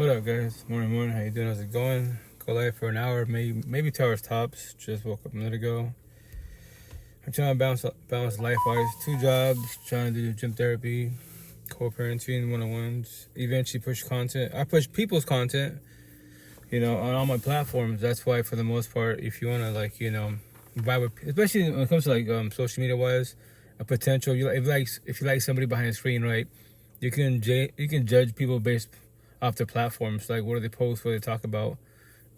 What up, guys? Morning. How you doing? How's it going? Go live for an hour, maybe 2 hours tops. Just woke up a minute ago. I'm trying to balance life-wise. 2 jobs, trying to do gym therapy, co-parenting, one-on-ones. Eventually push content. I push people's content, on all my platforms. That's why, for the most part, if you want to, vibe with, especially when it comes to, social media-wise, a potential, if you like somebody behind the screen, right, you can judge people based off their platforms, like what do they post, what do they talk about.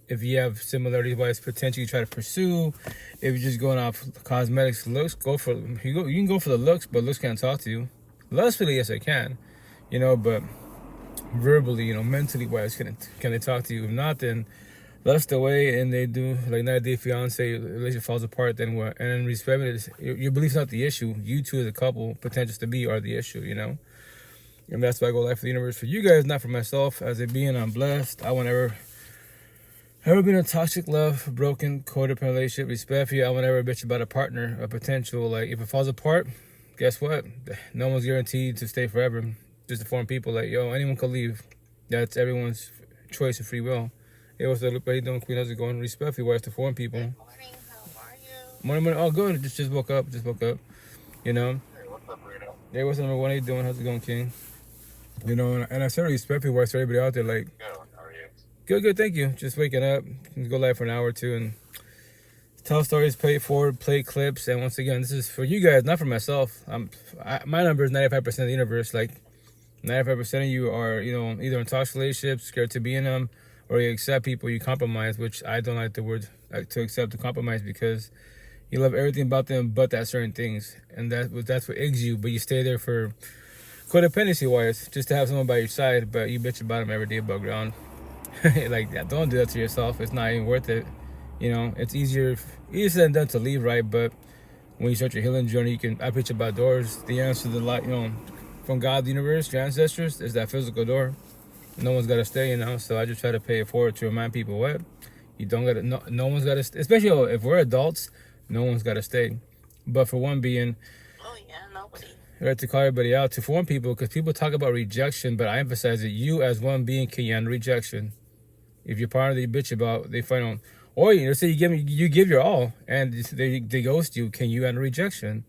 If you have similarities wise, potentially try to pursue. If you're just going off cosmetics, looks, you can go for the looks, but looks can't talk to you. Lustfully, yes, I can, but verbally, mentally wise, can they talk to you? If not, then lust away, and they do like 90 Day Fiance, relationship falls apart. Then what? And then respect is your belief's not the issue. You two as a couple, potentials to be, are the issue. And that's why I go life for the universe for you guys, not for myself. As a being, I'm blessed. I won't ever be in a toxic love, broken, codependent relationship. Respect for you. I won't ever bitch about a partner, a potential. Like, if it falls apart, guess what? No one's guaranteed to stay forever. Just to form people. Like, anyone could leave. That's everyone's choice and free will. Hey, what's up, how you doing, Queen? How's it going? Respect for you, why to form people. Good morning. How are you? Morning. Oh, good. Just woke up. Hey, what's up, Rito? Hey, what's up, number one? How you doing? How's it going, King? And I said respect people. I said everybody out there, like, Good. How are you? good, thank you. Just waking up. Go live for an hour or two and tell stories, play it forward, play clips. And once again, this is for you guys, not for myself. My number is 95% of the universe. Like, 95% of you are, either in toxic relationships, scared to be in them, or you accept people, you compromise, which I don't like the word to accept, to compromise, because you love everything about them but that certain things. And that's what eggs you, but you stay there for codependency wise, just to have someone by your side, but you bitch about them every day above ground. Like, don't do that to yourself. It's not even worth it. It's easier said than done to leave, right? But when you start your healing journey, I preach about doors. The answer to the light, from God, the universe, your ancestors, is that physical door. No one's got to stay, So I just try to pay it forward to remind people what you don't got to. No one's got to, especially if we're adults. No one's got to stay. But for one being, Oh yeah, nobody. right, to call everybody out, to form people, because people talk about rejection, but I emphasize that you as one being can handle rejection. If you're part of the bitch about, they find out, or say you give your all, and they ghost you. Can you handle rejection?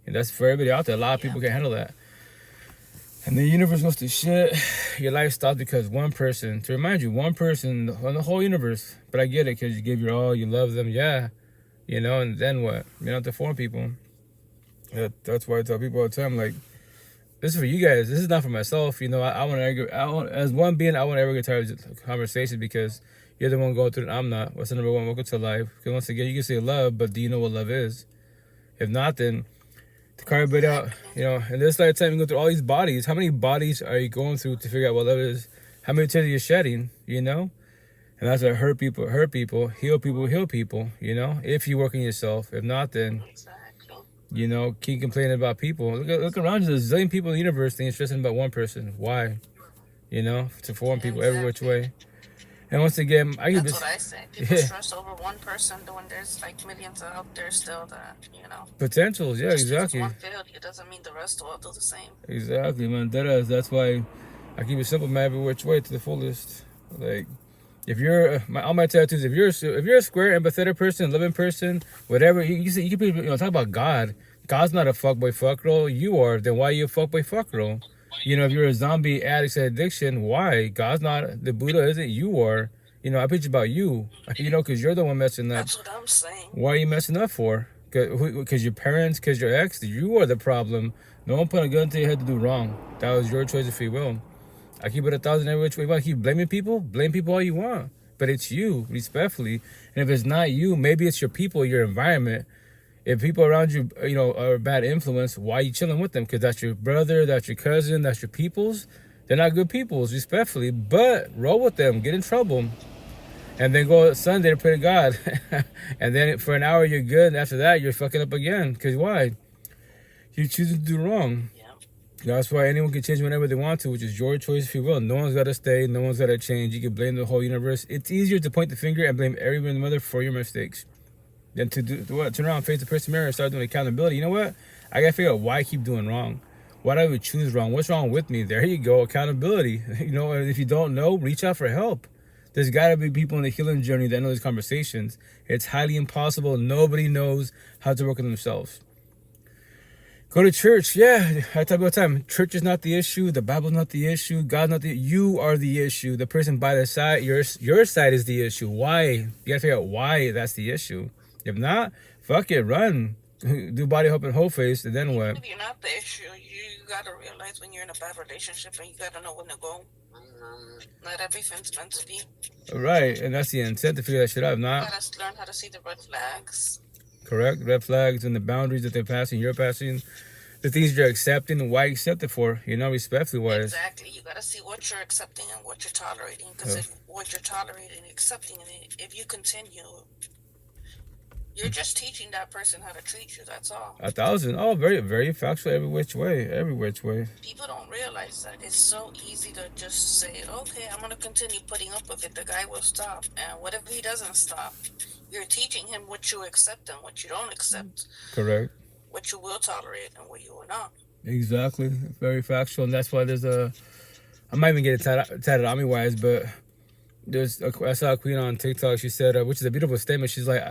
And that's for everybody out there. A lot of people can handle that. And the universe goes to shit. Your life stops because one person, to remind you, one person on the whole universe. But I get it, because you give your all, you love them, yeah. And then what? You don't have to form people. That's why I tell people all the time, like, this is for you guys. This is not for myself. I want to argue. As one being, I want to ever get tired of the conversation, because you're the one going through it. I'm not. What's the number one? Welcome to life. Because once again, you can say love, but do you know what love is? If not, then to carve everybody out, in this lifetime, you go through all these bodies. How many bodies are you going through to figure out what love is? How many tears are you shedding, And that's why hurt people, heal people, if you work on yourself. If not, then, Exactly. keep complaining about people. Look around you. There's a zillion people in the universe, and you're stressing about one person. Why? To form people every which way. And once again, That's what I say. People stress over one person when there's like millions out there still that. Potentials, yeah, Just exactly. because one failed, it doesn't mean the rest will do the same. Exactly, man. That's why I keep it simple, man. Every which way to the fullest. Like, if you're all my tattoos, if you're a square, empathetic person, loving person, whatever, you can be, talk about God. God's not a fuckboy fuck girl. You are. Then why are you a fuckboy fuck girl? If you're a zombie addict addiction, why? God's not the Buddha, is it? You are. I preach about you. Because you're the one messing up. That's what I'm saying. Why are you messing up for? Because your parents, because your ex, you are the problem. No one put a gun to your head to do wrong. That was your choice of free will. I keep it 1,000 every which way. You want to keep blaming people? Blame people all you want. But it's you, respectfully. And if it's not you, maybe it's your people, your environment. If people around you, are a bad influence, why are you chilling with them? Because that's your brother, that's your cousin, that's your peoples. They're not good peoples, respectfully. But roll with them, get in trouble. And then go Sunday to pray to God. And then for an hour, you're good. And after that, you're fucking up again. Because why? You choose to do wrong. Yeah. That's why anyone can change whenever they want to, which is your choice if you will. No one's got to stay. No one's got to change. You can blame the whole universe. It's easier to point the finger and blame everyone in the mother for your mistakes than to do what? Turn around, face the person mirror, and start doing accountability. You know what? I got to figure out why I keep doing wrong. Why do I would choose wrong? What's wrong with me? There you go. Accountability. You know, and if you don't know, reach out for help. There's got to be people in the healing journey that know these conversations. It's highly impossible. Nobody knows how to work on themselves. Go to church. Yeah, I talk about time. Church is not the issue. The Bible's not the issue. God's not the. You are the issue. The person by the side, your side is the issue. Why? You gotta figure out why that's the issue. If not, fuck it, run. Do body hope and whole face, and then what? If you're not the issue, you gotta realize when you're in a bad relationship, and you gotta know when to go. Not everything's meant to be. Right, and that's the intent to figure that shit out. Not. You gotta learn how to see the red flags. Correct. Red flags and the boundaries that they're passing, you're passing, the things you're accepting, and why you accept it for. You know, respectfully wise. Exactly. You gotta see what you're accepting and what you're tolerating. Because if what you're tolerating and accepting, and if you continue, you're just teaching that person how to treat you. That's all. 1,000. Oh, very, very factual. Every which way. Every which way. People don't realize that it's so easy to just say, "Okay, I'm gonna continue putting up with it. The guy will stop." And what if he doesn't stop? You're teaching him what you accept and what you don't accept. Correct. What you will tolerate and what you will not. Exactly. Very factual. And that's why there's a... I might even get it tatted on me wise, but I saw a queen on TikTok. She said, which is a beautiful statement. She's like,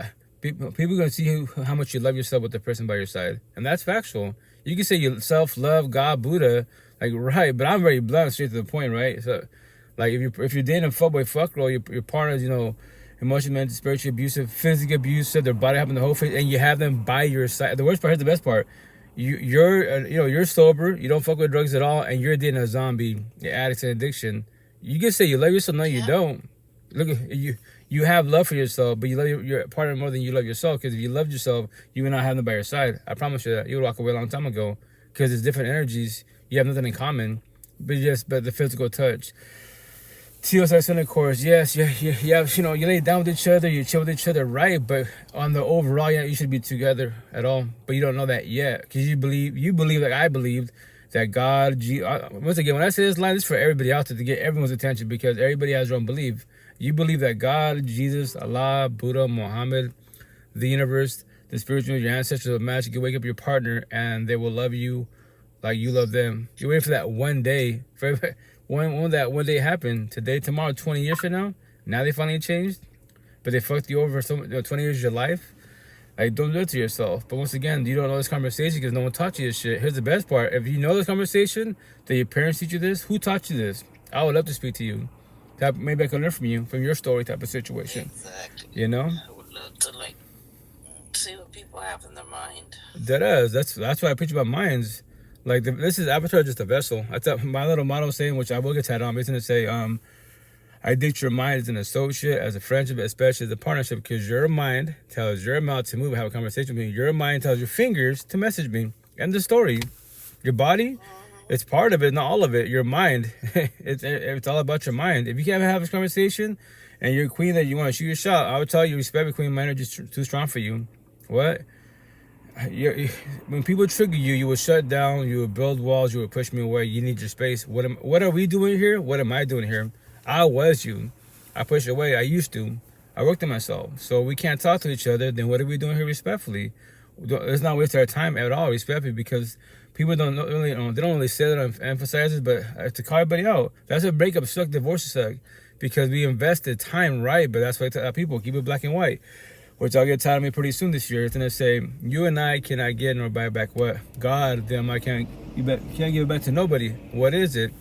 people are going to see how much you love yourself with the person by your side. And that's factual. You can say you self-love, God, Buddha, like, right, but I'm very blunt, straight to the point, right? So, like, if you're dating a fuckboy, fuck girl, your partner's, you know, emotional, mental, spiritually abusive, physically abusive, their body having the whole face, and you have them by your side. The worst part, here's the best part. You're sober, you don't fuck with drugs at all, and you're dating a zombie, you're addict and addiction. You can say you love yourself, no, you don't. Look, you have love for yourself, but you love your partner more than you love yourself. Because if you loved yourself, you would not have them by your side. I promise you that. You would walk away a long time ago. Because it's different energies. You have nothing in common, but the physical touch. TSS intercourse, yes, you have, you know, you lay down with each other, you chill with each other, right? But on the overall, yeah, you should be together at all. But you don't know that yet, because you believe like I believed that God. Once again, when I say this line, it's for everybody out there to get everyone's attention, because everybody has their own belief. You believe that God, Jesus, Allah, Buddha, Muhammad, the universe, the spiritual, your ancestors will magically wake up your partner and they will love you like you love them. You're waiting for that one day. When that one day happened, today, tomorrow, 20 years from now they finally changed, but they fucked you over for 20 years of your life. Like, don't do it to yourself. But once again, you don't know this conversation because no one taught you this shit. Here's the best part. If you know this conversation, that your parents teach you this, who taught you this? I would love to speak to you. Maybe I can learn from you, from your story type of situation. Exactly. You know? I would love to, like, see what people have in their mind. That is. That's why I preach about minds. Like, this is Avatar, just a vessel. I thought my little motto saying, which I will get tatted on, is going to say, I dictate your mind as an associate, as a friendship, especially as a partnership, because your mind tells your mouth to move and have a conversation with me. Your mind tells your fingers to message me. End the story. Your body, it's part of it, not all of it. Your mind, it's all about your mind. If you can't have this conversation and you're a queen that you want to shoot your shot, I would tell you, respect the queen, my energy is too strong for you. What? When people trigger you, you will shut down, you will build walls, you will push me away. You need your space. What are we doing here? What am I doing here? I was you. I pushed away. I used to. I worked on myself. So we can't talk to each other. Then what are we doing here respectfully? Let's not waste our time at all respectfully, because people don't really, they don't really say that and emphasize it, but to call everybody out, that's what breakup suck, divorce suck, because we invested time, right? But that's why I tell people, keep it black and white. Which I'll get tired of me pretty soon this year. It's gonna say, you and I cannot get nor buy back what? God, damn, can't give it back to nobody. What is it?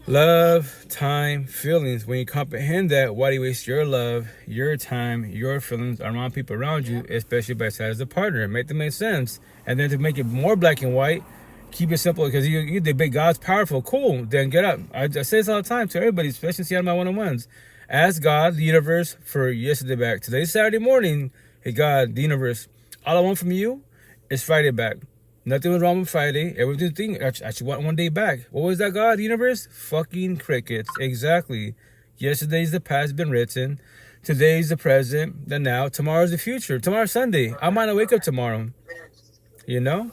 Love, time, feelings. When you comprehend that, why do you waste your love, your time, your feelings around people around you, especially by side as a partner? Make them make sense. And then to make it more black and white, keep it simple, because you debate God's powerful. Cool, then get up. I say this all the time to everybody, especially see out of my one-on-ones. Ask God, the universe, for yesterday back. Today's Saturday morning. Hey, God, the universe, all I want from you is Friday back. Nothing was wrong with Friday. Everything, I actually want one day back. What was that, God, the universe? Fucking crickets. Exactly. Yesterday's the past been written. Today's the present, the now. Tomorrow's the future. Tomorrow's Sunday. I might not wake up tomorrow. You know?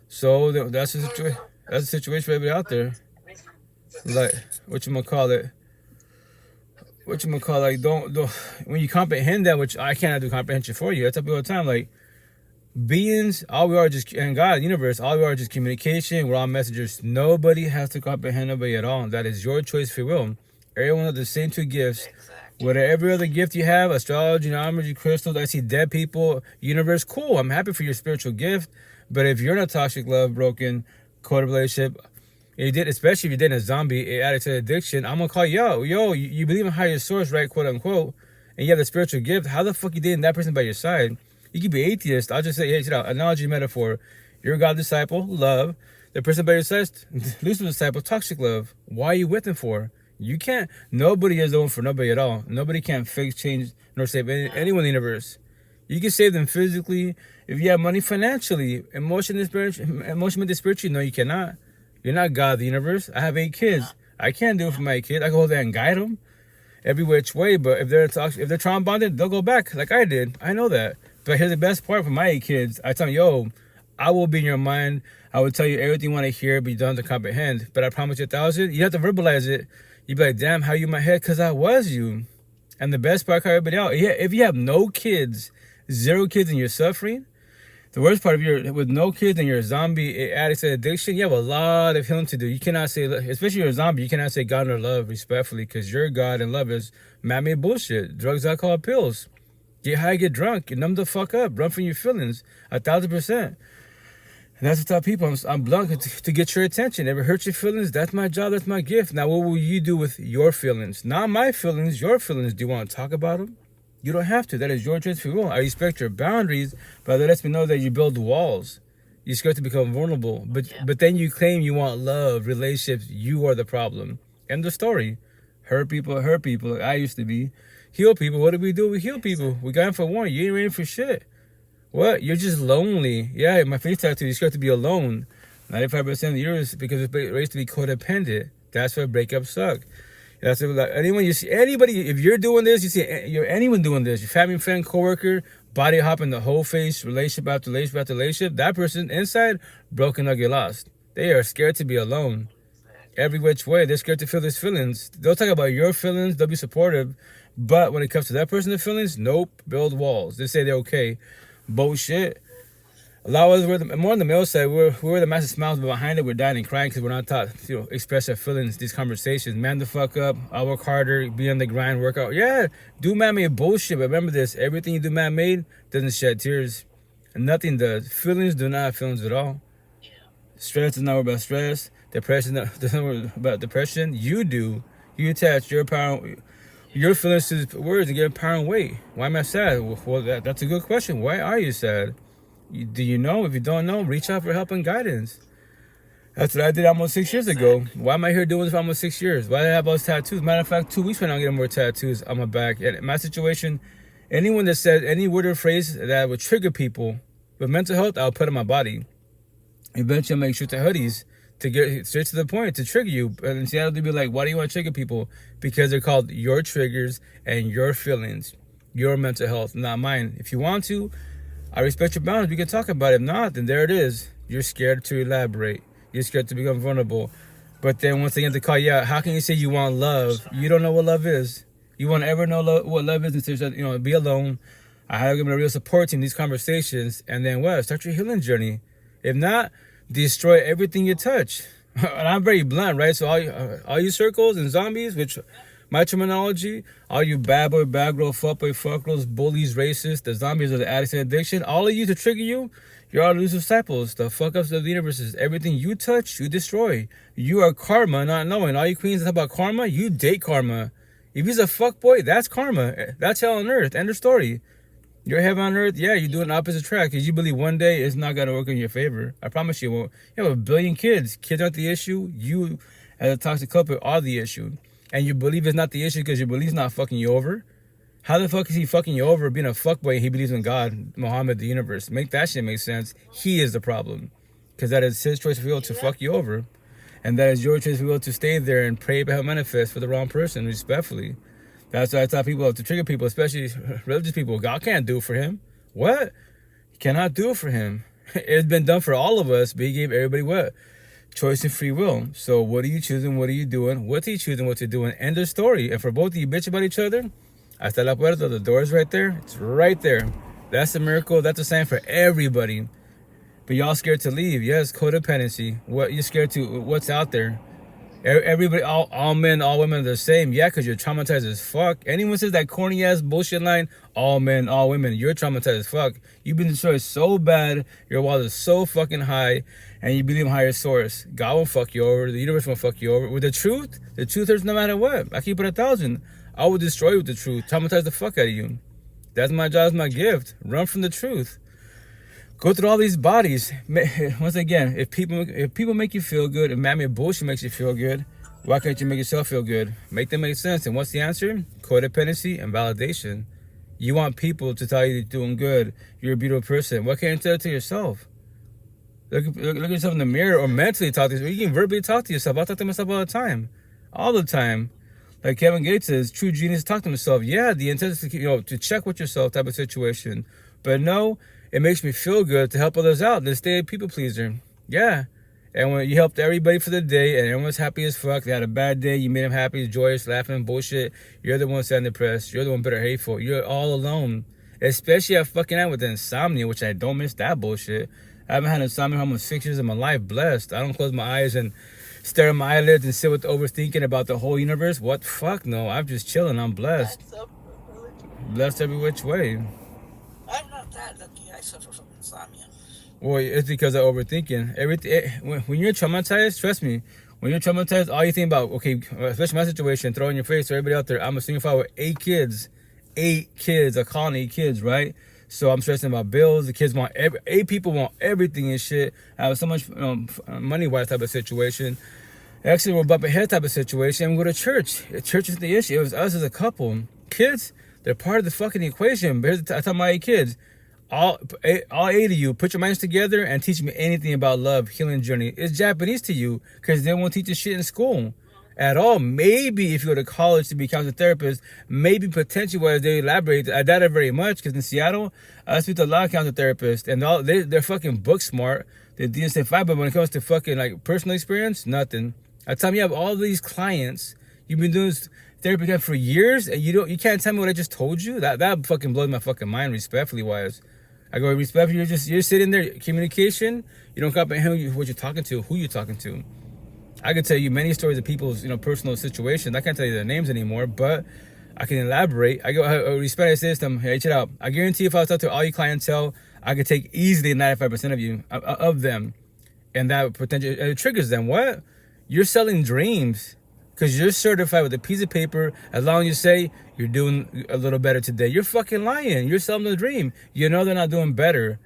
So that's the situation. That's the situation for everybody out there. Like, whatchamacallit? Like, don't when you comprehend that, which I cannot do comprehension for you. I tell people all the time, like, Beings, all we are just, and God, the universe, all we are just communication. We're all messengers. Nobody has to comprehend nobody at all. That is your choice, free will. Everyone has the same two gifts. Exactly. Whatever every other gift you have, astrology, numerology, crystals, I see dead people, universe, cool. I'm happy for your spiritual gift. But if you're in a toxic love, broken, coded relationship, you did, especially if you did a zombie, addict to addiction, I'm gonna call you, yo, you believe in higher source, right, quote unquote, and you have the spiritual gift. How the fuck you dating that person by your side? You could be atheist. I'll just say, hey, check out, analogy, metaphor. You're a God disciple, love. The person by your side, Lucifer disciple, toxic love. Why are you with him for? You can't. Nobody is the one for nobody at all. Nobody can fix, change, nor save anyone in the universe. You can save them physically if you have money, financially, emotionally, spiritually. No, you cannot. You're not God, the universe. I have 8 kids. I can't do it for my kid. I can hold there and guide them every which way. But if they're trauma bonded, they'll go back like I did. I know that. But here's the best part for my 8 kids. I tell them, yo, I will be in your mind. I will tell you everything you want to hear, but you don't have to comprehend. But I promise you 1,000. You have to verbalize it. You'd be like, damn, how you in my head? Because I was you. And the best part, everybody out. Yeah, if you have no kids, 0 kids, and you're suffering, the worst part, if you're with no kids and you're a zombie addict to addiction, you have a lot of healing to do. You cannot say, especially if you're a zombie, you cannot say God or love respectfully, because your God and love is man-made bullshit. Drugs, alcohol, pills. Get high, get drunk, get numb the fuck up, run from your feelings, 1,000%. And that's what I tell people. I'm blunt to get your attention. Ever hurt your feelings? That's my job. That's my gift. Now, what will you do with your feelings? Not my feelings, your feelings. Do you want to talk about them? You don't have to. That is your choice, free will. I respect your boundaries, but that lets me know that you build walls. You're scared to become vulnerable. But then you claim you want love, relationships. You are the problem. End of story. Hurt people, like I used to be. Heal people. What do? We heal people. We got in for one. You ain't ready for shit. What? You're just lonely. Yeah, my face tattoo, you're scared to be alone. 95% of yours because it's raised to be codependent. That's why breakups suck. That's what, like, anyone you see, anybody, if you're doing this, you see anyone doing this, your family, friend, coworker, body hopping the whole face, relationship after relationship after relationship, that person inside broken or get lost. They are scared to be alone. Every which way, they're scared to feel these feelings. They'll talk about your feelings, they'll be supportive, but when it comes to that person's feelings, nope, build walls. They say they're okay. Bullshit. Allow us, more on the male side, we're the massive smiles, but behind it, we're dying and crying because we're not taught to express our feelings, these conversations. Man the fuck up, I'll work harder, be on the grind, work out. Yeah, do man-made bullshit, but remember this, everything you do man-made doesn't shed tears. And nothing does. Feelings do not have feelings at all. Stress does not worry about stress. Depression doesn't worry about depression. You do. You attach your power, your feelings to the words and give power and weight. Why am I sad? Well, that's a good question. Why are you sad? Do you know? If you don't know, reach out for help and guidance. That's what I did almost 6 years ago. Why am I here doing this for almost 6 years? Why did I have those tattoos? Matter of fact, 2 weeks from now, I'm getting more tattoos on my back. And in my situation, anyone that says any word or phrase that would trigger people with mental health, I'll put on my body. Eventually, I'll make sure to hoodies to get straight to the point, to trigger you. And in Seattle, they'd be like, why do you want to trigger people? Because they're called your triggers and your feelings, your mental health, not mine. If you want to, I respect your boundaries. We can talk about it. If not, then there it is. You're scared to elaborate. You're scared to become vulnerable. But then once they get the call, yeah, how can you say you want love? You don't know what love is. You won't ever know what love is instead of, be alone. I have given a real support team, these conversations. And then what? Start your healing journey. If not, destroy everything you touch. And I'm very blunt, right? So all you circles and zombies, which my terminology, all you bad boy, bad girl, fuck boy, fuck girls, bullies, racists, the zombies of the addicts and addiction, all of you to trigger you, you're all loose disciples, the fuck ups of the universes. Everything you touch, you destroy. You are karma, not knowing. All you queens that talk about karma, you date karma. If he's a fuck boy, that's karma. That's hell on earth. End of story. You're heaven on earth, yeah, you're doing the opposite track because you believe one day it's not going to work in your favor. I promise you won't. You have 1 billion kids. Kids aren't the issue. You, as a toxic culprit, are the issue. And you believe it's not the issue because you believe it's not fucking you over. How the fuck is he fucking you over being a fuckboy and he believes in God, Muhammad, the universe? Make that shit make sense. He is the problem. Because that is his choice of will to fuck you over. And that is your choice of will to stay there and pray about manifest for the wrong person, respectfully. That's why I tell people to trigger people, especially religious people. God can't do it for him. What? He cannot do it for him. It's been done for all of us, but he gave everybody what? Choice and free will. So what are you choosing? What are you doing? What's he choosing? What you're doing? End of story. And for both of you bitch about each other, hasta la puerta. The door is right there. It's right there. That's a miracle. That's a sign for everybody. But y'all scared to leave. Yes, codependency. What you're scared to? What's out there? Everybody, all men, all women are the same. Yeah, because you're traumatized as fuck. Anyone says that corny ass bullshit line, all men, all women, you're traumatized as fuck. You've been destroyed so bad, your wall is so fucking high, and you believe in higher source. God won't fuck you over, the universe won't fuck you over. With the truth hurts no matter what. I keep it 1,000. I will destroy you with the truth, traumatize the fuck out of you. That's my job, that's my gift. Run from the truth. Go through all these bodies. Once again, if people make you feel good, if man-made bullshit makes you feel good, why can't you make yourself feel good? Make them make sense. And what's the answer? Codependency and validation. You want people to tell you you're doing good, you're a beautiful person. Why can't you tell it to yourself? Look at yourself in the mirror, or mentally talk to yourself. You can verbally talk to yourself. I talk to myself all the time. All the time. Like Kevin Gates says, true genius talk to himself. Yeah, the intent is to check with yourself type of situation. But no, it makes me feel good to help others out. To stay a people pleaser. Yeah. And when you helped everybody for the day and everyone's happy as fuck, they had a bad day, you made them happy, joyous, laughing, bullshit, you're the one sounding depressed. You're the one bitter, hateful. You're all alone. Especially at fucking out with the insomnia, which I don't miss that bullshit. I haven't had insomnia for almost 6 years of my life. Blessed. I don't close my eyes and stare at my eyelids and sit with overthinking about the whole universe. What the fuck? No, I'm just chilling. I'm blessed. Blessed every which way. I'm not that lucky. I suffer from insomnia. Well, it's because of overthinking. When you're traumatized, trust me, when you're traumatized, all you think about, okay, especially my situation, throw in your face to everybody out there, I'm a single father with 8 kids, a colony, 8 kids, right? So I'm stressing about bills. The kids want 8 people want everything and shit. I have so much money-wise type of situation. Actually, we're bumping head type of situation. We go to church. Church is the issue. It was us as a couple. Kids, they're part of the fucking equation. But I tell my 8 kids, all 8 of you, put your minds together and teach me anything about love, healing journey. It's Japanese to you because they won't teach this shit in school at all. Maybe if you go to college to be a counselor therapist, maybe potentially where they elaborate. I doubt it very much because in Seattle, I speak to a lot of counselor therapists and they're fucking book smart. They're DSM-5, but when it comes to fucking like personal experience, nothing. I tell you have all these clients, you've been doing therapy for years, and you can't tell me what I just told you. That fucking blows my fucking mind, respectfully wise. I go, respectfully, you're sitting there, communication. You don't comprehend what you're talking to, who you're talking to. I can tell you many stories of people's personal situations. I can't tell you their names anymore, but I can elaborate. I go, respect the system. Hey, check it out. I guarantee if I was talk to all your clientele, I could take easily 95% of them, and that potential it triggers them. What? You're selling dreams. Because you're certified with a piece of paper, as long as you say you're doing a little better today. You're fucking lying. You're selling the dream. You know they're not doing better,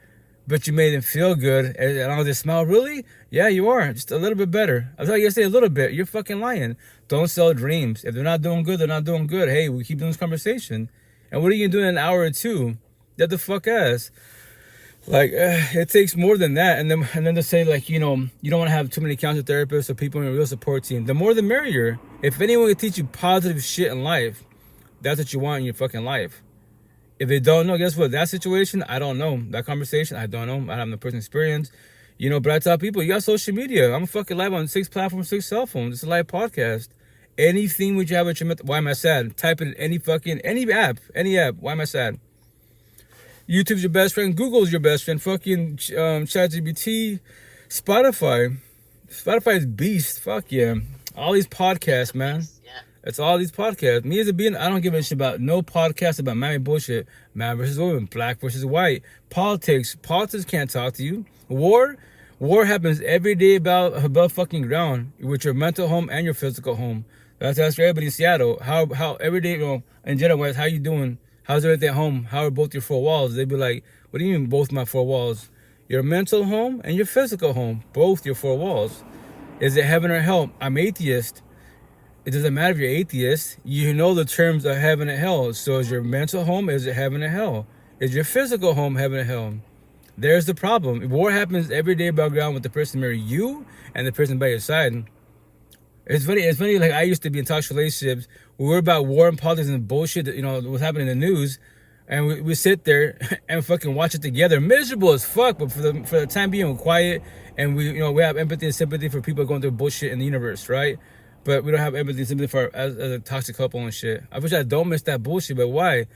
but you made them feel good. As long as they smile, really? Yeah, you are. Just a little bit better. I thought you say a little bit. You're fucking lying. Don't sell dreams. If they're not doing good, they're not doing good. Hey, we keep doing this conversation. And what are you doing in an hour or two? That the fuck ass. Like, it takes more than that. And then they say, like, you don't want to have too many counselor therapists or people in a real support team. The more the merrier. If anyone can teach you positive shit in life, that's what you want in your fucking life. If they don't know, guess what? That situation, I don't know. That conversation, I don't know. I have no personal experience. But I tell people, you got social media. I'm fucking live on 6 platforms, 6 cell phones. It's a live podcast. Anything which you have at your why am I sad? Type it in any app. Why am I sad? YouTube's your best friend. Google's your best friend. Fucking ChatGPT, Spotify. Spotify's beast. Fuck yeah. All these podcasts, man. It's all these podcasts. Me as a being, I don't give a shit about no podcast about man bullshit. Man versus woman, black versus white. Politics can't talk to you. War happens every day above fucking ground with your mental home and your physical home. That's for everybody in Seattle. How every day, in general, how you doing? How's everything at home? How are both your 4 walls? They'd be like, what do you mean both my 4 walls? Your mental home and your physical home. Both your 4 walls. Is it heaven or hell? I'm atheist. It doesn't matter if you're atheist. You know the terms of heaven and hell. So is your mental home, is it heaven and hell? Is your physical home heaven and hell? There's the problem. War happens every day above ground with the person marry you and the person by your side. It's funny, like I used to be in toxic relationships. We were about war and politics and bullshit that, what's happening in the news. And we sit there and fucking watch it together. Miserable as fuck, but for the time being, we're quiet. And we have empathy and sympathy for people going through bullshit in the universe, right? But we don't have empathy and sympathy for as a toxic couple and shit. I wish I don't miss that bullshit, but why?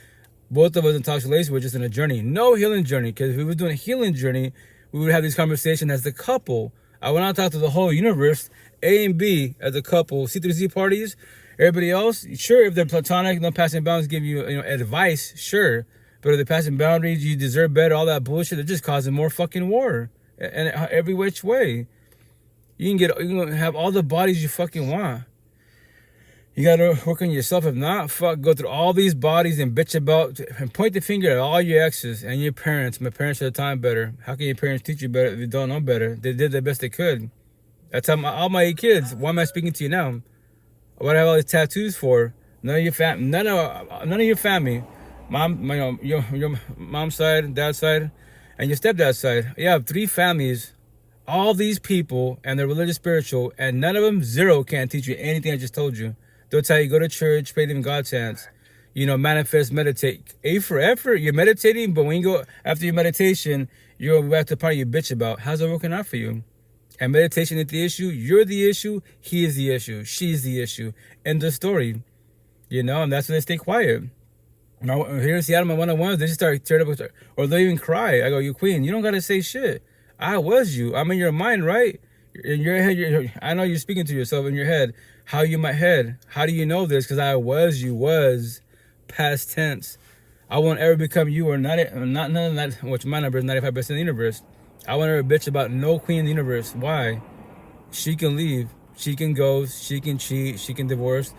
Both of us in toxic relationships were just in a journey. No healing journey. Because if we were doing a healing journey, we would have these conversations as the couple. I would not talk to the whole universe, A and B as a couple, C3C parties. Everybody else, sure, if they're platonic, no passing boundaries, give you, advice, sure. But if they're passing boundaries, you deserve better, all that bullshit, they're just causing more fucking war. And every which way. You can have all the bodies you fucking want. You gotta work on yourself. If not, go through all these bodies and bitch about and point the finger at all your exes and your parents. My parents should have time better. How can your parents teach you better if you don't know better? They did the best they could. That's how all my 8 kids. Why am I speaking to you now? What do I have all these tattoos for? None of your family. Mom, your mom's side, dad's side, and your stepdad's side. You have 3 families. All these people and they're religious, spiritual, and none of them, 0, can teach you anything I just told you. They'll tell you go to church, pray in God's hands, manifest, meditate. A for effort. You're meditating, but when you go after your meditation, you're back to the part you bitch about. How's it working out for you? And meditation is the issue. You're the issue. He is the issue. She's the issue. End the story. And that's when they stay quiet. Now, here in Seattle, my one-on-ones, they just start tearing up, or they even cry. I go, you queen, you don't got to say shit. I was you. I'm in your mind, right? In your head, I know you're speaking to yourself in your head. How you in my head? How do you know this? Because I was you, was past tense. I won't ever become you or not none of that, which my number is 95% of the universe. I won't ever bitch about no queen in the universe. Why? She can leave. She can go. She can cheat. She can divorce.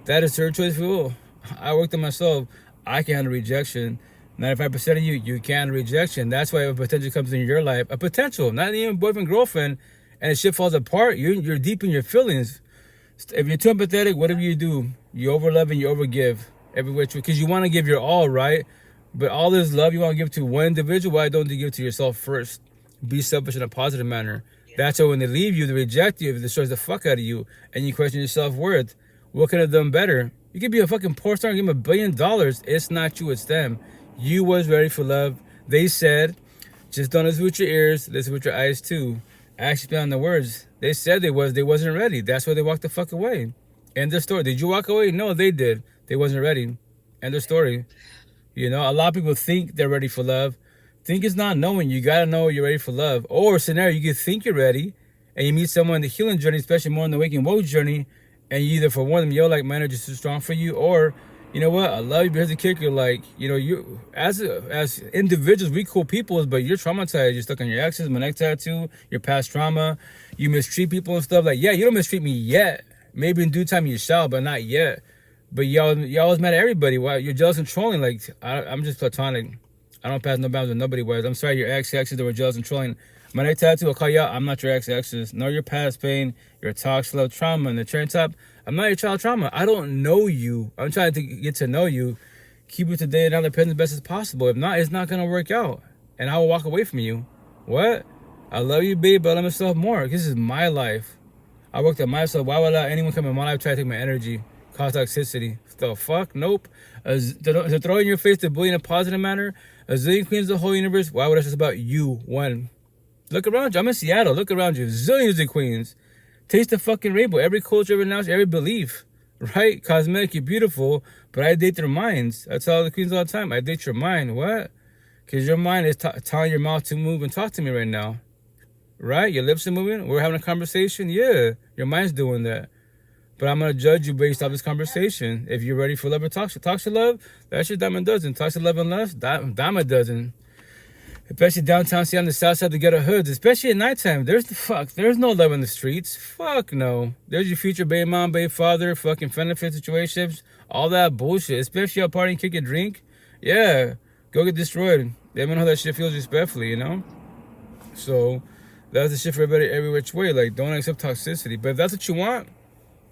That is her choice for all. I worked on myself. I can handle rejection. 95% of you can handle rejection. That's why a potential comes in your life. A potential, not even boyfriend, girlfriend, and the shit falls apart. You're deep in your feelings. If you're too empathetic, whatever you do, you overlove and you overgive every which way. Because you want to give your all, right? But all this love you want to give to one individual, why don't you give to yourself first? Be selfish in a positive manner. That's why when they leave you, they reject you, it destroys the fuck out of you, and you question your self-worth. What could have done better? You could be a fucking porn star and give them $1 billion. It's not you, it's them. You was ready for love. They said, just don't listen with your ears, listen with your eyes too. Actually, on the words, they said they wasn't ready. That's why they walked the fuck away. End the story. Did you walk away? No, they did. They wasn't ready. End the story. A lot of people think they're ready for love. Think is not knowing. You gotta know you're ready for love. Or scenario, you could think you're ready, and you meet someone in the healing journey, especially more in the waking woe journey, and you either for one of them, yo, like my energy is too strong for you, or you know what, I love you, but here's the kicker, like, you as individuals, we cool people, but you're traumatized. You're stuck on your exes, my neck tattoo, your past trauma. You mistreat people and stuff. Like, yeah, you don't mistreat me yet. Maybe in due time you shall, but not yet. But y'all was mad at everybody. Why? You're jealous and trolling. Like, I'm just platonic. I don't pass no bounds with nobody. Was I'm sorry, your exes that were jealous and trolling. My neck tattoo, I'll call you out. I'm not your exes. Know your past pain, your toxic love trauma, and the cherry top. I'm not your child trauma. I don't know you. I'm trying to get to know you. Keep it today and on the present as best as possible. If not, it's not going to work out. And I will walk away from you. What? I love you, babe, but I love myself more. This is my life. I worked on myself. Why would I let anyone come in my life try to take my energy? Cause toxicity. The fuck? Nope. To throw in your face the bully in a positive manner. A zillion queens of the whole universe. Why would I just about you? One. Look around you. I'm in Seattle. Look around you. Zillions of queens. Taste the fucking rainbow. Every culture, every knowledge, every belief. Right? Cosmetic, you're beautiful, but I date their minds. I tell the queens all the time, I date your mind. What? Because your mind is telling your mouth to move and talk to me right now. Right? Your lips are moving. We're having a conversation. Yeah, your mind's doing that. But I'm going to judge you based off this conversation. If you're ready for love or toxic love, that's your dime a dozen. Toxic love and lust, dime a dozen. Especially downtown Seattle, on the south side, the ghetto hoods. Especially at nighttime. There's no love in the streets. Fuck no. There's your future baby mom, baby father, fucking benefit situationships. All that bullshit. Especially out partying, kick a drink. Yeah. Go get destroyed. They don't know how that shit feels respectfully, So, that's the shit for everybody every which way. Like, don't accept toxicity. But if that's what you want,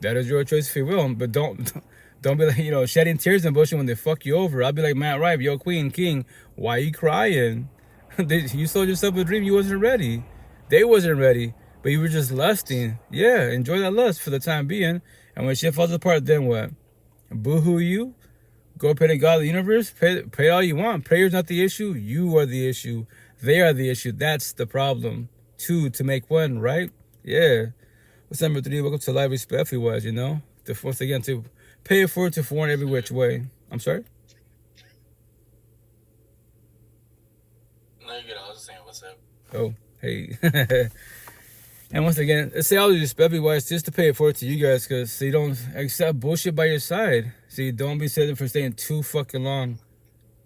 that is your choice if you will. But don't be like, shedding tears and bullshit when they fuck you over. I'll be like, Matt Rife, yo, queen, king, why you crying? You sold yourself a dream. You wasn't ready. They wasn't ready. But you were just lusting. Yeah, enjoy that lust for the time being. And when shit falls apart, then what? Boo-hoo you? Go pray to God, the universe. Pray all you want. Prayer's not the issue. You are the issue. They are the issue. That's the problem. 2 to make 1, right? Yeah. What's number 3? Welcome to life respectfully was, Once again, to pay it forward to foreign every which way. I'm sorry? Oh, hey. And once again, say all respect wise just to pay it forward to you guys, because so you don't accept bullshit by your side. So you don't be sitting for staying too fucking long.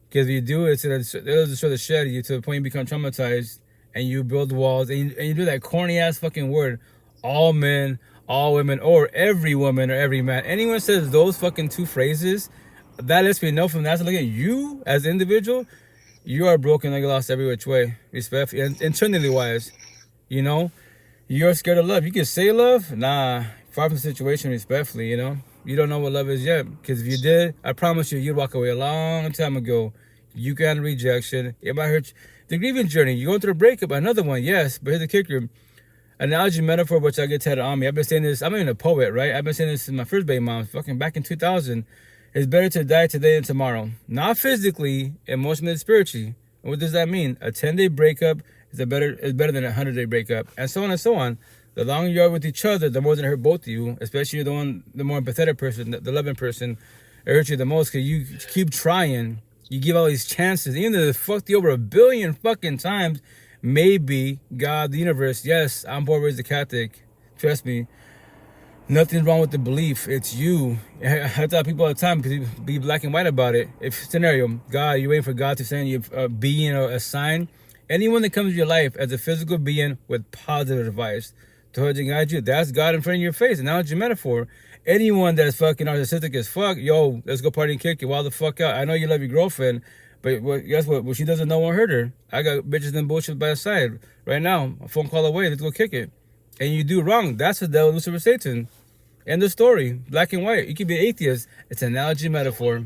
Because if you do it, it'll destroy the shit out of you to the point you become traumatized and you build walls and you do that corny ass fucking word. All men, all women, or every woman or every man. Anyone says those fucking two phrases, that lets me know from that to look at you as an individual, you are broken like lost every which way. Respectfully and internally wise. You know? You're scared of love. You can say love? Nah. Far from the situation, respectfully, you know? You don't know what love is yet. Because if you did, I promise you, you'd walk away a long time ago. You got rejection. It might hurt you. The grieving journey. You're going through a breakup. Another one, yes. But here's the kicker. Analogy, metaphor, which I get tatted on me. I've been saying this. I'm not even a poet, right? I've been saying this since my first baby mom. Fucking back in 2000. It's better to die today than tomorrow. Not physically, emotionally, and spiritually. And what does that mean? A 10-day breakup is better than a 100-day breakup, and so on and so on. The longer you are with each other, the more than it hurt both of you, especially the more empathetic person, the loving person. It hurts you the most because you keep trying. You give all these chances, even though they fucked you over a billion fucking times. Maybe God, the universe, yes, I'm born raised a Catholic. Trust me. Nothing's wrong with the belief. It's you. I tell people all the time because you be black and white about it. If scenario, God, you're waiting for God to send you a being or a sign. Anyone that comes to your life as a physical being with positive advice to hold and guide you, that's God in front of your face. Analogy, metaphor. Anyone that's fucking narcissistic as fuck, yo, let's go party and kick it. Wild the fuck out. I know you love your girlfriend, but guess what? What she doesn't know won't hurt her. I got bitches and bullshit by the side. Right now, a phone call away, let's go kick it. And you do wrong, that's the devil, Lucifer, Satan. End the story. Black and white. You could be an atheist. It's an analogy, metaphor.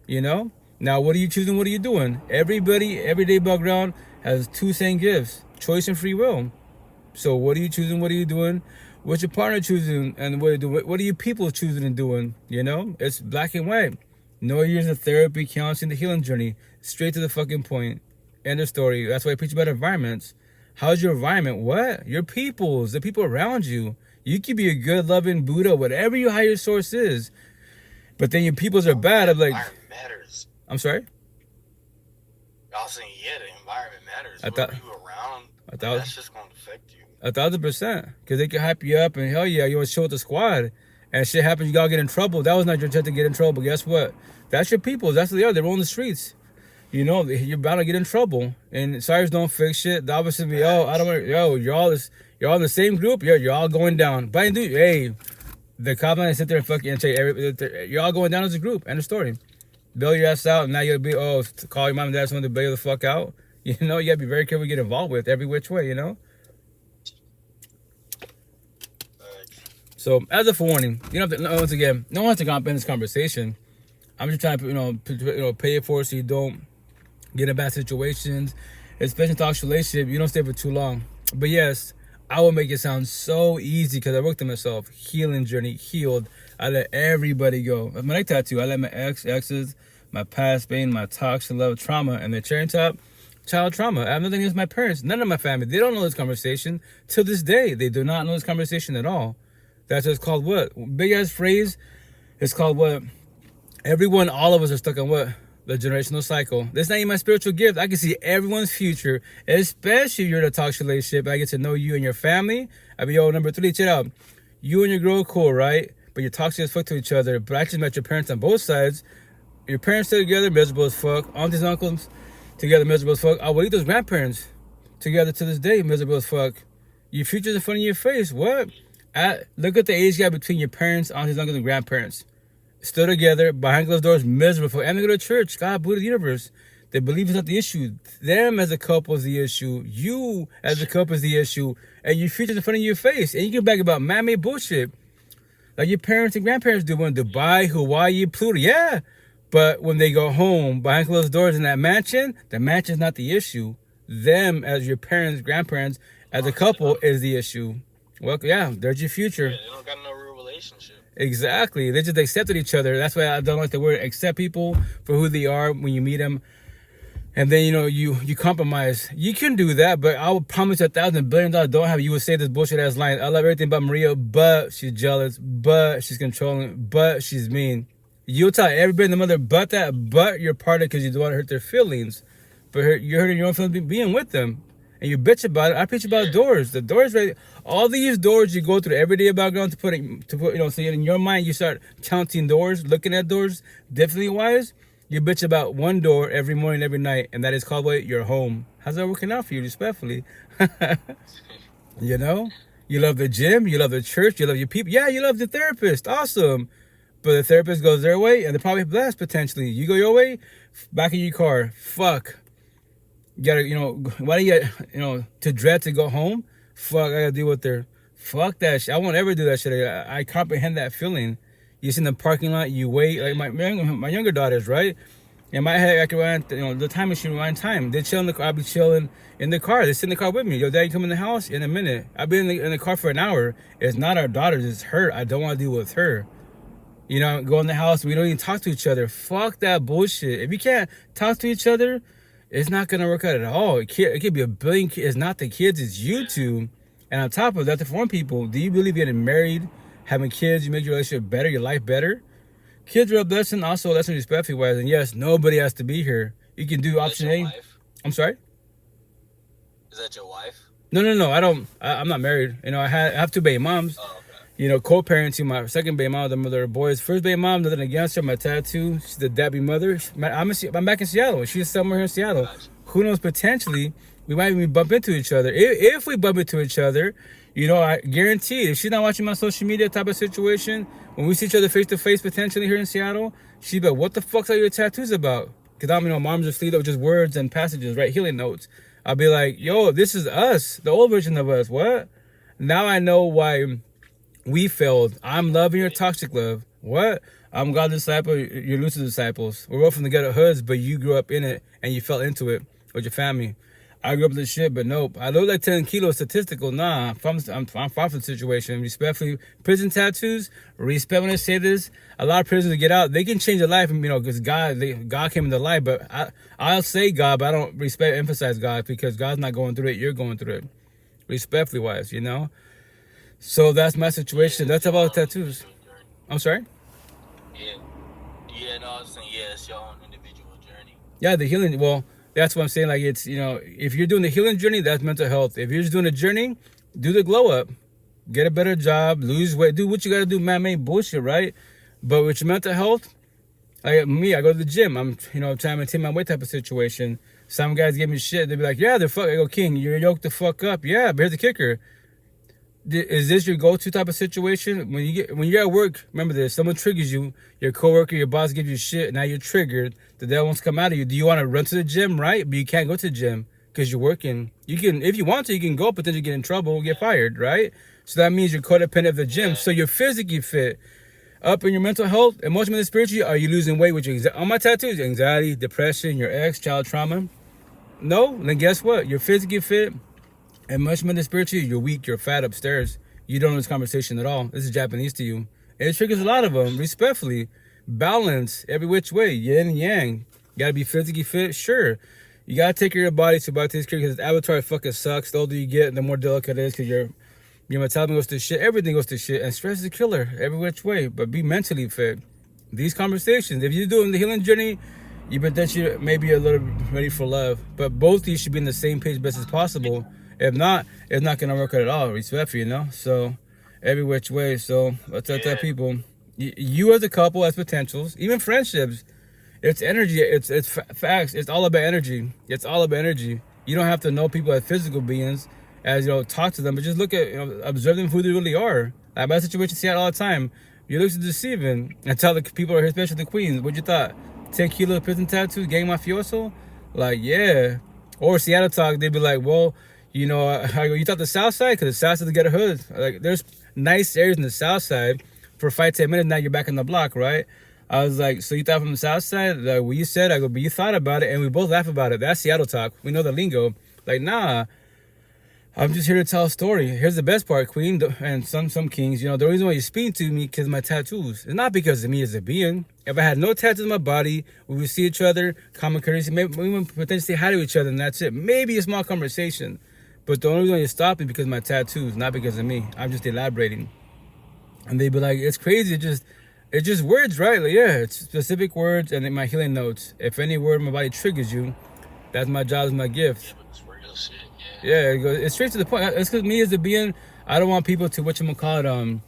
You know? Now, what are you choosing? What are you doing? Everybody, everyday background has two same gifts, choice and free will. So what are you choosing? What are you doing? What's your partner choosing? And what are you doing? What are you people choosing and doing? You know? It's black and white. No years of therapy, counseling, the healing journey. Straight to the fucking point. End of story. That's why I preach about environments. How's your environment? What? Your peoples, the people around you. You could be a good, loving Buddha, whatever your higher source is. But then your peoples are bad. I'm like, environment matters. I'm sorry? I was saying, yeah, the environment matters. I thought you around, that's just going to affect you. 1,000%. Because they can hype you up and hell yeah, you want to show with the squad. And shit happens, you gotta get in trouble. That was not your intent to get in trouble. Guess what? That's your people. That's what they are. They're on the streets. You know, you're about to get in trouble. And sires don't fix shit. The opposite be, I don't want, you're all in the same group. You're all going down. But dude, hey, the cop line sit there and fucking say, you're all going down as a group. End of story. Bail your ass out. And now you'll be, call your mom and dad someone to bail you the fuck out. You know, you gotta be very careful to get involved with every which way, you know? So, as a forewarning, you know, once again, no one has to jump in this conversation. I'm just trying to, pay it for it so you don't get in bad situations, especially in toxic relationship. You don't stay for too long. But yes, I will make it sound so easy because I worked on myself. Healing journey, healed. I let everybody go. My neck tattoo, I let my exes, my past pain, my toxic love, trauma, and the cherry top, child trauma. I have nothing against my parents. None of my family. They don't know this conversation. To this day, they do not know this conversation at all. That's just called what? Big ass phrase. It's called what? Everyone, all of us are stuck on what? The generational cycle. That's not even my spiritual gift. I can see everyone's future, especially if you're in a toxic relationship. I get to know you and your family. I mean, number 3, check it out. You and your girl cool, right? But you're toxic as fuck to each other. But I just met your parents on both sides. Your parents still together, miserable as fuck. Aunties and uncles together, miserable as fuck. Abuelitos, grandparents together to this day, miserable as fuck. Your future's in front of your face. What? Look at the age gap between your parents, aunties, uncles, and grandparents. Still together, behind closed doors, miserable. And they go to church. God, Buddha, the universe. They believe it's not the issue. Them as a couple is the issue. You as a couple is the issue. And your future's in front of your face. And you can back about man-made bullshit. Like your parents and grandparents do in Dubai, Hawaii, Pluto. Yeah. But when they go home, behind closed doors in that mansion, the mansion's not the issue. Them as your parents, grandparents, as a couple is the issue. Well, yeah, there's your future. Yeah, they don't got no real relationship. Exactly. They just accepted each other. That's why I don't like the word accept people for who they are when you meet them. And then, you compromise. You can do that, but I will promise $1,000 billion don't have you would say this bullshit ass line. I love everything about Maria, but she's jealous, but she's controlling, but she's mean. You'll tell everybody in the mother but that, but your partner because you don't want to hurt their feelings. But you're hurting your own feelings being with them. and you bitch about it. I bitch about doors. The doors, right? All these doors you go through every day about going to put, so in your mind you start counting doors, looking at doors differently wise. You bitch about one door every morning, every night, and that is called what? Your home. How's that working out for you, respectfully? You know? You love the gym, you love the church, you love your people. Yeah, you love the therapist. Awesome. But the therapist goes their way, and they're probably blessed, potentially. You go your way, back in your car. Fuck. You gotta, why do you, to dread to go home? Fuck, I gotta deal with their, fuck that shit. I won't ever do that shit. I comprehend that feeling. You sit in the parking lot, you wait. Like my younger daughters, right? In my head, I can rewind, the time machine, rewind time. They chill in the car, I'll be chilling in the car. They sit in the car with me. Yo, Daddy, come in the house in a minute. I've been in the car for an hour. It's not our daughters, it's her. I don't want to deal with her. Go in the house, we don't even talk to each other. Fuck that bullshit. If you can't talk to each other, it's not going to work out at all. It could be a billion kids. It's not the kids, it's you two. And on top of that, the foreign people, do you believe getting married, having kids, you make your relationship better, your life better? Kids are a blessing, also a lesson respectfully wise. And yes, nobody has to be here. You can do option A. Wife? I'm sorry? Is that your wife? No. I'm not married. I have two baby moms. Oh, okay. Co-parenting my second baby mom, the mother of boys. First baby mom, nothing against her. My tattoo, she's the Debbie mother. I'm back in Seattle. She's somewhere here in Seattle. Gotcha. Who knows? Potentially, we might even bump into each other. If we bump into each other, I guarantee if she's not watching my social media type of situation, when we see each other face to face, potentially here in Seattle, she'd be like, "What the fuck are your tattoos about?" Because moms just leave up just words and passages, right? Healing notes. I'll be like, "Yo, this is us, the old version of us." What? Now I know why we failed. I'm loving your toxic love. What? I'm God's disciple. You're Lucifer's disciples. We're both from the ghetto hoods, but you grew up in it and you fell into it with your family. I grew up in this shit, but nope. I look like 10 kilos statistical. Nah, I'm far from the situation. Respectfully, prison tattoos, respect when I say this. A lot of prisoners get out, they can change their life, because God came into life. But I'll say God, but I don't emphasize God, because God's not going through it. You're going through it. Respectfully wise, So that's my situation. That's about tattoos. I'm sorry? Yeah, no, I was saying, it's your own individual journey. Yeah, the healing, well, that's what I'm saying. Like, it's, if you're doing the healing journey, that's mental health. If you're just doing a journey, do the glow up. Get a better job, lose weight, do what you got to do, man-made bullshit, right? But with your mental health, like me, I go to the gym. I'm, trying to maintain my weight type of situation. Some guys give me shit. They be like, yeah, they're fuck. I go, King, you're yoked the fuck up. Yeah, but here's the kicker. Is this your go-to type of situation? When you're at work, remember this, someone triggers you, your coworker, your boss gives you shit, now you're triggered, the devil wants to come out of you. Do you want to run to the gym, right? But you can't go to the gym because you're working. You can, if you want to, you can go, but then you get in trouble, get fired, right? So that means you're codependent of the gym. So you're physically fit. Up in your mental health, emotionally and spiritually, are you losing weight with your on my tattoos? Anxiety, depression, your ex, child trauma? No? Then guess what? You're physically fit. Emotionally and spiritually, you're weak, you're fat upstairs. You don't know this conversation at all. This is Japanese to you. And it triggers a lot of them, respectfully. Balance, every which way, yin and yang. You gotta be physically fit, sure. You gotta take care of your body so your body takes care, because avatar fucking sucks. The older you get, the more delicate it is, because your metabolism goes to shit, everything goes to shit, and stress is a killer, every which way. But be mentally fit. These conversations, if you're doing the healing journey, you potentially maybe a little ready for love. But both of you should be on the same page best as possible. If not, it's not gonna work out at all. Respect, So every which way. So let's tell people, you as a couple as potentials, even friendships, it's energy. It's facts. It's all about energy. It's all about energy. You don't have to know people as physical beings, as talk to them, but just look at observe them for who they really are. Like my situation, see it all the time. You look deceiving and tell the people here, especially the queens, what you thought? 10 kilo prison tattoos, gang mafioso? Like, yeah. Or Seattle talk, they'd be like, well, I go, you thought the South Side? Because the South Side to get a hood. Like, there's nice areas in the South Side. For 5-10 minutes, now you're back on the block, right? I was like, so you thought from the South Side? Like, what you said, I go, but you thought about it, and we both laugh about it. That's Seattle talk. We know the lingo. Like, nah, I'm just here to tell a story. Here's the best part, Queen, and some kings. The reason why you speak to me because of my tattoos. It's not because of me as a being. If I had no tattoos on my body, we would see each other, common courtesy, maybe we would potentially say hi to each other, and that's it. Maybe a small conversation. But the only reason you stop is because of my tattoos, not because of me. I'm just elaborating. And they'd be like, it's crazy. It's just words, right? Like, yeah, it's specific words and then my healing notes. If any word in my body triggers you, that's my job, is my gift. Yeah, but it's real shit, yeah. Yeah, it's straight to the point. It's because me as a being, I don't want people to whatchamacallit,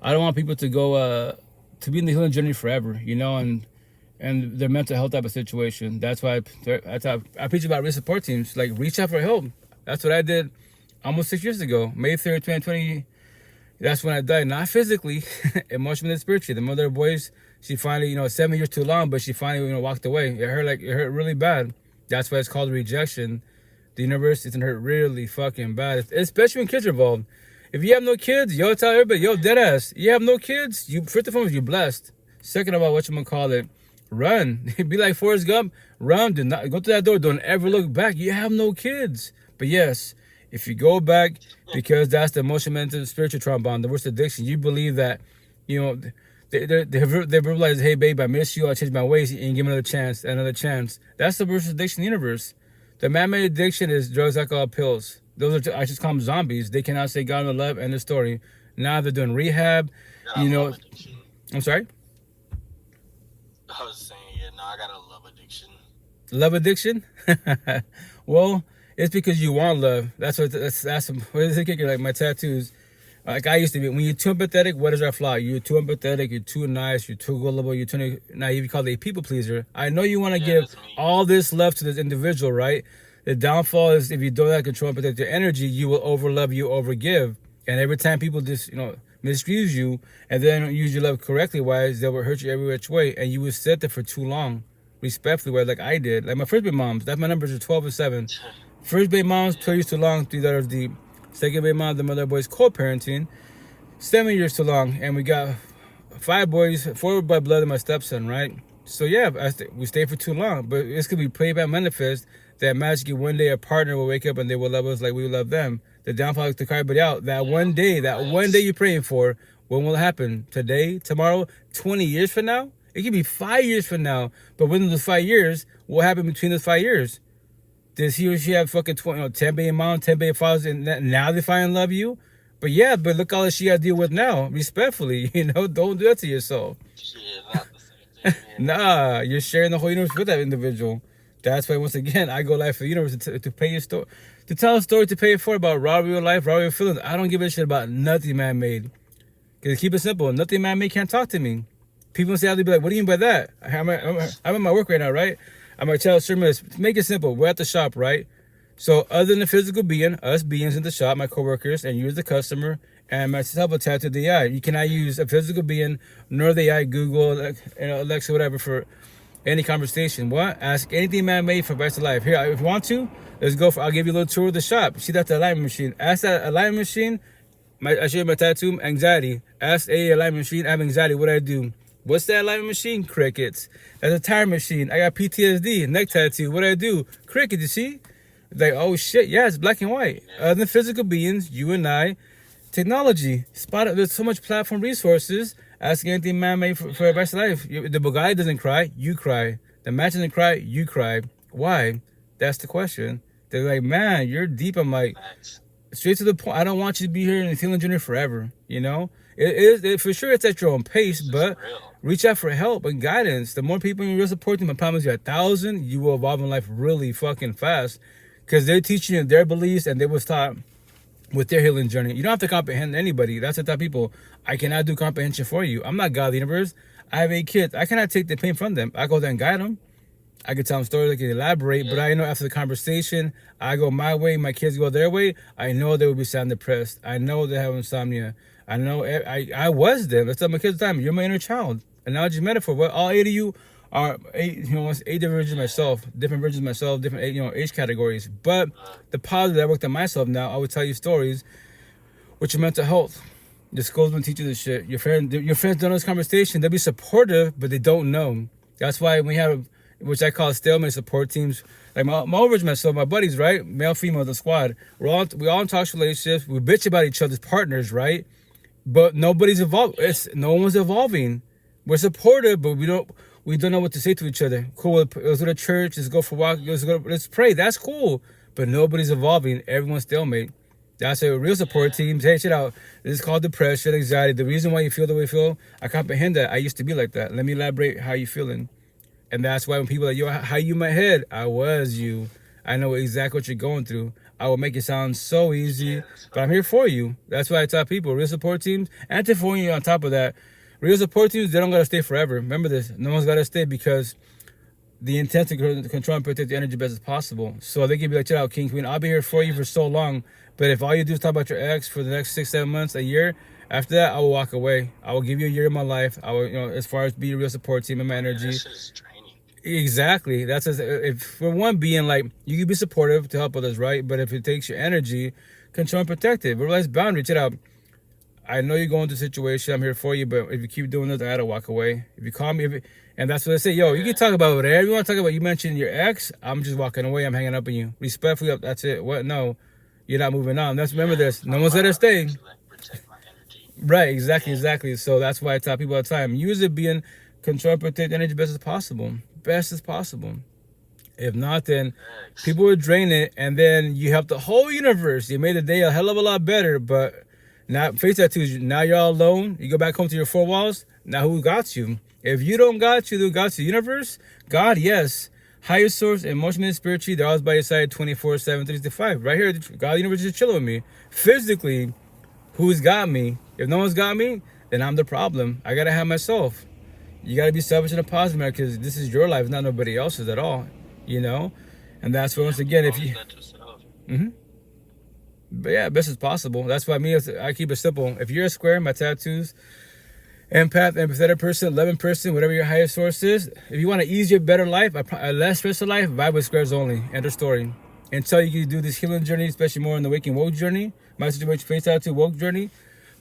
I don't want people to go to be in the healing journey forever, you know, and their mental health type of situation. That's why I preach about real support teams. Like, reach out for help. That's what I did almost 6 years ago, May 3rd, 2020. That's when I died, not physically, emotionally and spiritually. The mother of boys, she finally, 7 years too long, but she finally, walked away. It hurt really bad. That's why it's called rejection. The universe isn't hurt really fucking bad, especially when kids are involved. If you have no kids, yo, tell everybody, yo, deadass, you have no kids, you, first and foremost, you're blessed. Second of all, whatchamacallit, run. Be like Forrest Gump, run, do not, go to that door, don't ever look back. You have no kids. But yes, if you go back, because that's the emotional, mental, spiritual trauma bond, the worst addiction, you believe that, they realize, hey, babe, I miss you, I changed my ways, and give me another chance, another chance. That's the worst addiction in the universe. The man-made addiction is drugs, alcohol, pills. Those are, I just call them zombies. They cannot say God and love, end the story. Now they're doing rehab, I'm sorry? I was saying, yeah, no, I got a love addiction. Love addiction? Well, it's because you want love. That's what is the kicker? Like my tattoos. Like I used to be. When you're too empathetic, what is our flaw? You're too empathetic, you're too nice, you're too gullible, you're too naive. You call it a people pleaser. I know you want to give all this love to this individual, right? The downfall is if you don't have control and protect your energy, you will overlove, you overgive. And every time people just, misuse you and they don't use your love correctly, wise, they will hurt you every which way. And you will sit there for too long, respectfully, where like I did. Like my first baby moms, that's my numbers are 12 and 7. First baby moms, 12 years too long, 3 daughters deep. Second baby mom, the mother boys co-parenting, 7 years too long. And we got 5 boys, 4 by blood and my stepson, right? So yeah, we stayed for too long. But this could be playback manifest that magically one day a partner will wake up and they will love us like we love them. The downfall is to cry everybody out. That one day you're praying for, when will it happen? Today, tomorrow, 20 years from now? It could be 5 years from now. But within those 5 years, what happened between those 5 years? Does he or she have fucking 10 baby moms, 10 baby fathers, and now they finally love you? But yeah, but look all that she got to deal with now. Respectfully, don't do that to yourself. Yeah, not the same thing. Nah, you're sharing the whole universe with that individual. That's why, once again, I go live for the universe to pay your story, to tell a story, to pay it for about raw real life, raw real feelings. I don't give a shit about nothing man-made. Because keep it simple, nothing man-made can't talk to me. People say, I'll be like, what do you mean by that? I'm at my work right now, right? I'm going to tell service, make it simple. We're at the shop, right? So other than the physical being, us beings in the shop, my coworkers, and you as the customer, and myself attached to the AI. You cannot use a physical being, nor the AI, Google, Alexa, whatever, for any conversation. What? Ask anything man-made for best of life. Here, if you want to, let's go. I'll give you a little tour of the shop. See, that's the alignment machine. Ask that alignment machine. I show you my tattoo, anxiety. Ask a alignment machine, I have anxiety. What do I do? What's that alignment machine? Crickets. That's a tire machine. I got PTSD, neck tattoo. What do I do? Crickets, you see? Like, oh shit, yeah, it's black and white. Other than physical beings, you and I, technology. There's so much platform resources. Ask anything man-made for the rest of life. The Bugatti doesn't cry, you cry. The match doesn't cry, you cry. Why? That's the question. They're like, man, you're deep. I'm like, straight to the point. I don't want you to be here in the healing journey forever. For sure, it's at your own pace, but reach out for help and guidance. The more people in your support team, I promise you, 1,000, you will evolve in life really fucking fast, because they're teaching you their beliefs and they was taught with their healing journey. You don't have to comprehend anybody. That's the type of people. I cannot do comprehension for you. I'm not God of the universe. I have 8 kids. I cannot take the pain from them. I go there and guide them. I can tell them stories, I can elaborate, but I know after the conversation, I go my way, my kids go their way, I know they will be sad and depressed. I know they have insomnia. I know I was them. That's what my kids time. You're my inner child. Analogy metaphor. Well, all 8 of you are 8 different versions of myself, different age categories. But the positive that I worked on myself now, I would tell you stories with your mental health. The schools will teach you this shit. Your friends don't know this conversation. They'll be supportive, but they don't know. That's why we have, which I call stalemate support teams. Like my overs, myself, my buddies, right? Male, female, the squad. We all in toxic relationships. We bitch about each other's partners, right? But nobody's evolved. No one's evolving. We're supportive, but we don't know what to say to each other. Cool. Let's go to church. Let's go for a walk. Let's pray. That's cool. But nobody's evolving. Everyone's stalemate. That's a real support team. Hey, shit out. This is called depression, anxiety. The reason why you feel the way you feel, I comprehend that. I used to be like that. Let me elaborate how you feeling. And that's why when people are like, yo, how you in my head? I was you. I know exactly what you're going through. I will make it sound so easy, but I'm here for you. That's why I tell people, real support teams, and to for you on top of that, real support teams, they don't gotta stay forever. Remember this, no one's gotta stay because the intent to control and protect the energy best as possible. So they can be like, check out, King Queen, I'll be here for you for so long, but if all you do is talk about your ex for the next 6-7 months, a year, after that, I will walk away. I will give you a year of my life. I will, as far as be a real support team and my energy. That's just draining. Exactly. That's if for one being like, you can be supportive to help others, right? But if it takes your energy, control and protect it. Realize boundaries. Check out. I know you're going through a situation. I'm here for you, but if you keep doing this, I gotta walk away. If you call me, and that's what I say. Yo, you can talk about whatever you want to talk about. You mentioned your ex. I'm just walking away. I'm hanging up on you. Respectfully, that's it. What? No, you're not moving on. Remember this. No one's gonna stay. Protect my energy. Right, exactly. So that's why I tell people all the time, use it being control and protect energy best as possible. Best as possible. If not, then people will drain it, and then you help the whole universe. You made the day a hell of a lot better, but now face tattoos, now you're all alone. You go back home to your four walls. Now who got you? If you don't got you, who got you? Universe? God, yes. Higher source, emotionally and spiritually, they're always by your side 24/7, 365. Right here, God, the universe is chilling with me. Physically, who's got me? If no one's got me, then I'm the problem. I gotta have myself. You gotta be selfish in a positive manner because this is your life, not nobody else's at all. And that's where once again, if you. But yeah, best as possible. That's why I keep it simple. If you're a square, my tattoos, empath, empathetic person, loving person, whatever your highest source is, if you want an easier, better life, a less stressful life, vibe with squares only. End of story. Until you can do this healing journey, especially more in the waking woke journey, my situation face tattoo woke journey,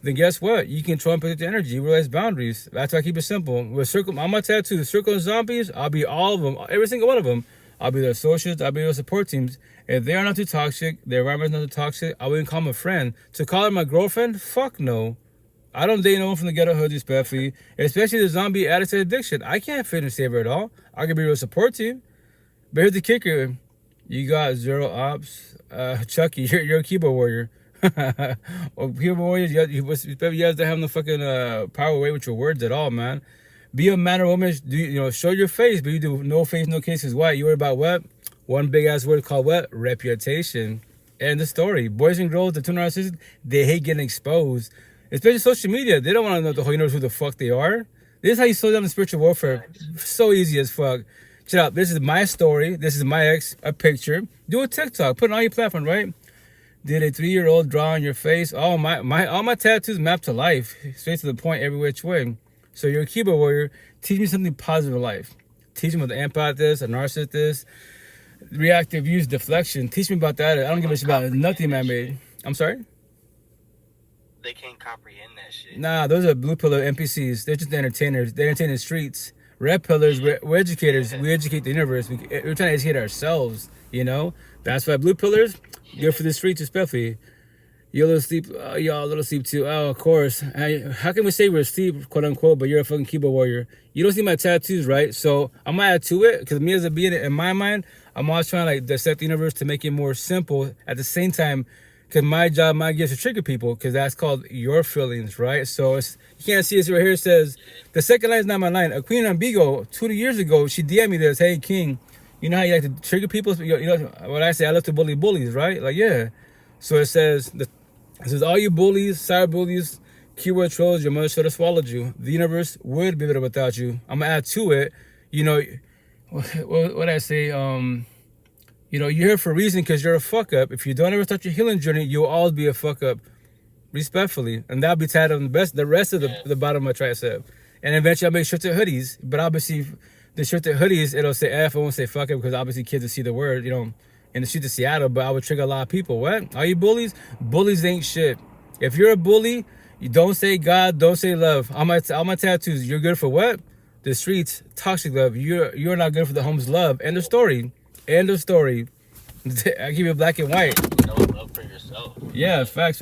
then guess what? You can control and protect the energy. You realize boundaries. That's why I keep it simple. With circle, on my tattoo, circle of zombies, I'll be all of them, every single one of them. I'll be their associates. I'll be their support teams. If they are not too toxic, their environment's not too toxic, I wouldn't call them a friend. To call her my girlfriend? Fuck no. I don't date no one from the ghetto hood, respectfully. Especially the zombie addict addiction. I can't fit and save her at all. I could be a real support team. But here's the kicker. You got zero ops. Chucky, you're a keyboard warrior. Keyboard warriors, you guys don't have no fucking power away with your words at all, man. Be a man or woman. Show your face, but you do no face, no cases. Why? You worry about what? One big ass word called what? Reputation. And the story. Boys and girls, the two narcissists, they hate getting exposed. Especially social media. They don't want to know the whole universe who the fuck they are. This is how you slow down the spiritual warfare. So easy as fuck. Check out. This is my story. This is my ex. A picture. Do a TikTok. Put it on your platform, right? Did a 3-year-old draw on your face? All my tattoos mapped to life. Straight to the point every which way. So you're a keyboard warrior. Teach me something positive in life. Teach me what the empath is, a narcissist is, reactive use, deflection. Teach me about that. I don't give a shit about nothing man made. I'm sorry? They can't comprehend that shit. Nah, those are blue pillar NPCs. They're just entertainers. They entertain the streets. Red pillars, we're educators. We educate the universe. We're trying to educate ourselves, That's why blue pillars, good for the streets especially. You're a little sleep, y'all a little sleep too. Oh, of course. How can we say we're asleep, quote unquote, but you're a fucking keyboard warrior? You don't see my tattoos, right? So I'm gonna add to it, because me as a being, in my mind, I'm always trying to dissect the universe to make it more simple. At the same time, because my job, my gift is to trigger people, because that's called your feelings, right? So you can't see this right here. It says, the second line is not my line. A queen Ambigo, 2 years ago, she DM'd me this, hey, King, you know how you like to trigger people? What I say, I love to bully bullies, right? Like, yeah. So it says, all you bullies, cyber bullies, keyword trolls, your mother should have swallowed you. The universe would be better without you. I'm going to add to it, what I say, you're here for a reason because you're a fuck up. If you don't ever start your healing journey, you'll always be a fuck up, respectfully. And that'll be tied on the rest of the bottom of my tricep. And eventually I'll make shirts and hoodies. But obviously, the shirts and hoodies, it'll say F, I won't say fuck up because obviously kids will see the word, in the streets of Seattle, but I would trigger a lot of people. What? Are you bullies? Bullies ain't shit. If you're a bully, you don't say God, don't say love. All my tattoos, you're good for what? The streets, toxic love. You're not good for the home's love. End of story. End of story. I keep it black and white. No love for yourself. Yeah, facts.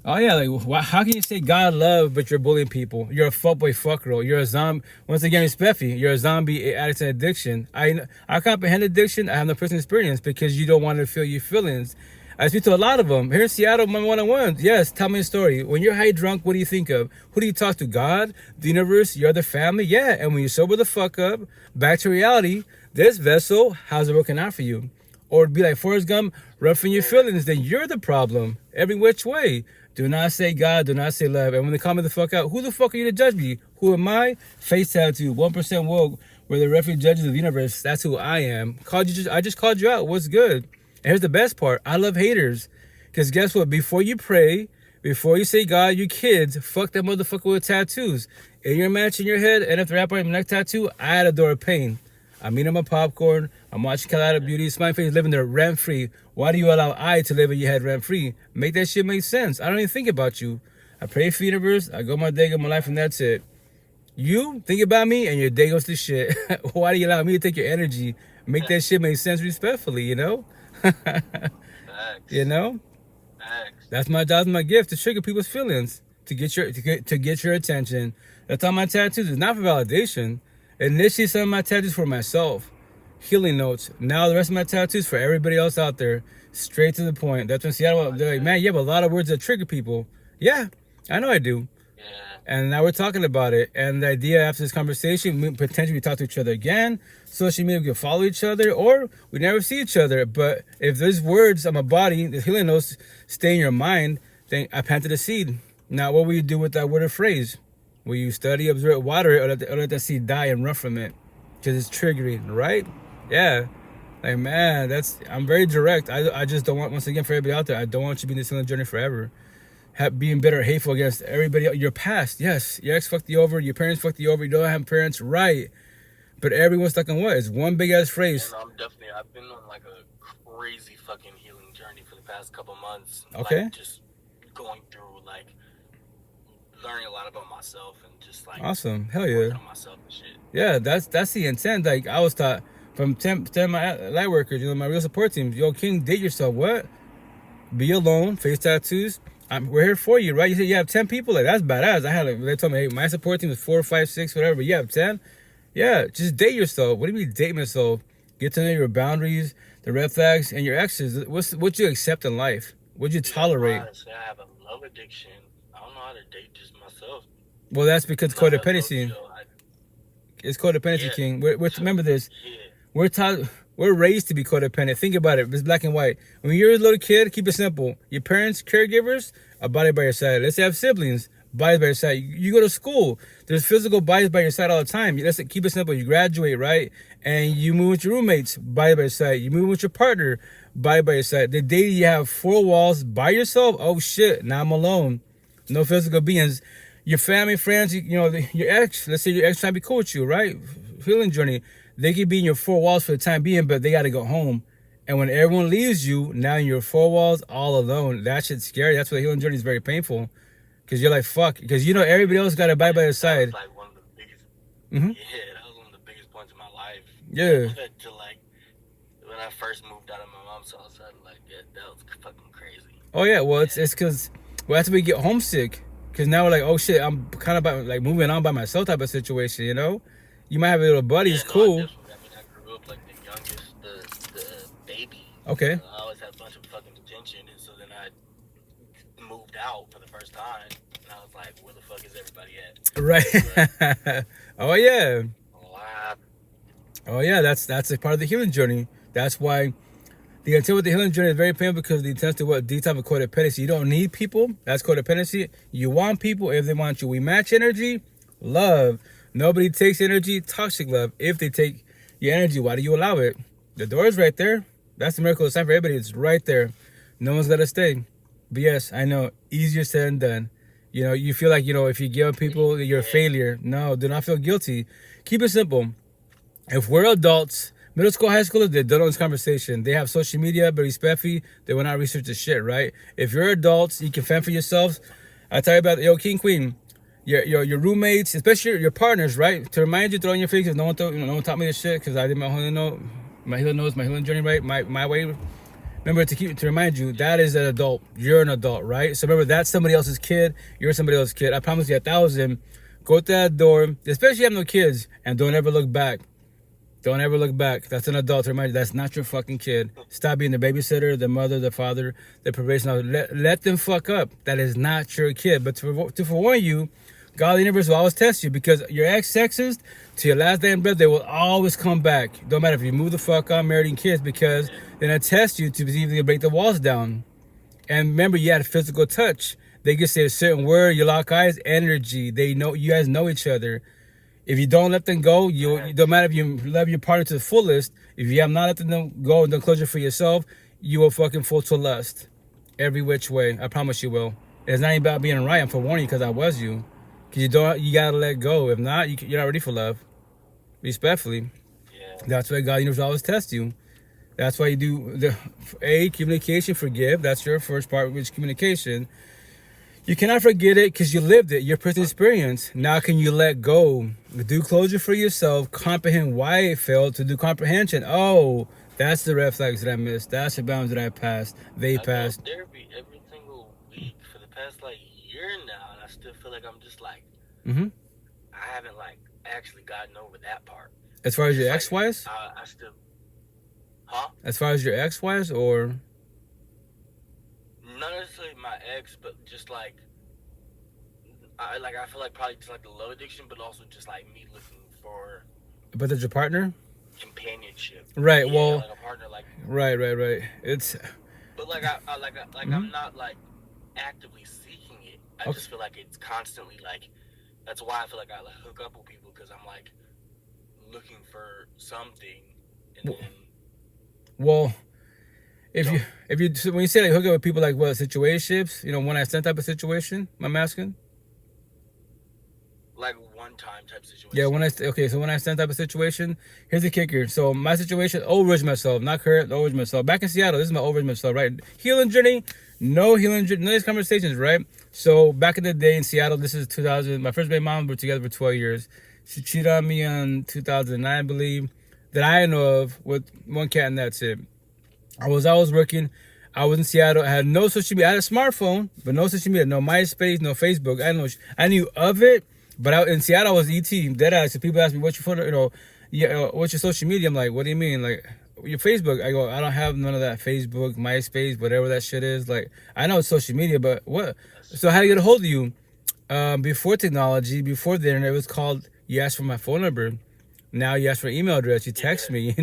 Oh yeah, how can you say God love but you're bullying people? You're a fuckboy fuckgirl. You're a zombie. Once again, respectfully, you're a zombie addict to addiction. I comprehend addiction. I have no personal experience because you don't want to feel your feelings. I speak to a lot of them. Here in Seattle, my one-on-ones. Yes, tell me a story. When you're high drunk, what do you think of? Who do you talk to? God? The universe? Your other family? Yeah, and when you sober the fuck up, back to reality, this vessel, how's it working out for you? Or be like Forrest Gump, roughing your feelings, then you're the problem. Every which way. Do not say God, do not say love. And when they call me the fuck out, who the fuck are you to judge me? Who am I? Face tattoo, 1% woke. We're the refuge judges of the universe. That's who I am. I just called you out. What's good? And here's the best part. I love haters. Because guess what? Before you pray, before you say God, you kids, fuck that motherfucker with tattoos. In your match in your head, and if the rapper has my neck tattoo, I had a door of pain. I'm eating my popcorn. I'm watching Cal of Beauty. Smiley face living there rent free. Why do you allow I to live in your head rent free? Make that shit make sense. I don't even think about you. I pray for the universe. I go my day, go my life, and that's it. You think about me, and your day goes to shit. Why do you allow me to take your energy? Make that shit make sense respectfully, you know? You know? That's my job, my gift, to trigger people's feelings, to get your attention. That's all my tattoos. It's not for validation. Initially, some of my tattoos for myself. Healing notes. Now the rest of my tattoos for everybody else out there. Straight to the point. That's when Seattle, they're like, man, you have a lot of words that trigger people. Yeah, I know I do. Yeah. And now we're talking about it. And the idea after this conversation, we potentially talk to each other again. Social media, we can follow each other, or we never see each other. But if those words on my body, the healing notes, stay in your mind, then I planted a seed. Now, what will you do with that word or phrase? Will you study, observe, water it, or let that seed die and run from it? Because it's triggering, right? Yeah. Like, man, I'm very direct. I just don't want, once again, for everybody out there, I don't want you to be in this healing journey forever. Being bitter or hateful against everybody, your past. Yes, your ex fucked you over, your parents fucked you over, you don't have parents, right? But everyone's stuck on what? It's one big ass phrase. And I've been on like a crazy fucking healing journey for the past couple months. Okay. Like, just going through, like, learning a lot about myself and just like awesome. Hell yeah. On myself and shit. Yeah, that's the intent. Like, I was taught from 10 my light workers, you know, my real support teams. Yo, King, date yourself. What? Be alone. Face tattoos. We're here for you, right? You said you have 10 people. Like, that's badass. I had like, they told me, hey, my support team is 4, 5, 6, whatever. But you have 10. Yeah, just date yourself. What do you mean date yourself? Get to know your boundaries, the red flags, and your exes. What you accept in life? What you tolerate? Honestly, I have a love addiction. I don't know how to date just myself. Well, that's because codependency. It's codependency, yeah. King. Remember this. Yeah. We're raised to be codependent. Think about it. It's black and white. When you're a little kid, keep it simple. Your parents, caregivers, a body by your side. Let's say you have siblings, bodies by your side. You go to school. There's physical bodies by your side all the time. Let's keep it simple. You graduate, right? And you move with your roommates, body by your side. You move with your partner, body by your side. The day you have 4 walls by yourself, oh shit, now I'm alone. No physical beings. Your family, friends, you know, your ex, let's say your ex trying to be cool with you, right? Healing journey. They could be in your 4 walls for the time being, but they got to go home. And when everyone leaves you, now in your 4 walls, all alone. That shit's scary. That's why the healing journey is very painful. Because you're like, fuck. Because you know everybody else got to bite by their side. That was like one of the biggest, that was one of the biggest points in my life. Yeah. To like, when I first moved out of my mom's house, that was fucking crazy. Oh, yeah. Well, it's because, that's when we get homesick. Because now we're like, oh, shit, I'm kind of like moving on by myself type of situation, you know? You might have a little buddy, it's cool. I grew up like the youngest, the baby. Okay. I always had a bunch of fucking attention, and so then I moved out for the first time, and I was like, where the fuck is everybody at? Right. Oh, yeah. Wow. Oh, yeah, that's a part of the healing journey. That's why the intent with the healing journey is very painful, because the intent to what? D type of codependency. You don't need people. That's codependency. You want people if they want you. We match energy, love. Nobody takes energy, toxic love. If they take your energy, why do you allow it? The door is right there. That's the miracle of sign for everybody. It's right there. No one's got to stay. But yes, I know, easier said than done. You know, you feel like, you know, if you give people, you're a failure. No, do not feel guilty. Keep it simple. If we're adults, middle school, high schoolers, they don't know this conversation. They have social media, but respectfully, they will not research the shit, right? If you're adults, you can fend for yourselves. I tell you about, yo, King, Queen. Your roommates, especially your partners, right? To remind you, throw in your face, because no one taught me this shit, because I did my healing notes, my healing journey, right? My way. Remember to remind you, that is an adult. You're an adult, right? So remember, that's somebody else's kid. You're somebody else's kid. I promise you 1,000. Go to that door, especially if you have no kids, and don't ever look back. Don't ever look back. That's an adult. To remind you, that's not your fucking kid. Stop being the babysitter, the mother, the father, the probation officer. Let them fuck up. That is not your kid. But to forewarn you, God, the universe will always test you because your ex-sexist to your last day in bed, they will always come back. Don't matter if you move the fuck on, married and kids, because they're gonna test you to see if they can break the walls down. And remember, you had a physical touch. They can say a certain word, you lock eyes, energy. They know you guys know each other. If you don't let them go, you don't matter if you love your partner to the fullest. If you have not let them go and done closure for yourself, you will fucking fall to lust every which way. I promise you will. It's not even about being right. I'm for warning you because I was you. Cause you gotta let go. If not, you're not ready for love. Respectfully. Yeah. That's why God universe always tests you. That's why you do the communication, forgive. That's your first part, which is communication. You cannot forget it because you lived it, your personal experience. Now can you let go? Do closure for yourself, comprehend why it failed, to do comprehension. Oh, that's the red flags that I missed. That's the bounds that I passed. They passed. I go to therapy every single week for the past like year now, and I still feel like I'm just like, I haven't like actually gotten over that part. As far as your Like, ex-wives? I still, huh? As far as your ex-wives, or? Not necessarily my ex, but just like, I feel like probably just like the love addiction, but also just like me looking for But that's your partner? companionship. Right, Yeah, well. like a partner, like. Right. It's. But like I'm not like actively seeking it. I just feel like it's constantly like. That's why I feel like I like hook up with people, because I'm like looking for something, and then. Well, if you when you say like hook up with people, like what situationships, one night stand type of situation, I'm asking. Like one time type situation. Yeah, so when I stand type of situation, here's the kicker. So my situation, overage myself, not current, overage myself. Back in Seattle, this is my overage myself, right? Healing journey, no healing journey, none of these conversations, right? So back in the day in Seattle, this is 2000. My first baby mom, we were together for 12 years. She cheated on me in 2009, I believe, that I know of, with one cat, and that's it. I was working. I was in Seattle. I had no social media. I had a smartphone, but no social media, no MySpace, no Facebook. I knew of it. But in Seattle, I was ET, deadass. So people ask me, what's your photo, what's your social media? I'm like, what do you mean? Like, your Facebook? I go, I don't have none of that. Facebook, MySpace, whatever that shit is. Like, I know it's social media, but what? So how do you get a hold of you? Before technology, before the internet, it was called, you ask for my phone number. Now you ask for email address, you text me,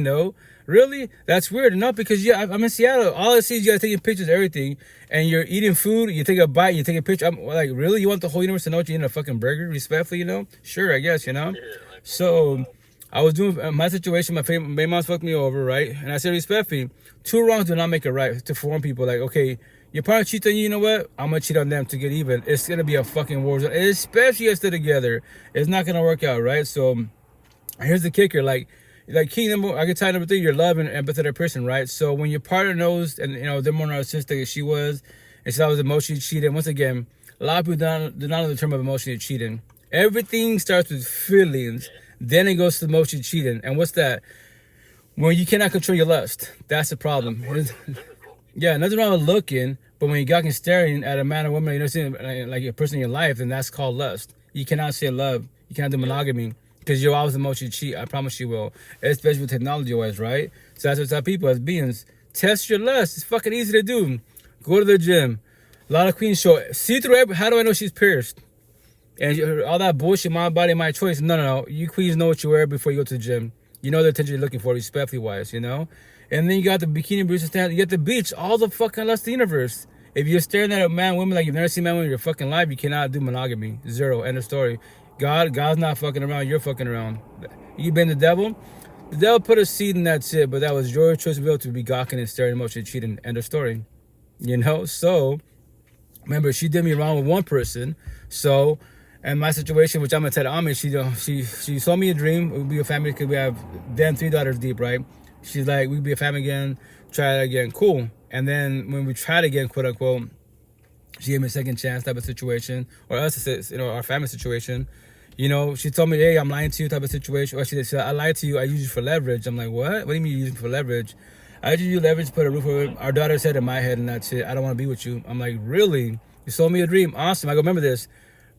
Really? That's weird. No, because I'm in Seattle. All I see is you guys taking pictures of everything, and you're eating food, you take a bite, you take a picture. I'm like, really? You want the whole universe to know what you're eating a fucking burger? Respectfully, Sure, I guess, So, I was doing my situation, my mom fucked me over, right? And I said, respectfully, two wrongs do not make it right. To form people, like, okay, your partner cheats on you, you know what? I'm gonna cheat on them to get even. It's gonna be a fucking war zone, especially if they're together. It's not gonna work out, right? So, here's the kicker, like key number, I can tell number 3, you're love and empathetic person, right? So when your partner knows, and they're more narcissistic as she was, and so I was emotionally cheating. Once again, a lot of people do not know the term of emotionally cheating. Everything starts with feelings, then it goes to emotionally cheating. And what's that? When you cannot control your lust, that's the problem. Yeah, nothing wrong with looking, but when you got staring at a man or woman, like a person in your life, then that's called lust. You cannot say love. You cannot do monogamy. Because you'll always emotionally cheat. I promise you will. Especially with technology-wise, right? So that's what I tell people as beings. Test your lust. It's fucking easy to do. Go to the gym. A lot of queens show. See through every. How do I know she's pierced? And all that bullshit, my body, my choice. No. You queens know what you wear before you go to the gym. You know the attention you're looking for, respectfully-wise, And then you got the bikini bruises stand. You get the beach. All the fucking lust of the universe. If you're staring at a man, woman, like you've never seen a man woman in your fucking life, you cannot do monogamy. 0. End of story. God's not fucking around, you're fucking around. You been the devil? The devil put a seed in that shit, but that was your choice of will to be gawking and staring, emotionally cheating. End of story. So, remember, she did me wrong with one person. So, and my situation, which I'm gonna tell Ami, she sold me a dream. We'd be a family because we have then 3 daughters deep, right? She's like, we'd be a family again, try it again, cool. And then when we tried again, quote unquote, she gave me a second chance type of situation, or us, our family situation. She told me, hey, I'm lying to you type of situation. Or she said, I lied to you, I use you for leverage. I'm like, what? What do you mean you use me for leverage? I just use leverage to put a roof over it. Our daughter said in my head, and that's it. I don't want to be with you. I'm like, really? You sold me a dream. Awesome. I go, remember this.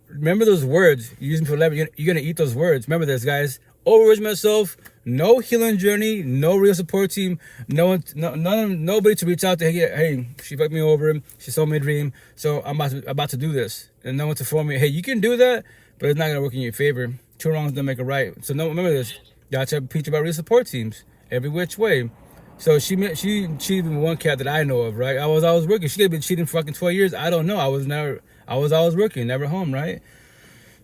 Remember those words. You use me for leverage. You're going to eat those words. Remember this, guys. Overage myself. No healing journey. No real support team. Nobody to reach out to. Hey, she fucked me over. She sold me a dream. So I'm about to do this. And no one to inform me, hey, you can do that. but it's not gonna work in your favor. Two wrongs don't make a right. So no, remember this. Y'all try to preach about real support teams every which way. So she cheated with one cat that I know of, right? I was always working. She could have been cheating for fucking 12 years. I don't know. I was always working, never home, right?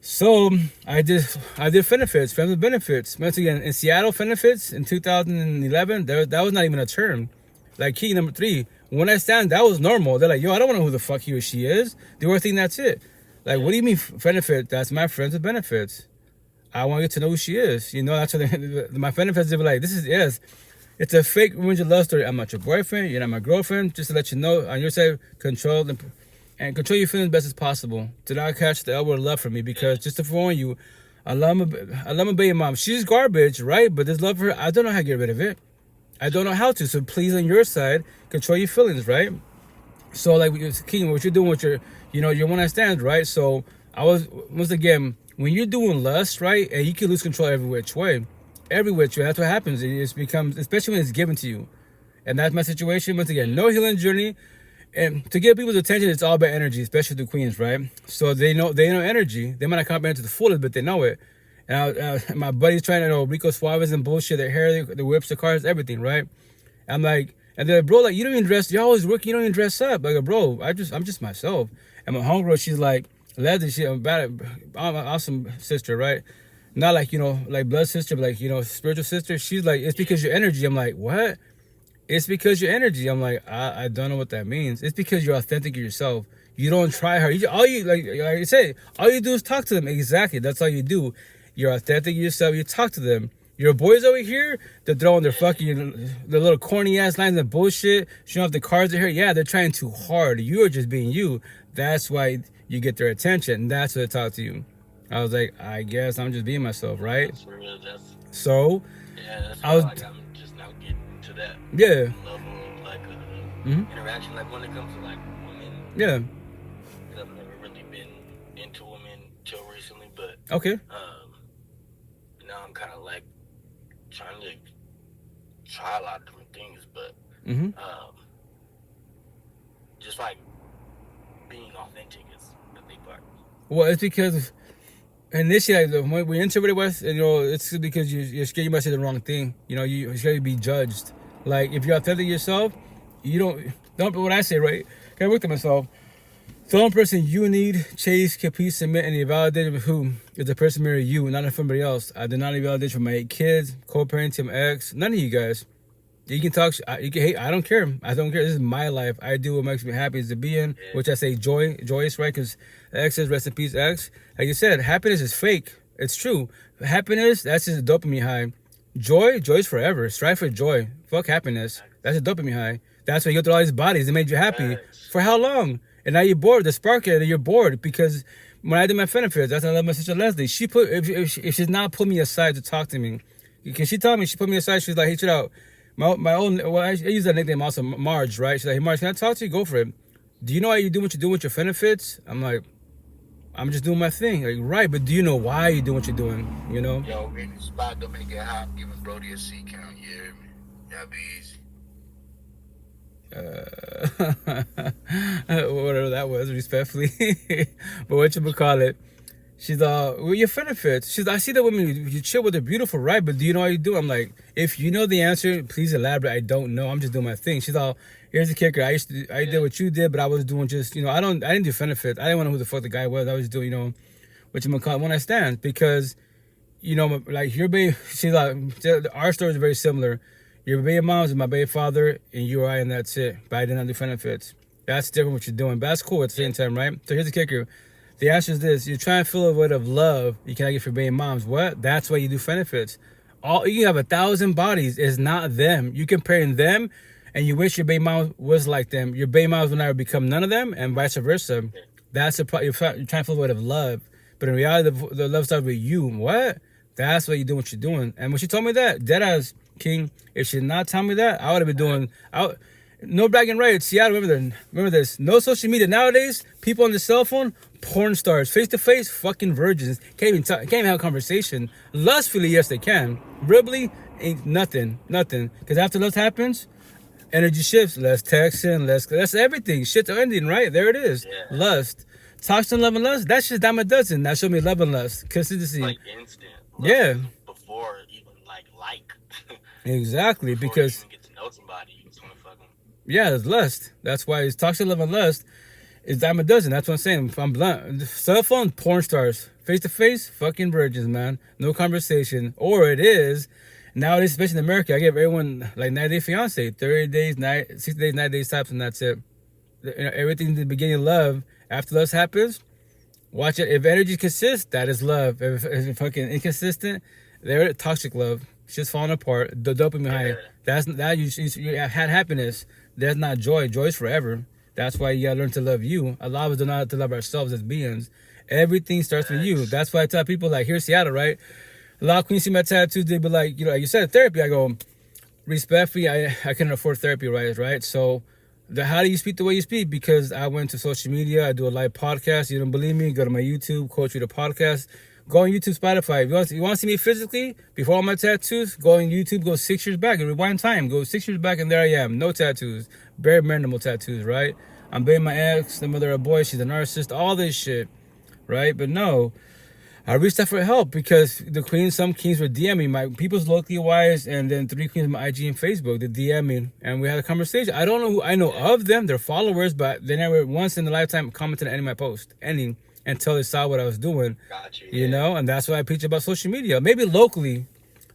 So I did benefits, friends with benefits. Once again, in Seattle, benefits in 2011, that was not even a term. Like key number 3, when I stand, that was normal. They're like, yo, I don't know who the fuck he or she is. They were thinking that's it. Like, what do you mean benefit? That's my friends with benefits. I want to get to know who she is. You know, that's what my benefits, they were like, it's a fake revenge love story. I'm not your boyfriend. You're not my girlfriend. Just to let you know, on your side, control your feelings best as possible. Do not catch the elbow of love from me, because just to warn you, I love my baby mom. She's garbage, right? But this love for her, I don't know how to get rid of it. I don't know how to. So please, on your side, control your feelings, right? So like, King, what you're doing with your one night stands, right? So once again, when you're doing lust, right, and you can lose control every which way. That's what happens. It becomes, especially when it's given to you. And that's my situation. Once again, no healing journey. And to get people's attention, it's all about energy, especially the queens, right? So they know energy. They might not comprehend to the fullest, but they know it. And my buddy's trying to know Rico Suaves and bullshit, their hair, the whips, the cars, everything, right? I'm like, and they're like, bro, like, you don't even dress, you're always working, you don't even dress up. Like, bro, I'm just myself. And my homegirl, she's like, Leslie, she's an awesome sister, right? Not like, like blood sister, but like, spiritual sister. She's like, it's because your energy. I'm like, what? It's because your energy. I'm like, I don't know what that means. It's because you're authentic to yourself. You don't try hard. Like I say, all you do is talk to them. Exactly. That's all you do. You're authentic to yourself. You talk to them. Your boys over here, they're throwing their their little corny ass lines and bullshit, showing off the cards in here. Yeah, they're trying too hard. You are just being you. That's why you get their attention. That's why they talk to you. I was like, I guess I'm just being myself, right? So, that's I was. Like, I'm just now getting to that level of like interaction, like when it comes to like women. Yeah. Because I've never really been into women till recently, but okay. Now I'm kind of like trying to try a lot of different things, but just like being authentic is the big part. Well, it's because initially, when we enter with, it's because you're scared you might say the wrong thing. You're scared to be judged. Like, if you're authentic yourself, you don't what I say, right? I work to myself. The only person you need, chase, compete, submit, and evaluate with who is the person marry you, not somebody else. I did not evaluate for my 8 kids, co-parenting, my ex, none of you guys. You can talk, you can hate, I don't care. This is my life. I do what makes me happy is to be in, which I say joyous, right? Because X says rest in peace, X. Like you said, happiness is fake. It's true. Happiness, that's just a dopamine high. Joy's forever. Strive for joy. Fuck happiness. That's a dopamine high. That's why you go through all these bodies. They made you happy. For how long? And now you're bored. The spark it, you're bored. Because when I did my benefits, that's why I love my sister Leslie. She if she's not put me aside to talk to me, because she told me, she put me aside, she's like, hey, chill out. My own, well, I use that nickname also, Marge, right? She's like, hey, Marge, can I talk to you? Go for it. Do you know how you do what you do with your benefits? I'm like, I'm just doing my thing. Like, right, but do you know why you do what you're doing? Yo, in the spot, don't make it hot. I'm giving Brody a C count. You hear me? That'd be easy. Whatever that was, respectfully. But what you call it? She's well, your benefits. I see that women, you chill with, they're beautiful, right? But do you know how you do? I'm like, if you know the answer, please elaborate. I don't know. I'm just doing my thing. She's all, here's the kicker. I did what you did, but I was doing just, I didn't do benefits. I didn't know who the fuck the guy was. I was doing, what you call it, when I stand, because, like your baby, she's like, our stories are very similar. Your baby mom is my baby father, and you or I, and that's it. But I did not do benefits. That's different what you're doing. But that's cool at the same time, right? So here's the kicker. The answer is this. You're trying to fill a void of love you cannot get for baby moms. What? That's why you do benefits. You have 1,000 bodies. It's not them. You comparing them, and you wish your baby mom was like them. Your baby moms will never become none of them, and vice versa. That's the problem. You're trying to fill a void of love. But in reality, the love starts with you. What? That's why you do what you're doing. And when she told me that, deadass King, if she did not tell me that, I would have been doing... No bragging rights. Seattle, remember this. No social media. Nowadays, people on the cell phone, porn stars. Face to face, fucking virgins. Can't even have a conversation. Lustfully, yes, they can. Ribly, ain't nothing. Because after lust happens, energy shifts. Less texting, less everything. Shit's ending, right? There it is. Lust. Toxic love and lust, that's just dime a dozen. That showed me love and lust. Consistency. Like instant. Yeah. Before even like. Exactly. Before Because you even get to know somebody, you just want to fuck them. yeah, it's lust. That's why it's toxic love and lust. It's dime a dozen. That's what I'm saying. If I'm blunt, cell phone porn stars, face to face, fucking virgins, man. No conversation. Or it is. Nowadays, especially in America, I give everyone like 90-day fiance, 30 days, 60 days, 90 days tops, and that's it. Everything in the beginning of love. After lust happens, watch it. If energy consists, that is love. If it's fucking inconsistent, they're toxic love. It's just falling apart. The dopamine high. That's that you had happiness. There's not joy. Joy is forever. That's why you gotta learn to love you. A lot of us do not have to love ourselves as beings. Everything starts with you. That's why I tell people like here in Seattle, right? A lot of queens see my tattoos, they be like, like you said, therapy. I go, respectfully, I couldn't afford therapy, right? So how do you speak the way you speak? Because I went to social media, I do a live podcast. You don't believe me? Go to my YouTube, Coach Reader Podcast. Go on YouTube, Spotify. If you want to see me physically, before all my tattoos, go on YouTube, go 6 years back and rewind time. Go 6 years back and there I am. No tattoos. Bare minimal tattoos, right? I'm being my ex, the mother of a boy, she's a narcissist, all this shit, right? But no, I reached out for help because some queens were DMing my people's locally wise, and then 3 queens on my IG and Facebook, they DM me, and we had a conversation. I don't know who I know of them, they're followers, but they never once in a lifetime commented on any of my posts, until they saw what I was doing. Got you. You know, and that's why I preach about social media. Maybe locally,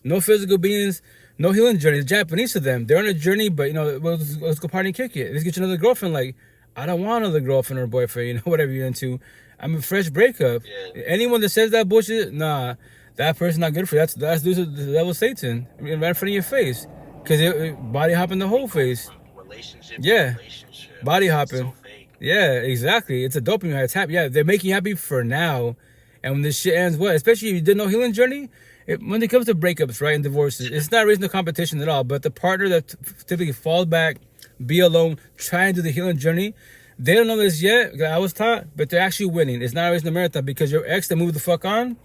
no physical beings, no healing journey. The Japanese to them, they're on a journey, but let's go party and kick it. Let's get you another girlfriend. Like, I don't want another girlfriend or boyfriend, whatever you're into. I'm a fresh breakup. Yeah. Anyone that says that bullshit, nah, that person's not good for you. That's the devil Satan. I mean, right in front of your face. Because it body hopping the whole face. Relationship. Body hopping. So fake. Yeah, exactly. It's a dopamine high. It's happy. Yeah, they're making you happy for now. And when this shit ends, what? Especially if you did no healing journey, when it comes to breakups, right, and divorces, it's not raising the competition at all. But the partner that typically falls back, be alone, try and do the healing journey, they don't know this yet. I was taught, but they're actually winning. It's not always in the marathon because your ex that moved the fuck on,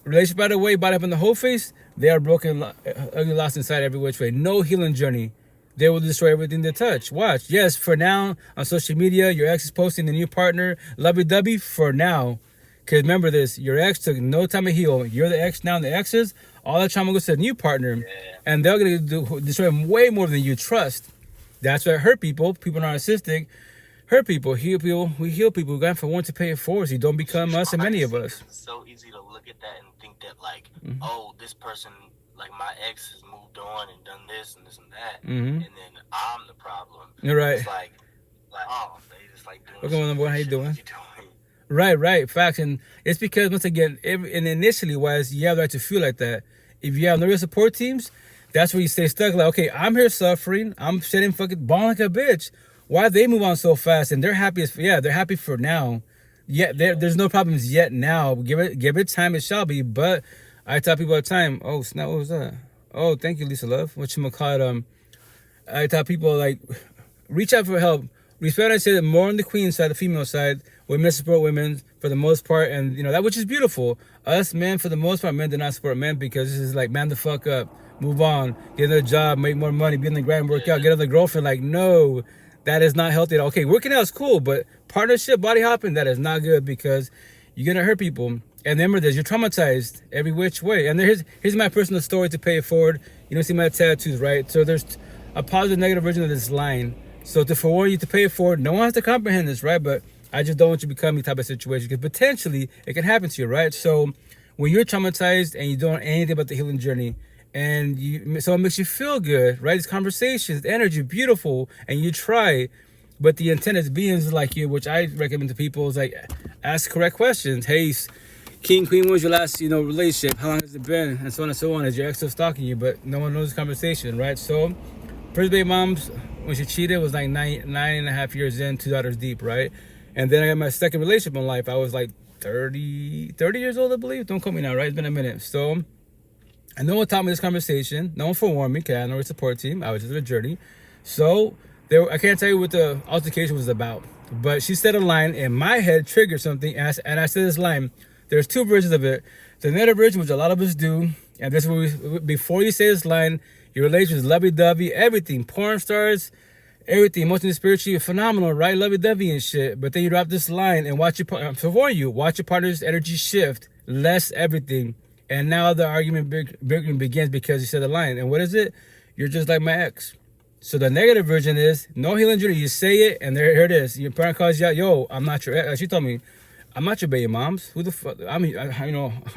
relationship by the way, body up in the whole face, they are broken, ugly, lost inside every which way. No healing journey. They will destroy everything they touch. Watch. Yes, for now, on social media, your ex is posting the new partner, lovey-dovey, for now. Because remember this, your ex took no time to heal. You're the ex now, and the exes, all that trauma goes to the new partner. And they're going to destroy them way more than you trust. That's why hurt people are narcissistic, hurt people, heal people, we heal people. We got for one to pay it forward. So you don't become us and many of us. It's so easy to look at that and think that like, oh, this person, like my ex has moved on and done this and that, and then I'm the problem. You're right. It's like oh, they just like doing. Okay, number one, how you doing? Right, facts, and it's because once again, and initially, wise, you have the right to feel like that. If you have no real support teams, that's where you stay stuck. Like, okay, I'm here suffering, I'm shedding fucking balling like a bitch. Why they move on so fast and they're happy they're happy for now. Yeah, there's no problems yet now. Give it time, it shall be. But I tell people all the time, oh snap, what was that? Oh, thank you, Lisa Love. Whatchamacallit, I tell people like reach out for help. Respect, I say that more on the queen side, the female side, women support women for the most part, and that which is beautiful. Us men, for the most part, men do not support men because this is like man the fuck up, move on, get another job, make more money, be in the grind, work out, get another girlfriend. Like, no. That is not healthy at all. Okay, working out is cool, but partnership, body hopping, that is not good because you're going to hurt people. And remember this, you're traumatized every which way. And here's my personal story to pay it forward. You don't see my tattoos, right? So there's a positive, negative version of this line. So to forewarn you to pay it forward, no one has to comprehend this, right? But I just don't want you to become any type of situation because potentially it can happen to you, right? So when you're traumatized and you don't know anything about the healing journey, and so it makes you feel good, right? These conversations, energy, beautiful, and you try, but the intent is beings like you, which I recommend to people, is like ask correct questions. Hey, king, queen, when was your last relationship? How long has it been? And so on and so on. Is your ex still stalking you? But no one knows this conversation, right? So first baby mom's, when she cheated, was like nine and a half years in, 2 daughters deep, right? And then I got my second relationship in life. I was like 30 years old, I believe. Don't quote me now, right? It's been a minute. So and no one taught me this conversation. No one forewarned me because I had no support team. I was just on a journey. So I can't tell you what the altercation was about. But she said a line in my head, triggered something. And I said this line. There's 2 versions of it. The another version, which a lot of us do. And this is before you say this line, your relationship is lovey-dovey, everything. Porn stars, everything, emotionally, spiritually, phenomenal, right? Lovey-dovey and shit. But then you drop this line and watch your partner's energy shift, less everything. And now the argument begins because you said the line. And what is it? You're just like my ex. So the negative version is no healing journey. You say it, and here it is. Your parent calls you out. Yo, I'm not your ex. Like she told me, I'm not your baby moms. Who the fuck? I mean, I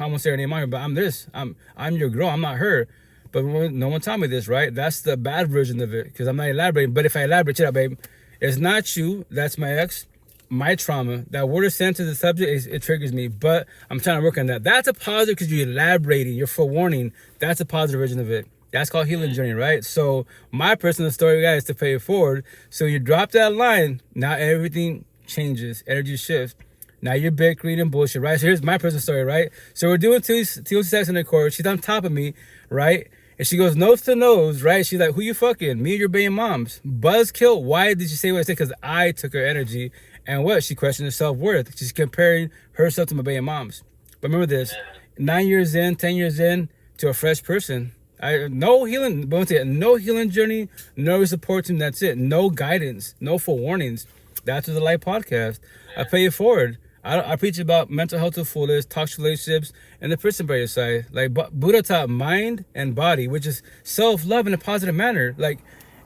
won't say her name on here, but I'm this. I'm your girl. I'm not her. But no one told me this, right? That's the bad version of it because I'm not elaborating. But if I elaborate, check out, babe. It's not you. That's my ex. My trauma. That word is sent to the subject. It triggers me. But I'm trying to work on that. That's a positive because you're elaborating. You're forewarning. That's a positive version of it. That's called healing journey, right? So my personal story, guys, is to pay it forward. So you drop that line. Now everything changes. Energy shifts. Now you're bickering and bullshit, right? So here's my personal story, right? So we're doing two sex in the court. She's on top of me, right? And she goes nose to nose, right? She's like, who you fucking? Me or your baby moms? Buzzkill. Why did you say what I said? Because I took her energy. And what? She questioned her self-worth. She's comparing herself to my baby moms. But remember this. 9 years in, 10 years in, to a fresh person. No healing journey, no support team. That's it. No guidance, no forewarnings. That's what the Light Podcast. I pay it forward. I preach about mental health to fullest, toxic relationships, and the person by your side. Like Buddha taught mind and body, which is self-love in a positive manner. Like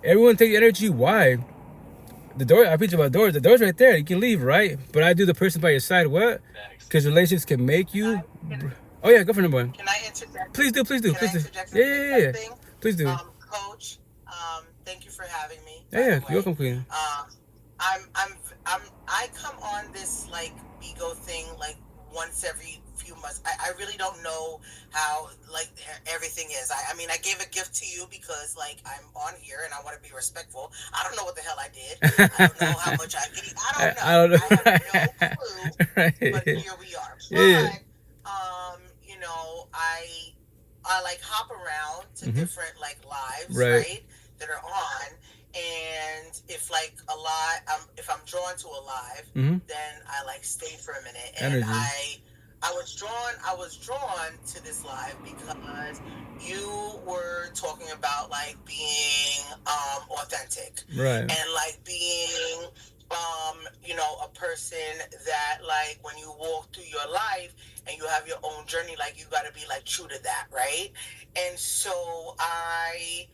everyone take energy. Why? The door. I preach about doors. The door's right there. You can leave, right? But I do the person by your side. What? Because relationships can make you. Oh yeah, go for number one. Can I interject? Please do. Can I interject Yeah. Please do. Coach, thank you for having me. Yeah, you're welcome, Queen. I come on this like ego thing like once every few months. I really don't know how like everything is. I mean, I gave a gift to you because like I'm on here and I want to be respectful. I don't know what the hell I did. I don't know how much I gave. I don't know. I have no clue. Right. But here we are. Yeah. But you know, I like hop around to different like lives, right, that are on. And if like if I'm drawn to a live, then I like stay for a minute. And energy. I was drawn to this live because you were talking about like being authentic, right, and like being you know, a person that like when you walk through your life and you have your own journey, like you got to be like true to that, right? And so I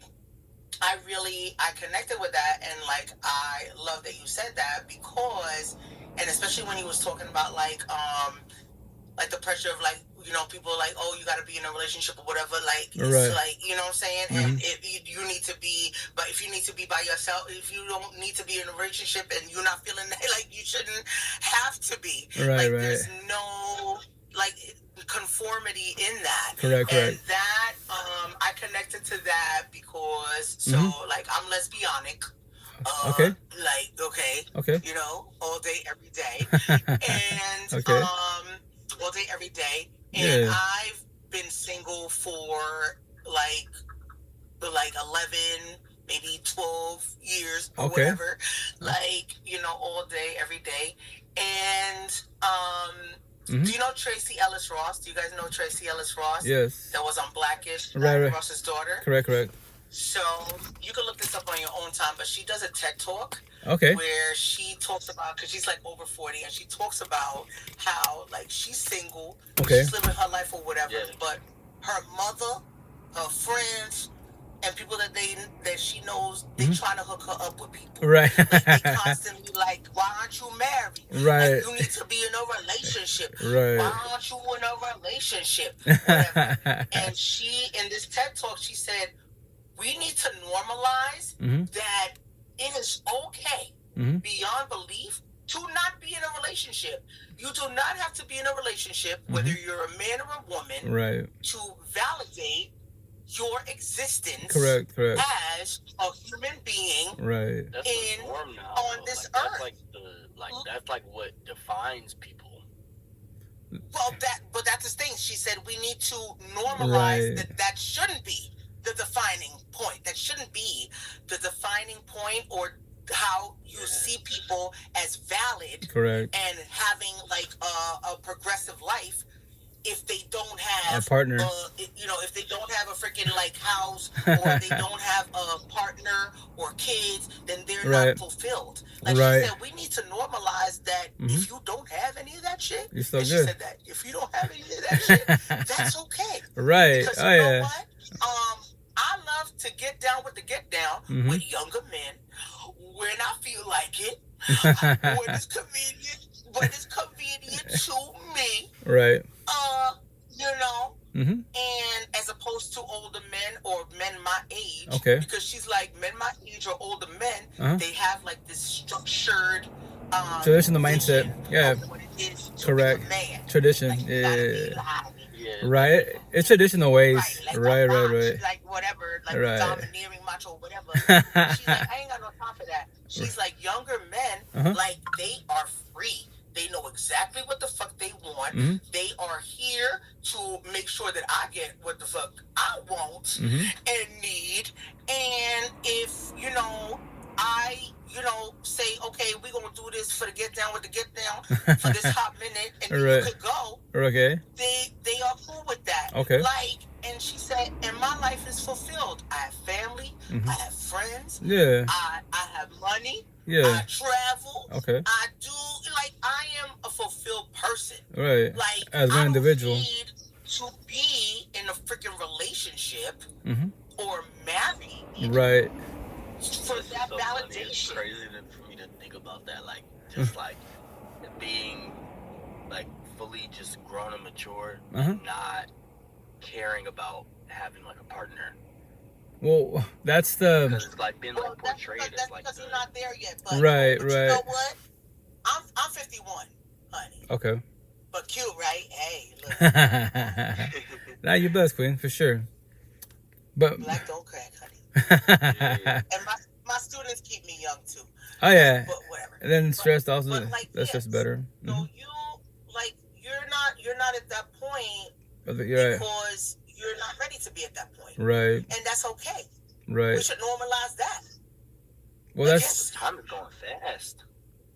connected with that, and like I love that you said that because, and especially when he was talking about like the pressure of like, you know, people are like, oh, you got to be in a relationship or whatever, like it's like, you know what I'm saying, and you need to be, but if you need to be by yourself, if you don't need to be in a relationship and you're not feeling that, like you shouldn't have to be, there's no like conformity in that. Correct. And that I connected to that because like I'm lesbianic. Okay. Like okay. You know, all day every day. And all day every day. And I've been single for like 11, maybe 12 years or whatever. Like, you know, all day every day. And do you know Tracy Ellis Ross? Do you guys know Tracy Ellis Ross? Yes. That was on Blackish, right. Ross's daughter. Correct. So you can look this up on your own time, but she does a TED Talk. Okay. Where she talks about, because she's like over 40, and she talks about how like she's single, she's living her life or whatever, but her mother, her friends, and people that she knows, they trying to hook her up with people. Right. Like they constantly like, why aren't you married? Right. Like, you need to be in a relationship. Right. Why aren't you in a relationship? Whatever. And she, in this TED Talk, she said, we need to normalize that it is okay beyond belief to not be in a relationship. You do not have to be in a relationship, whether you're a man or a woman, right, to validate your existence correct as a human being, right, that's the norm now, on this earth. That's like what defines people. Well, but that's the thing. She said we need to normalize that shouldn't be the defining point. That shouldn't be the defining point, or how you see people as valid, correct, and having like a progressive life. if they don't have a partner. If they don't have a freaking like house, or they don't have a partner or kids, then they're not fulfilled. Like she said, we need to normalize that if you don't have any of that shit, you're still and good. she said that if you don't have any of that shit, that's okay. Right. Because you know what? I love to get down with the get down with younger men when I feel like it, when it's convenient to me. Right. And as opposed to older men or men my age. Okay. Because she's like, men my age or older men, they have like this structured traditional mindset. Yeah. Correct. Tradition. Yeah. Right. It's traditional ways. Right. Right. Like whatever, like domineering macho, whatever. She's like, I ain't got no time for that. She's like, younger men, like they are free. They know exactly what the fuck they want. They are here to make sure that I get what the fuck I want and need. And if, I, say, okay, we're going to do this for the get down with the get down for this hot minute, and then you could go. Okay. They are cool with that. Okay. And she said, and my life is fulfilled. I have family. I have friends. Yeah. I have money. Yeah. I travel. Okay. I do, I am a fulfilled person. Right. Like, as an individual. I don't need to be in a freaking relationship or married. Right. For that validation. It's crazy for me to think about that. Like, just like being like fully just grown and mature, and not caring about having like a partner. Well, that's because it's like been like portrayed that's as like because you're not there yet. But, right. You know what? I'm 51, honey. Okay. But cute, right? Hey, look. Now you're blessed, Queen, for sure. But black don't crack, honey. And my students keep me young too. Oh yeah. But whatever. And then stressed also. That's just better. So you're not at that point because you're not ready to be at that point. Right. And that's okay. Right. We should normalize that. Well, that's time is going fast.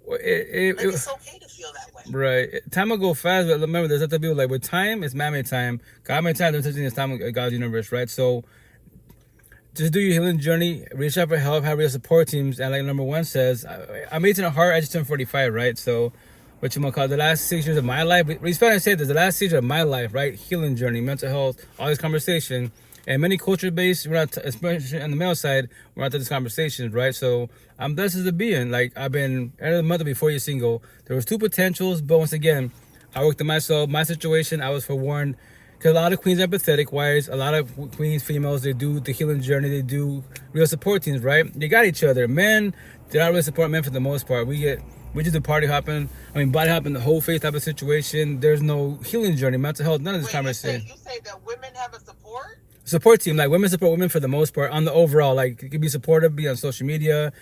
Well, it's okay to feel that way. Right. Time will go fast, but remember, there's other people like with time, it's man-made time. God-made time, there's such thing as time of God's universe, right? So just do your healing journey, reach out for help, have real support teams, and like number one says, I'm 18 at heart, I just turned 45, right? So what you might call the last 6 years of my life, respect and say this, the last 6 years of my life, right? Healing journey, mental health, all this conversation. And many culture-based, we're not, especially on the male side, we're not to these conversations, right? So I'm blessed as a being. Like, I've been, end of the month before you're single, there was 2 potentials, but once again, I worked on myself, my situation, I was forewarned. Because a lot of queens are empathetic wise, a lot of queens, females, they do the healing journey, they do real support teams, right? They got each other. Men, they don't really support men for the most part. We just do party hopping, body hopping, the whole face type of situation. There's no healing journey, mental health, none of this conversation. You say that women have a support team, like women support women for the most part on the overall, like it can be supportive, be on social media,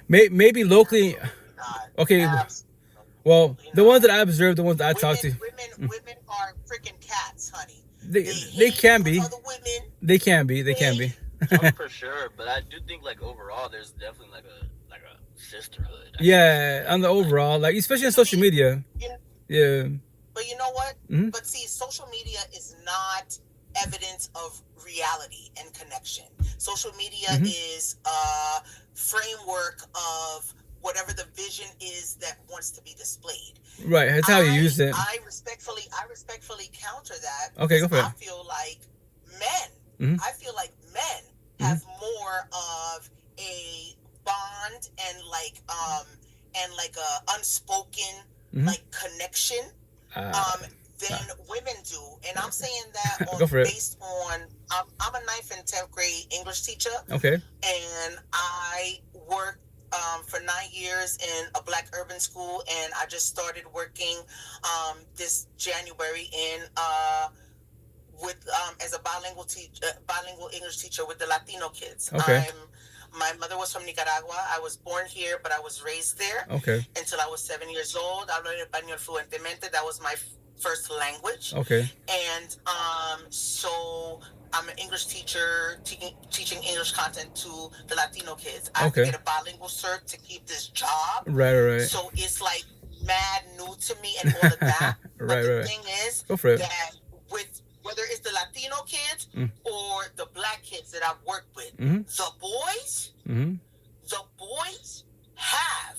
maybe locally. Okay, well, the ones that I observed, the ones that I talked to, women are freaking cats, honey. They can be. They can be. Oh, for sure, but I do think like overall, there's definitely like a sisterhood. Yeah, on the overall, like especially on social media. Yeah. But you know what? But see, social media is not evidence of reality and connection. Social media is a framework of whatever the vision is that wants to be displayed. Right, that's how you use it. I respectfully counter that. Okay, go for it. I feel like men have more of a bond and like a unspoken like connection than women do. And I'm saying that based on I'm a 9th and 10th grade English teacher. Okay. And I worked for 9 years in a black urban school, and I just started working this January in as a bilingual English teacher with the Latino kids. Okay. My mother was from Nicaragua. I was born here, but I was raised there. Okay. Until I was 7 years old. Hablo español fluentemente. That was my first language. Okay. And so I'm an English teacher teaching English content to the Latino kids. I have to get a bilingual cert to keep this job. Right. So it's like mad new to me and all of that. But the thing is Go for it. that with whether it's the Latino kids or the black kids that I've worked with, Mm-hmm. the boys have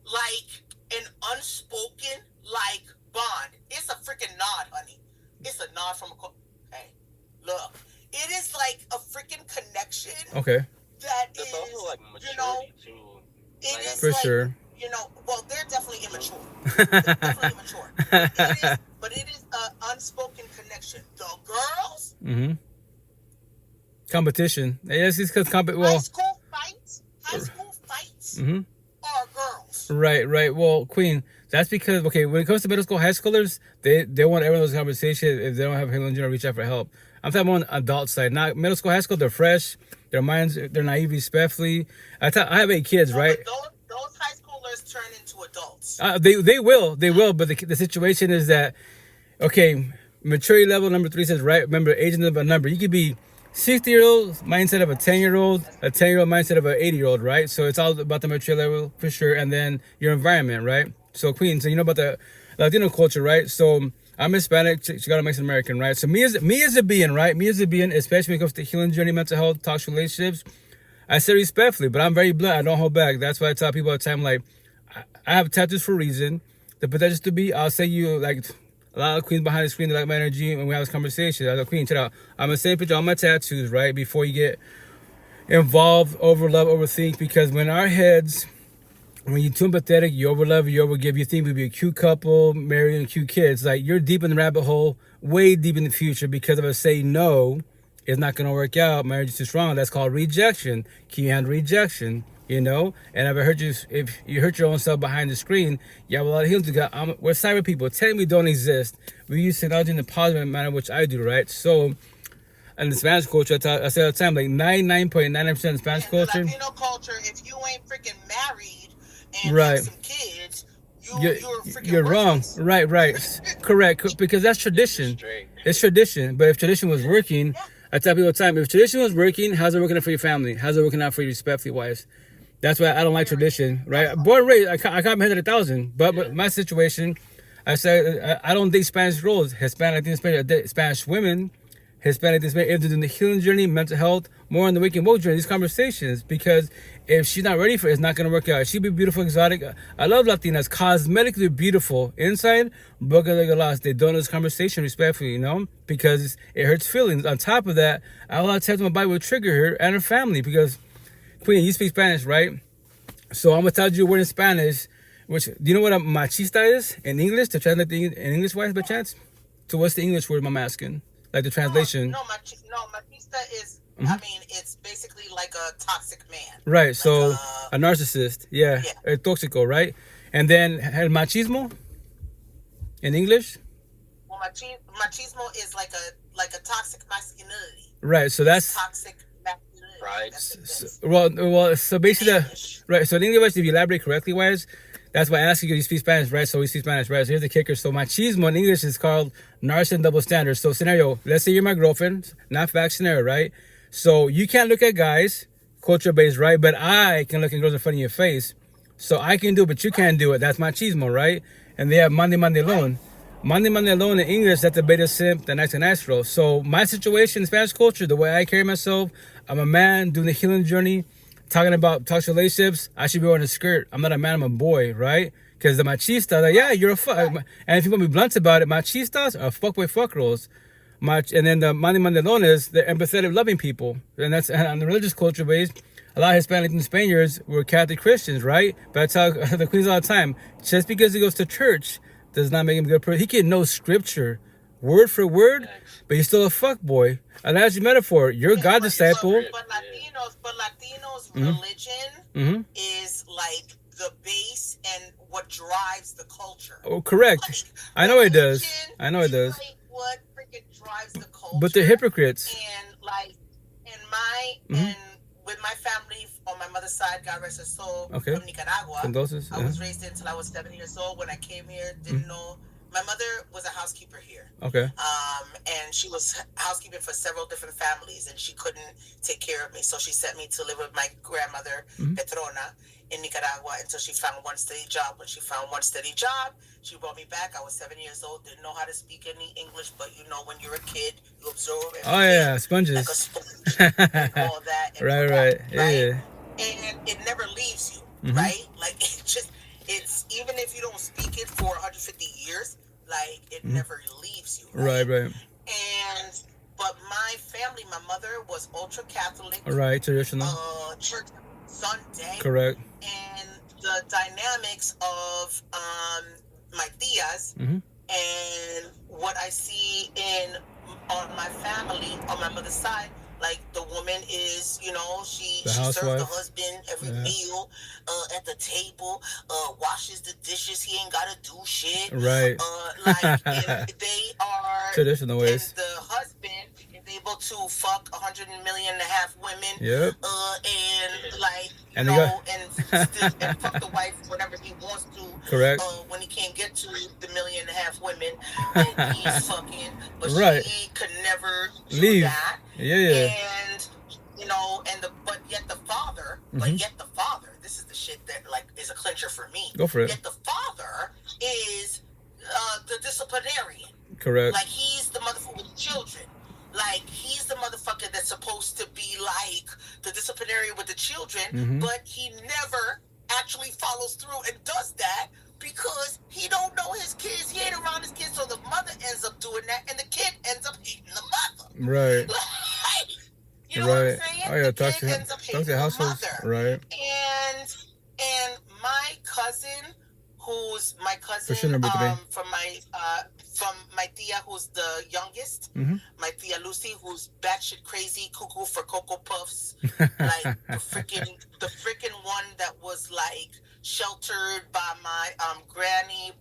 like an unspoken like bond. It's a freaking nod, honey. It's a nod from a hey, look. It is like a freaking connection. Okay. That That's is, also like you know, maturity too. it Like, is For like, sure. you know, well, they're definitely immature. They're definitely immature. But it is an unspoken connection. The girls, Mm-hmm. Competition. Yes, it's because high school fights Mm-hmm. are girls. Right. Well, Queen, that's because, okay, when it comes to middle school, high schoolers, they want everyone to conversation if they don't have Halo to reach out for help. I'm talking on the adult side. Not middle school, high school, they're fresh. Their minds, they're naive, respectfully. I have 8 kids, right? But those high schoolers turn into adults. They will. But the situation is that, okay, maturity level number 3 says, right, remember, age is a number. You could be 60-year-old mindset of a 10-year-old, a 10-year-old mindset of an 80-year-old, right? So it's all about the maturity level for sure, and then your environment, right? So Queen, so you know about the Latino culture, right? So I'm Hispanic, she got a Mexican American, right? So me as a being, right? Me as a being, especially when it comes to healing journey, mental health, talks, relationships, I say respectfully, but I'm very blunt. I don't hold back. That's why I tell people all the time, like, I have tattoos for a reason. The potential to be, I'll say you, like, a lot of queens behind the screen, they like my energy, and we have this conversation. I was like, Queen, check out. I'm going to send a picture on my tattoos, right, before you get involved, overthink, because when our heads, when you're too empathetic, you overlove, you overgive, you think we'd be a cute couple, married and cute kids. Like, you're deep in the rabbit hole, way deep in the future, because if I say no, it's not going to work out. Marriage is too strong. That's called rejection. Can you handle rejection? You know, and if you hurt your own self behind the screen, you have a lot of healing to go. We're cyber people. Technically, we don't exist. We use technology in a positive manner, which I do, right? So, in the Spanish culture, I say all the time, like 99.99% of Spanish culture. In Latino culture, if you ain't freaking married and right. have some kids, you're wrong. Right. Correct. Because that's tradition. It's tradition. But if tradition was working, I tell people all the time, if tradition was working, how's it working out for your family? How's it working out for you respectfully wise? That's why I don't like tradition, right? Born and raised, I got my head at 1,000. But my situation, I said, I don't date Spanish girls. Hispanic, Spanish women, Hispanic, if they're doing the healing journey, mental health, more on the waking woke journey, these conversations. Because if she's not ready for it, it's not going to work out. She'd be beautiful, exotic. I love Latinas, cosmetically beautiful. Inside, boca de glass. They don't know this conversation respectfully, you know? Because it hurts feelings. On top of that, a lot of times my body will trigger her and her family because, Queen, you speak Spanish, right? So I'm going to tell you a word in Spanish, which, do you know what a machista is in English? To translate in English wise by chance? So what's the English word I'm asking? Like the translation? No, machista is, I mean, it's basically like a toxic man. Right, like so a narcissist. Yeah. El tóxico, right? And then el machismo in English? Well, machismo is like a toxic masculinity. Right, so that's toxic. Right. So basically, right. So in English, if you elaborate correctly, wise, that's why I ask you speak Spanish, right? So we speak Spanish, right? So here's the kicker. So machismo in English is called narcissism double standard. So scenario, let's say you're my girlfriend, not fact scenario, right? So you can't look at guys, culture based, right? But I can look at girls in front of your face. So I can do it, but you can't do it. That's machismo, right? And they have mande alone. Mande alone in English, that's a beta simp, the nice girl. So my situation in Spanish culture, the way I carry myself, I'm a man doing the healing journey, talking about toxic relationships. I should be wearing a skirt. I'm not a man, I'm a boy, right? Because the machista, like, yeah, you're a fuck. And if you want to be blunt about it, machistas are fuckboy fuck girls. And then the mande alone is the empathetic, loving people. And that's on the religious culture base. A lot of Hispanic and Spaniards were Catholic Christians, right? But I tell the queens all the time, just because he goes to church does not make him a good person. He can know scripture word for word, but he's still a fuck boy. And as your metaphor, you're a God disciple. But Latinos religion is like the base and what drives the culture. Oh, correct. Like, I know it does. Like what freaking drives the culture. But they're hypocrites. And like and with my family on my mother's side, God rest her soul, from Nicaragua. Condolences. I was raised there until I was 7 years old. When I came here, didn't know my mother was a housekeeper here. Okay. And she was housekeeping for several different families, and she couldn't take care of me, so she sent me to live with my grandmother, Petrona, in Nicaragua until she found one steady job. When she found one steady job, she brought me back. I was 7 years old, didn't know how to speak any English, but you know, when you're a kid, you absorb everything. Oh yeah, sponges. Like a sponge and all that. And right, all right. that, Yeah. And it never leaves you, right? Like, it's even if you don't speak it for 150 years, like, it never leaves you. Right, right. But my family, my mother was ultra Catholic. Right, traditional. Church Sunday. Correct. And the dynamics of my tias and what I see on my family, on my mother's side, like, the woman is, you know, she serves the husband every meal at the table, washes the dishes. He ain't got to do shit. Right. And they are traditional ways. And the husband is able to fuck 100.5 million women. Yep. And like, and and fuck the wife whenever he wants to. Correct. When he can't get to the 1.5 million women that he's fucking, but she could never do that. Yeah. And you know, but yet the father, this is the shit that, like, is a clincher for me. Go for it. Yet the father is the disciplinarian. Correct. Like, he's the motherfucker with children. Like, he's the motherfucker that's supposed to be like the disciplinarian with the children, but he never actually follows through and does that because he don't know his kids. He ain't around his kids, so the mother ends up doing that, and the kid ends up hating the mother. Right. Like, you know what I'm saying? Oh yeah, the talk kid ends up hating to households. the mother. Right. And my cousin, who's my cousin Question number 3. from my tia, who's the youngest, my tia Lucy, who's batshit crazy, cuckoo for Cocoa Puffs, like the freaking one that was like sheltered by my granny,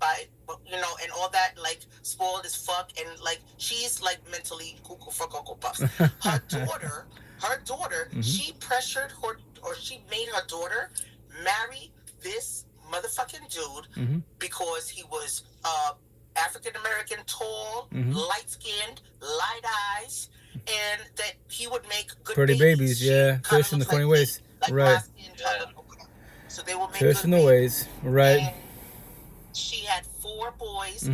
and all that, like, spoiled as fuck, and like, she's like mentally cuckoo for Cocoa Puffs. Her daughter, she pressured her, or she made her daughter marry this motherfucking dude because he was African American, tall, light skinned, light eyes, and that he would make good pretty babies. Yeah, fish in the corny ways. Right. So they would make fish in the ways. Right. And she had 4 boys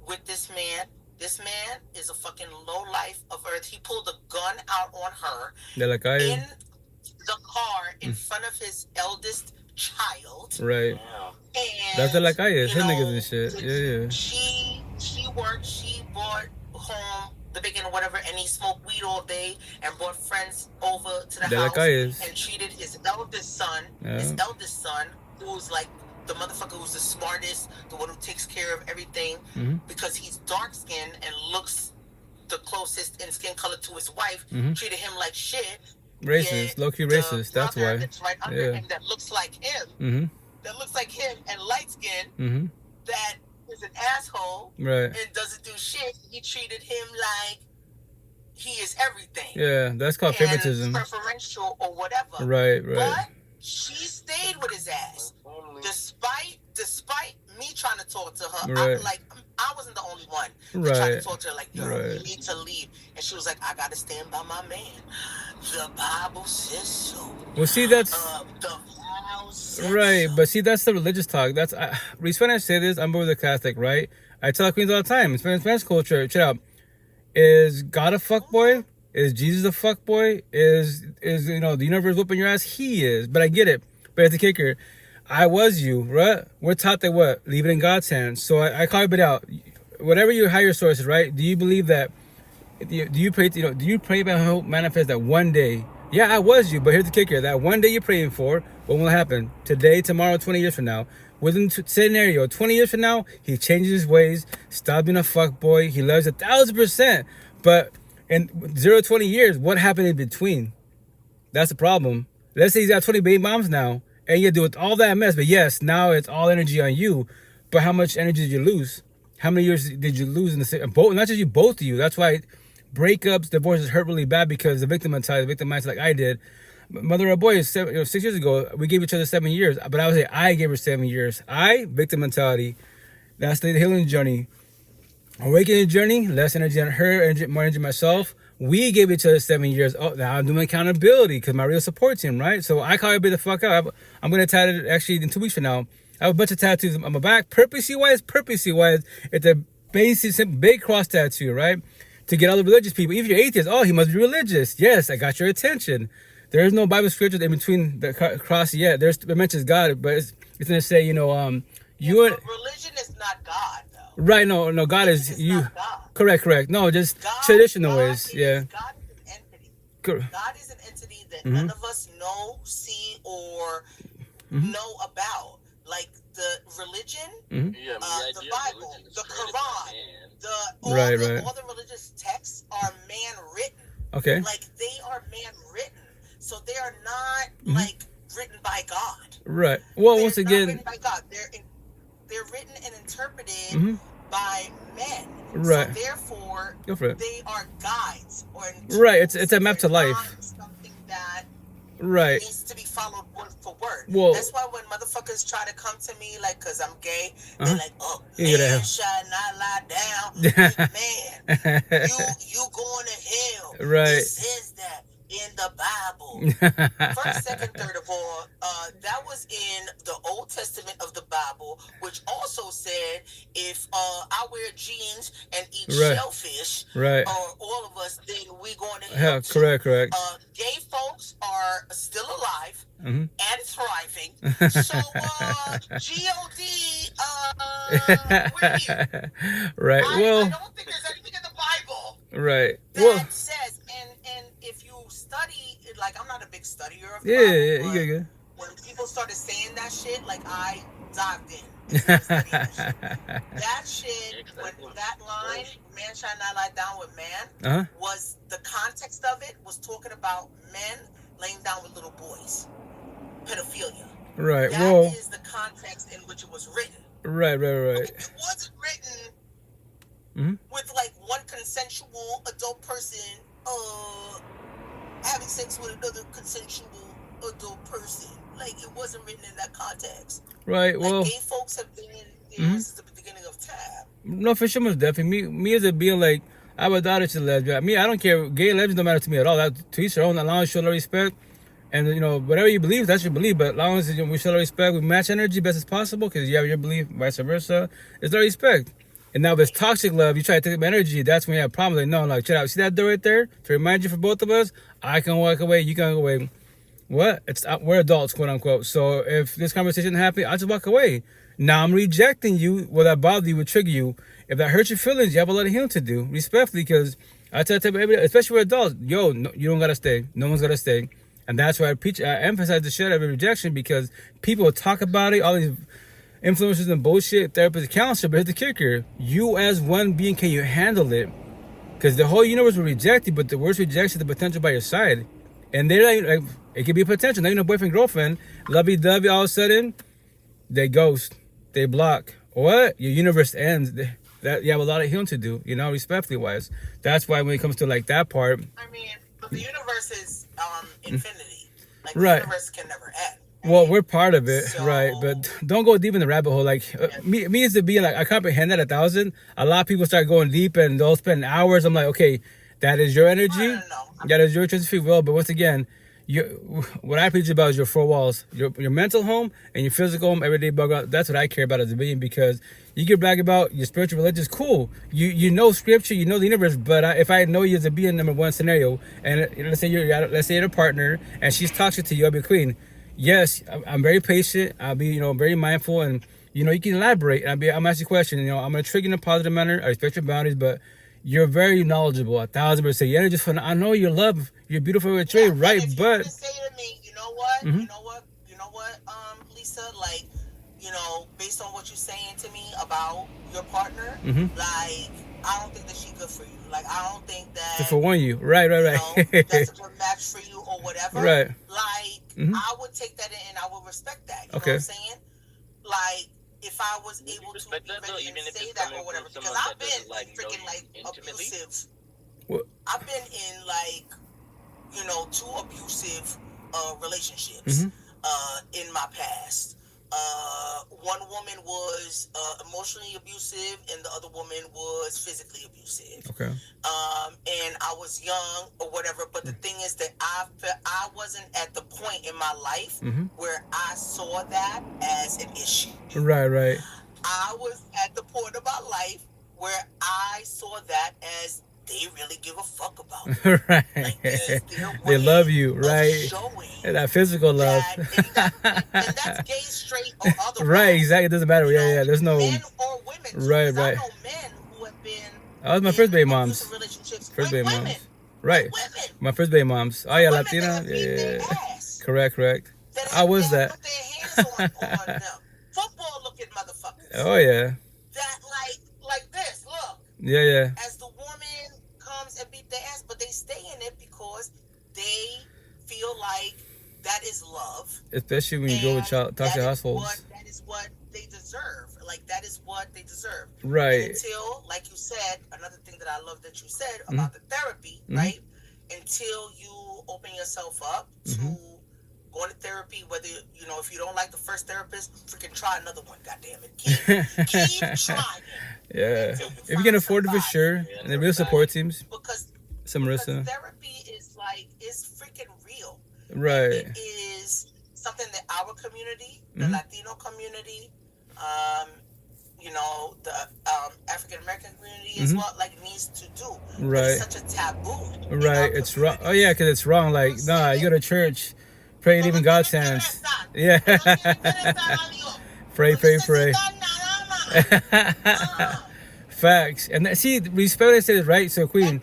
with this man. This man is a fucking low life of earth. He pulled a gun out on her in the car in front of his eldest child. Right. Wow. And that's the like I is. His niggas and shit. Yeah. She worked. She brought home the bacon or whatever, and he smoked weed all day and brought friends over to the house and treated his eldest son, who's like the motherfucker who's the smartest, the one who takes care of everything, because he's dark skinned and looks the closest in skin color to his wife, treated him like shit. Racist, low key racist. That's why. That's right under him, that looks like him. That looks like him and light skin. That is an asshole. Right. And doesn't do shit. He treated him like he is everything. Yeah, that's called favoritism. Preferential or whatever. Right. But she stayed with his ass, despite me trying to talk to her. Right. I wasn't the only one trying to talk to her. Like, yo, you need to leave. And she was like, I gotta stand by my man. The Bible says so. Well, see, that's the vow says right. so. But see, that's the religious talk. That's when I say this, I'm with the Catholic, right? I tell queens all the time. In Spanish culture, check out. Is God a fuckboy? Is Jesus a fuckboy? Is the universe whooping your ass? He is. But I get it. But it's the kicker. I was you, right? We're taught that what? Leave it in God's hands. So I call it out. Whatever your higher source is, right? Do you believe that? Do you pray? Do you pray about hope manifest that one day? Yeah, I was you, but here's the kicker: that one day you're praying for, what will happen? Today, tomorrow, 20 years from now. Within scenario, 20 years from now, he changes his ways, stops being a fuckboy. He loves 1,000%. But in 0 to 20 years, what happened in between? That's the problem. Let's say he's got 20 baby moms now, and you deal with all that mess. But yes, now it's all energy on you. But how much energy did you lose? How many years did you lose in the both? Not just you, both of you. That's why breakups, divorces hurt really bad, because the victim mentality, the victim mindset, like I did. Mother of boys, 6 years ago, we gave each other 7 years. But I would say I gave her 7 years. Victim mentality. That's the healing journey. awakening journey, less energy on her, more energy on myself. We gave each other 7 years. Oh, now I'm doing accountability because my real support team, right? So I call everybody the fuck out. I'm going to tattoo it actually in 2 weeks from now. I have a bunch of tattoos on my back. Purposely-wise. It's a basic, big cross tattoo, right? To get all the religious people. Even if you're atheist, oh, he must be religious. Yes, I got your attention. There is no Bible scripture in between the cross yet. It mentions God, but it's going to say, religion is not God, though. Right, no, God is you. Not God. Correct. No, just traditional ways. Yeah. God is an entity. Correct. God is an entity that none of us know, see, or know about. Like the religion, the Bible, the Quran, all the religious texts are man-written. Okay. Like they are man-written, so they are not like written by God. Right. Well, They're once not again, written by God. They're written and interpreted by men. Right. So therefore, Go for it. they are guides or right. It's a map to They're life. not something that right. needs to be followed word for word. Well, that's why when motherfuckers try to come to me like, cause I'm gay, they're like, oh, man shall not lie down. Man, you going to hell. Right. It says that in the Bible. First, second, third of all, that was in the Old Testament of the Bible, which also said if I wear jeans and eat shellfish, or all of us, then we going to hell. Correct. Gay folks are still alive and thriving. So, G.O.D., we're here. Right. I don't think there's anything in the Bible that says, and if you study, like, I'm not a big studier of the Bible, you good. When people started saying that shit, like, I dived in. That shit, when that line, man shall not lie down with man, was the context of it was talking about men laying down with little boys. Pedophilia. Right. That is the context in which it was written. Right. It wasn't written with like one consensual adult person having sex with another consensual adult person. Like, it wasn't written in that context. Right. Like, well, gay folks have been since the beginning of time. No, for sure, most definitely. Me as a being, like, I have a daughter, she's a lesbian. I don't care. Gay and lesbian don't matter to me at all. That, to each their own, as long as you show respect. And, whatever you believe, that's your belief. But as long as we show respect, we match energy best as possible, because you have your belief, vice versa. It's the respect. And now if it's toxic love, you try to take up energy, that's when you have problems. Like, no, like, check out. See that door right there? To remind you for both of us, I can walk away, you can walk away. What? We're adults, quote unquote. So if this conversation happened, I'll just walk away. Now I'm rejecting you. Will that bother you? Will trigger you? If that hurts your feelings, you have a lot of healing to do, respectfully, because I tell everybody, especially for adults, no, you don't gotta stay. No one's gotta stay. And that's why I emphasize the shit out of rejection, because people talk about it, all these influencers and bullshit, therapists, counselors, but here's the kicker. You as one being, can you handle it? Because the whole universe will reject you, but the worst rejection is the potential by your side. And they're like, it could be potential. Now, boyfriend, girlfriend, lovey-dovey, all of a sudden, they ghost, they block. What? Your universe ends. That you have a lot of healing to do, respectfully wise. That's why when it comes to like that part. I mean, but the universe is infinity. Like, the universe can never end. Well, we're part of it, right? But don't go deep in the rabbit hole. Like, me as a being, like, I comprehend that 1,000. A lot of people start going deep and they'll spend hours. I'm like, okay, that is your energy. That is your choice to feel well. But once again, what I preach about is your four walls, your mental home and your physical home, everyday bug out. That's what I care about as a being, because you can brag about your spiritual religious, cool. You know scripture, you know the universe. But if I know you as a being, number one scenario, and let's say you're a partner and she's toxic to you, I'll be queen. Yes, I'm very patient. I'll be, very mindful, and you can elaborate. I'm asking you questions. I'm gonna trigger in a positive manner. I respect your boundaries, but you're very knowledgeable, 1,000%. Your energy, I know you love, you're beautiful with trade, right? If but you say to me, you know what, Lisa, like, based on what you're saying to me about your partner, like, I don't think that she's good for you. Like, I don't think that. For one, you, right. That's a good match for you or whatever. Right. Like, I would take that in and I would respect that. You know what I'm saying? Like, if I was able to even say that or whatever, because I've been freaking abusive. What? I've been in 2 abusive relationships in my past. one woman was emotionally abusive and the other woman was physically abusive. Okay. And I was young or whatever, but the thing is that I wasn't at the point in my life where I saw that as an issue. Right. I was at the point of my life where I saw that as they really give a fuck about me. Right. Like, they love you, right? And that physical love. And that's gay, straight, or otherwise. Right, exactly. It doesn't matter. Yeah. There's no men or women. Too, right. I know men who have been. That was my first baby moms. First baby women. moms. Right. Women. My first baby moms. Oh yeah, Women Latina. that Yeah. Ass. Correct. That I was that. Put their hands on them. Football looking motherfuckers. Oh yeah. That like this. Look. Yeah. As the woman comes and beat their ass, but they stay in it because they feel like that is love. Especially when you go with toxic households. That is what they deserve. Like, that is what they deserve. Right. And until, like you said, another thing that I love that you said about the therapy, right? Until you open yourself up to going to therapy, whether, if you don't like the first therapist, freaking try another one, goddammit. Keep trying. Yeah. If you can afford it, for sure. And the real support teams. Because Marissa. Therapy is freaking real. Right. It is something that our community, the Latino community, the African American community as well, needs to do. Right. It's such a taboo. Right. It's wrong. Oh yeah, because it's wrong. Like, nah, you go to church, pray, leave in God's hands. Yeah. Pray. Facts. And see, respect says right. So Queen.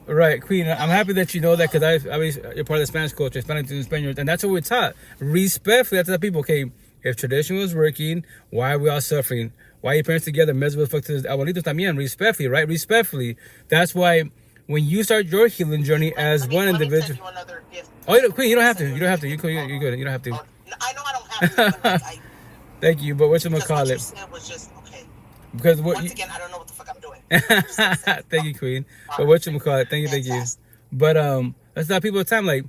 Right, Queen. I'm happy that you know that because you're part of the Spanish culture, Spanish to Spaniards, and that's what we're taught. Respectfully, that's the people. Okay, if tradition was working, why are we all suffering? Why are your parents together? Mess with fuck to the abuelitos también. Respectfully, right? Respectfully. That's why when you start your healing journey as one individual. Oh, Queen, you don't have to. You don't have to. You good. You don't have to. I know I don't have to. Thank you, but whatchamacallit? What you said was just okay. Because once again, I don't know what the fuck I'm doing. Thank you, Queen. But whatchamacallit? Thank you. But that's not people time. Like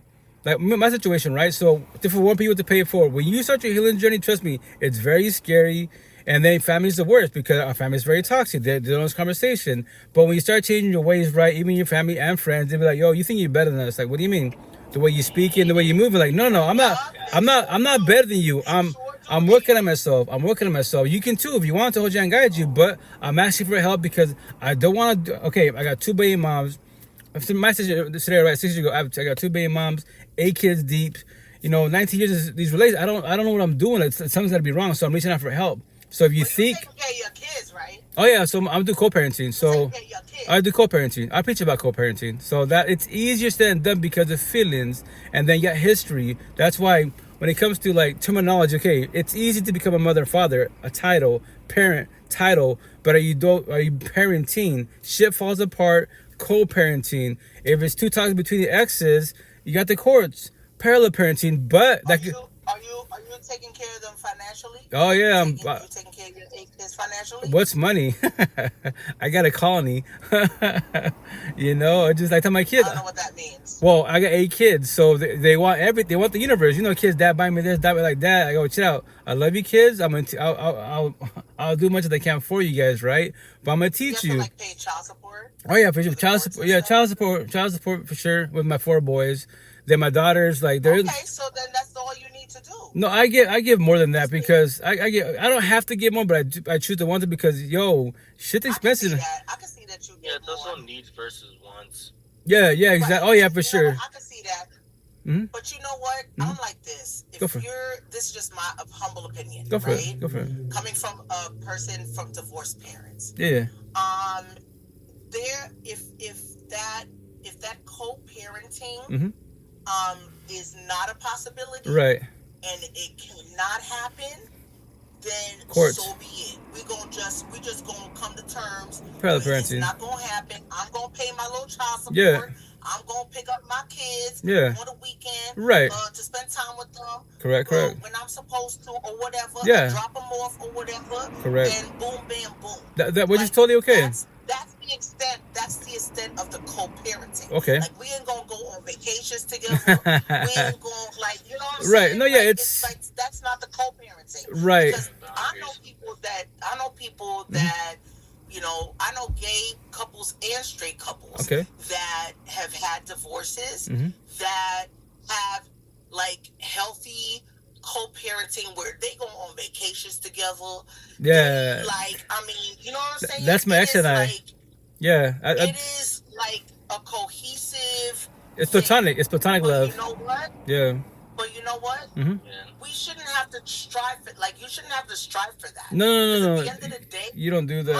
my situation, right? So for one people to pay it forward. When you start your healing journey, trust me, it's very scary. And then family's the worst because our family's very toxic. They don't have this conversation. But when you start changing your ways, right, even your family and friends, they'll be like, yo, you think you're better than us? Like, what do you mean? The way you speaking, the way you moving, like, no, I'm not better than you. I'm working on myself. You can too if you want to hold you and guide you, but I'm asking for help because I don't want to. Okay, I got 2 baby moms. My sister today, right? 6 years ago, I got 2 baby moms, 8 kids deep. 19 years of these relations. I don't know what I'm doing. Something's gotta be wrong. So I'm reaching out for help. So if you think, taking care of your kids, right? Oh yeah, so I'm do co-parenting. So I do co-parenting. I preach about co-parenting. So that it's easier said than done because of feelings, and then you got history. That's why when it comes to like terminology, okay, it's easy to become a mother, father, a title, parent, title, but are you parenting? Shit falls apart. Co-parenting. If it's too toxic between the exes, you got the courts. Parallel parenting, but are you taking care of them financially? Oh yeah, you taking care of your 8 kids financially? What's money? I got a colony. Just like tell my kids. I don't know what that means. Well, I got 8 kids, so they want everything. They want the universe. Kids, dad buy me this, dad buy like that. I go, chill out. I love you, kids. I'll do much as I can for you guys, right? But I'm gonna teach you. Like pay child support. Oh yeah, for sure. Child support. Yeah, child support for sure. With my 4 boys. Then my daughters, like they're. Okay, so then that's all you need to do. No, I give more than that because I don't have to give more, but I choose to want to because shit's expensive. I can see that you get it's also needs versus wants. Yeah, exactly. Right. Oh yeah, for sure. I can see that. Mm-hmm. But you know what? I'm like this. This is just my humble opinion. Go for it. Coming from a person from divorced parents. Yeah. If that co-parenting is not a possibility, right, and it cannot happen, then courts. So be it. We just gonna come to terms. Parallel parenting. It's not gonna happen. I'm gonna pay my little child support. Yeah. I'm gonna pick up my kids on the weekend, right? To spend time with them. Correct. When I'm supposed to, or whatever. Yeah. Drop them off or whatever. Correct. And boom, bam, boom. Which is totally okay. That's the extent of the co-parenting. Okay. Like, we ain't gonna go on vacations together. We ain't gonna, you know what I'm saying? Right. No, yeah, it's like, that's not the co-parenting. divorcing. Right. Because I know people that, you know, I know gay couples and straight couples that have had divorces, that have like healthy co-parenting where they go on vacations together. Yeah. Like, I mean, you know what I'm saying? That's my ex and I. Like, yeah. it is like a cohesive. It's platonic. It's platonic love. You know what? Yeah. But you know what? We shouldn't have to strive for, like, you shouldn't have to strive for that. No. At the end of the day, you don't do that.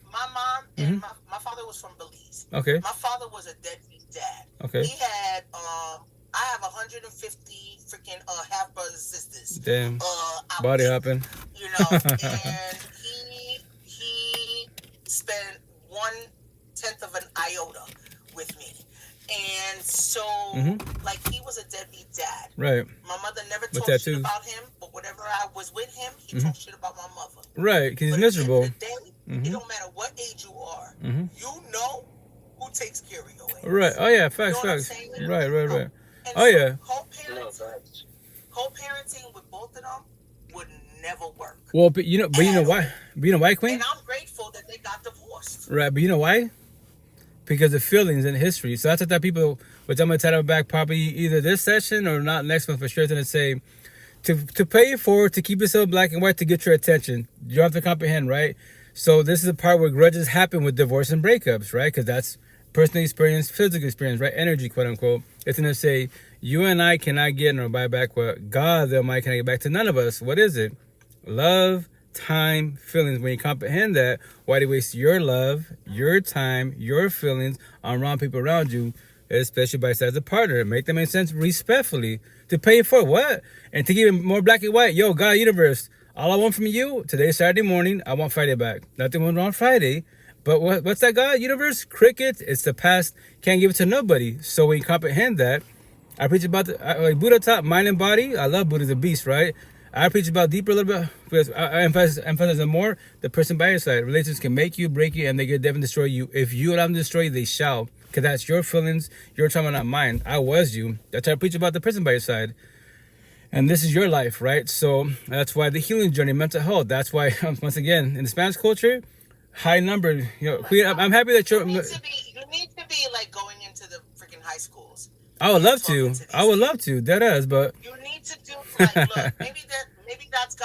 My mom and my father was from Belize. Okay. My father was a deadbeat dad. Okay. He had I have 150 freaking half brothers and sisters. Damn. Body hopping. You know, and he spent 1/10 of an iota with me. And so, like, he was a deadbeat dad. Right. My mother never talked shit about him, but whenever I was with him, he talked shit about my mother. Right, because he's miserable. At the end of the day, it don't matter what age you are. You know who takes care of your ass. Right. Oh, yeah, facts. Right. And oh, yeah. Co-parenting with both of them would never work. Well, but you know why? But you know why, Queen? And I'm grateful that they got divorced. Right, but you know why? Because of feelings and history. So that's what that people, which I'm going to title back probably either this session or not next one for sure, going to say, to pay it forward, to keep yourself black and white, to get your attention. You have to comprehend, right? So this is the part where grudges happen with divorce and breakups, right? Because that's personal experience, physical experience, right? Energy, quote unquote. It's going to say, you and I cannot get nor buy back what God, the Almighty, cannot get back to none of us. What is it? Love, time, feelings. When you comprehend that, why do you waste your love, your time, your feelings on wrong people around you, especially by as a partner? Make them make sense respectfully. To pay it for what? And to give it more black and white. Yo, God, universe, all I want from you, today's Saturday morning, I want Friday back. Nothing went wrong on Friday. But what's that, God, universe? Cricket, it's the past. Can't give it to nobody. So when you comprehend that, I preach about like Buddha taught mind and body. I love Buddha's a beast, right? I preach about deeper a little bit because I emphasize more the person by your side. Relationships can make you, break you, and they can definitely destroy you. If you allow them to destroy you, they shall. Because that's your feelings, your trauma, not mine. I was you. That's why I preach about the person by your side. And this is your life, right? So that's why the healing journey, mental health. That's why, once again, in the Spanish culture, high number. You know, I'm happy that you're. You need to be like going into the freaking high schools. I would love to. I would love to. That is, but you need to do like look. Maybe that's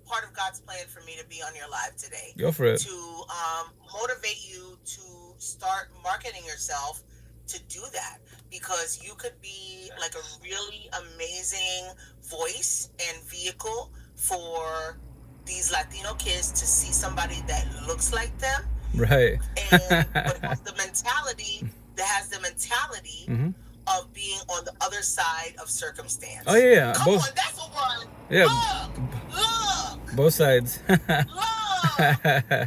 part of God's plan for me to be on your live today. Go for it. To motivate you to start marketing yourself to do that, because you could be like a really amazing voice and vehicle for these Latino kids to see somebody that looks like them, right? But has the mentality of being on the other side of circumstance. Oh yeah, come on, that's a one. Yeah, look, both sides. Look,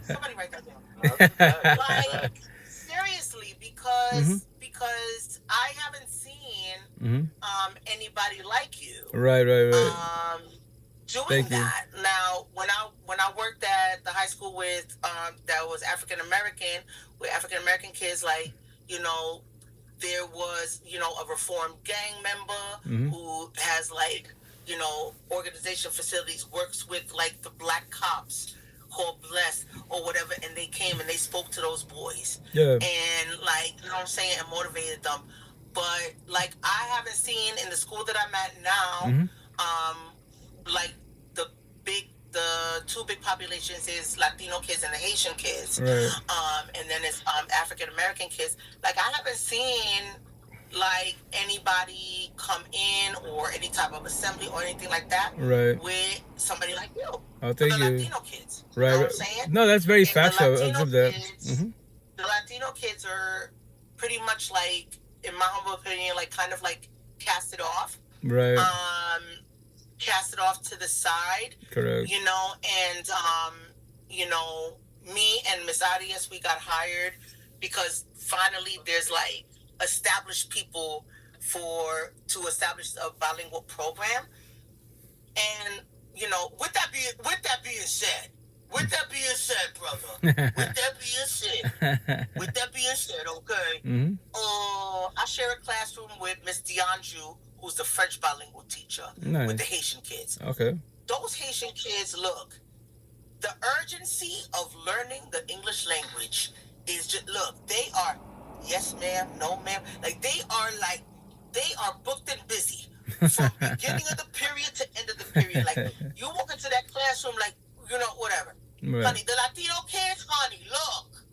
somebody write that down. Like seriously, because I haven't seen anybody like you. Right. Doing that. Now, when I worked at the high school with that was African American, with African American kids, like, you know, there was, you know, a reformed gang member who has, like, you know, organization facilities, works with like the black cops called Bless or whatever, and they came and they spoke to those boys. Yeah. And like, you know what I'm saying, and motivated them. But like, I haven't seen in the school that I'm at now, like the two big populations is Latino kids and the Haitian kids. Right. And then it's African American kids. Like, I haven't seen like anybody come in or any type of assembly or anything like that with somebody like you. Oh, thank you. Latino kids. Right. You know what I'm saying? No, that's very factual. The Latino kids are pretty much like, in my humble opinion, like kind of like casted off. Right. Casted off to the side. Correct. You know, and you know, me and Miss Arias, we got hired because finally there's like established people to establish a bilingual program. And you know, with that being said, brother, with that being said, okay, I share a classroom with Miss Dianju, who's the French bilingual teacher with the Haitian kids. Okay. those Haitian kids, look, the urgency of learning the English language is just, look, they are, yes ma'am, no ma'am, like they are booked and busy from beginning of the period to end of the period. Like you walk into that classroom, like, you know, whatever. Right. Honey, the Latino kids, honey, look.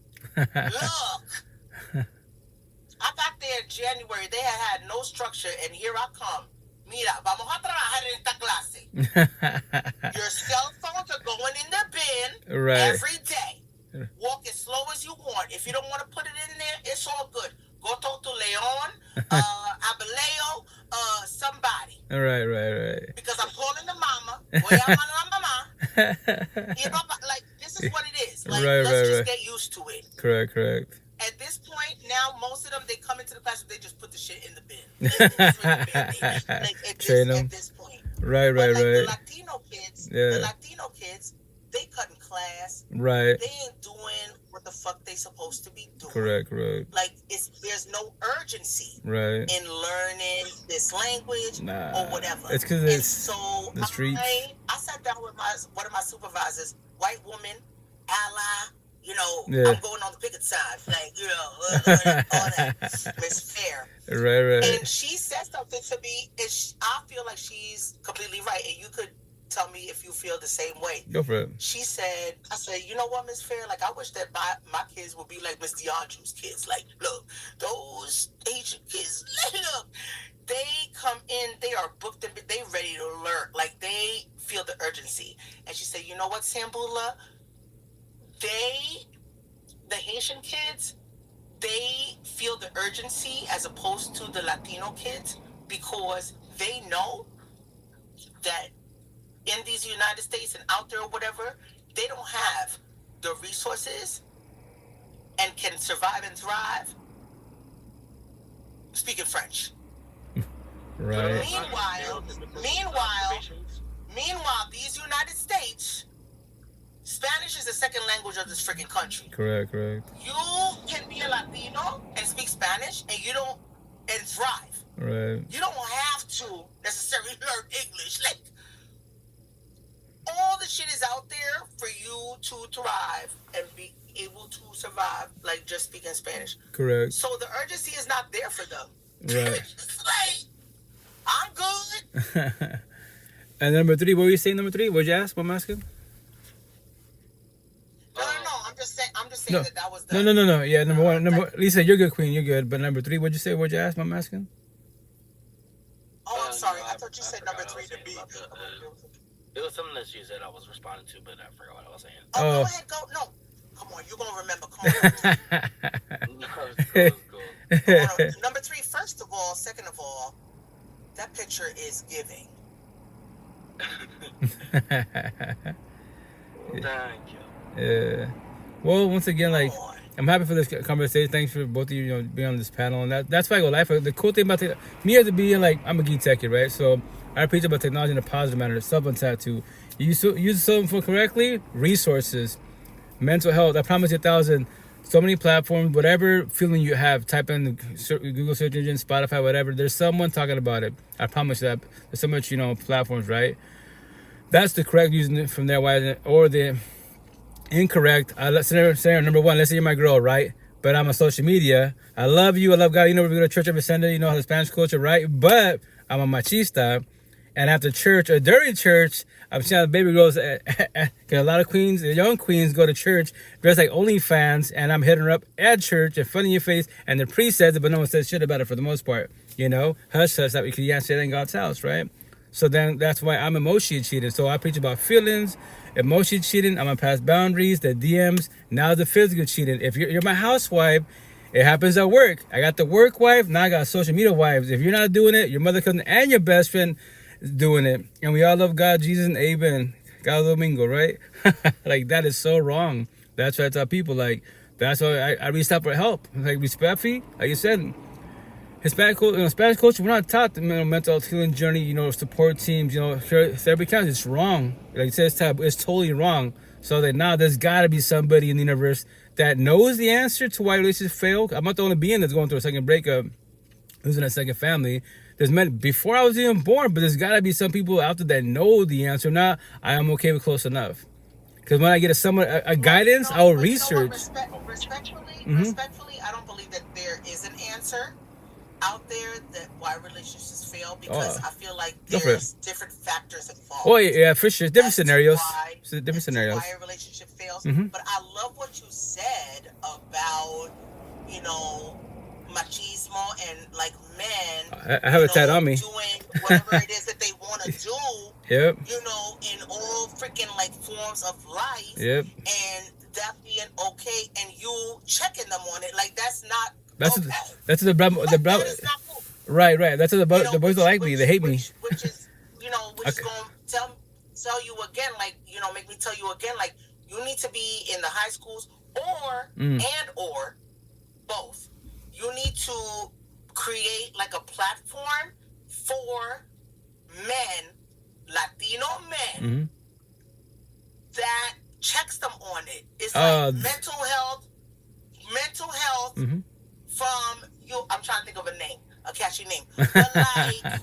I got there in January. They had no structure, and here I come. Mira, vamos a trabajar en esta clase. Your cell phones are going in the bin every day. Walk as slow as you want. If you don't want to put it in there, it's all good. Go talk to Leon, Abaleo, somebody. Right. Because I'm calling the mama. Voy a llamar a la mamá. You know, like, this is what it is. Like, let's just get used to it. Correct. At this point, now, most of them, they come into the class and they just put the shit in the bin. At this point. Right. The Latino kids, they cutting class. Right. They ain't doing what the fuck they supposed to be doing. Correct. Like, there's no urgency in learning this language or whatever. It's because it's so the streets. I sat down with one of my supervisors, white woman, ally. You know, I'm going on the picket side, like, you know, all that. It's fair. Right. And she said something to me, and I feel like she's completely right. And you could tell me if you feel the same way. Go for it. She said, I said, you know what, Miss Fair? Like, I wish that my kids would be like Miss DeAndre's kids. Like, look, those Asian kids, look, they come in, they are booked, and they ready to learn. Like, they feel the urgency. And she said, you know what, Sambula? The Haitian kids, they feel the urgency as opposed to the Latino kids because they know that in these United States and out there or whatever, they don't have the resources and can survive and thrive speaking French. Right. Meanwhile, these United States, Spanish is the second language of this freaking country. Correct. You can be a Latino and speak Spanish and thrive. Right. You don't have to necessarily learn English. Like, all the shit is out there for you to thrive and be able to survive, like just speaking Spanish. Correct. So the urgency is not there for them. Right. Like, I'm good. And number 3, what were you saying? Number 3, what'd you ask? What I'm asking? No. I'm just saying that was the... No. Yeah, number 1. Lisa, you're good, Queen. You're good. But number 3, what'd you say? What'd you ask? What I'm asking? Oh, I'm sorry. I thought you said number 3 to be... It was something that she said I was responding to, but I forgot what I was saying. Oh, go ahead, go. No. Come on, you're going to remember. Come on. Number 3, first of all. Second of all, that picture is giving. Thank you. Yeah. Well, once again, like, I'm happy for this conversation. Thanks for both of you, being on this panel. And that's why I go live. The cool thing about me as a being, like, I'm a geek techie, right? So I preach about technology in a positive manner. Sub tattoo. You use something correctly. Resources, mental health. I promise you 1,000. So many platforms, whatever feeling you have, type in Google search engine, Spotify, whatever. There's someone talking about it. I promise you that. There's so much, platforms, right? That's the correct using it from there. Or the incorrect. Scenario number 1. Let's say you're my girl, right? But I'm on social media. I love you. I love God. We go to church every Sunday. How the Spanish culture, right? But I'm a machista. And after church or during church, I'm seeing baby girls. Cause a lot of queens, the young queens, go to church dressed like OnlyFans, and I'm hitting her up at church in front of your face, and the priest says it, but no one says shit about it for the most part. Hush, that you can't say that in God's house, right? So then that's why I'm emotionally cheated. So I preach about feelings, emotionally cheating. I'm gonna pass boundaries, the DMs. Now the physical cheating. If you're my housewife, it happens at work. I got the work wife. Now I got social media wives. If you're not doing it, your mother cousin and your best friend doing it. And we all love God, Jesus, and amen. God Domingo, right? Like, that is so wrong. That's why I tell people, like, that's why I reached out for help. Like, respectfully, like you said, Spanish culture, we're not taught the mental health healing journey, support teams, therapy counts. It's wrong. Like you said, it's totally wrong. So that now there's got to be somebody in the universe that knows the answer to why relationships fail. I'm not the only being that's going through a second breakup, losing a second family. There's many before I was even born, but there's got to be some people out there that know the answer. Not, I am okay with close enough. Because when I get a guidance, You know, I'll but research. Respectfully, I don't believe that there is an answer out there that why relationships fail, because I feel like there's different factors involved. Oh yeah, for sure. Different scenarios. Why a relationship fails. But I love what you said about, you know, machismo and like men. I have a tat on me. Doing whatever it is that they want to do. Yep. You know, in all freaking like forms of life. Yep. And that being okay, and you checking them on it, like that's not. That's okay. That's the that is not cool. Right. That's the the boys don't like me. They hate me. Which is, you know, which is going to tell you again, like, you know, make me tell you again, like, you need to be in the high schools or both. You need to create like a platform for men, Latino men, that checks them on it. It's like mental health from you. I'm trying to think of a name, a catchy name, but like,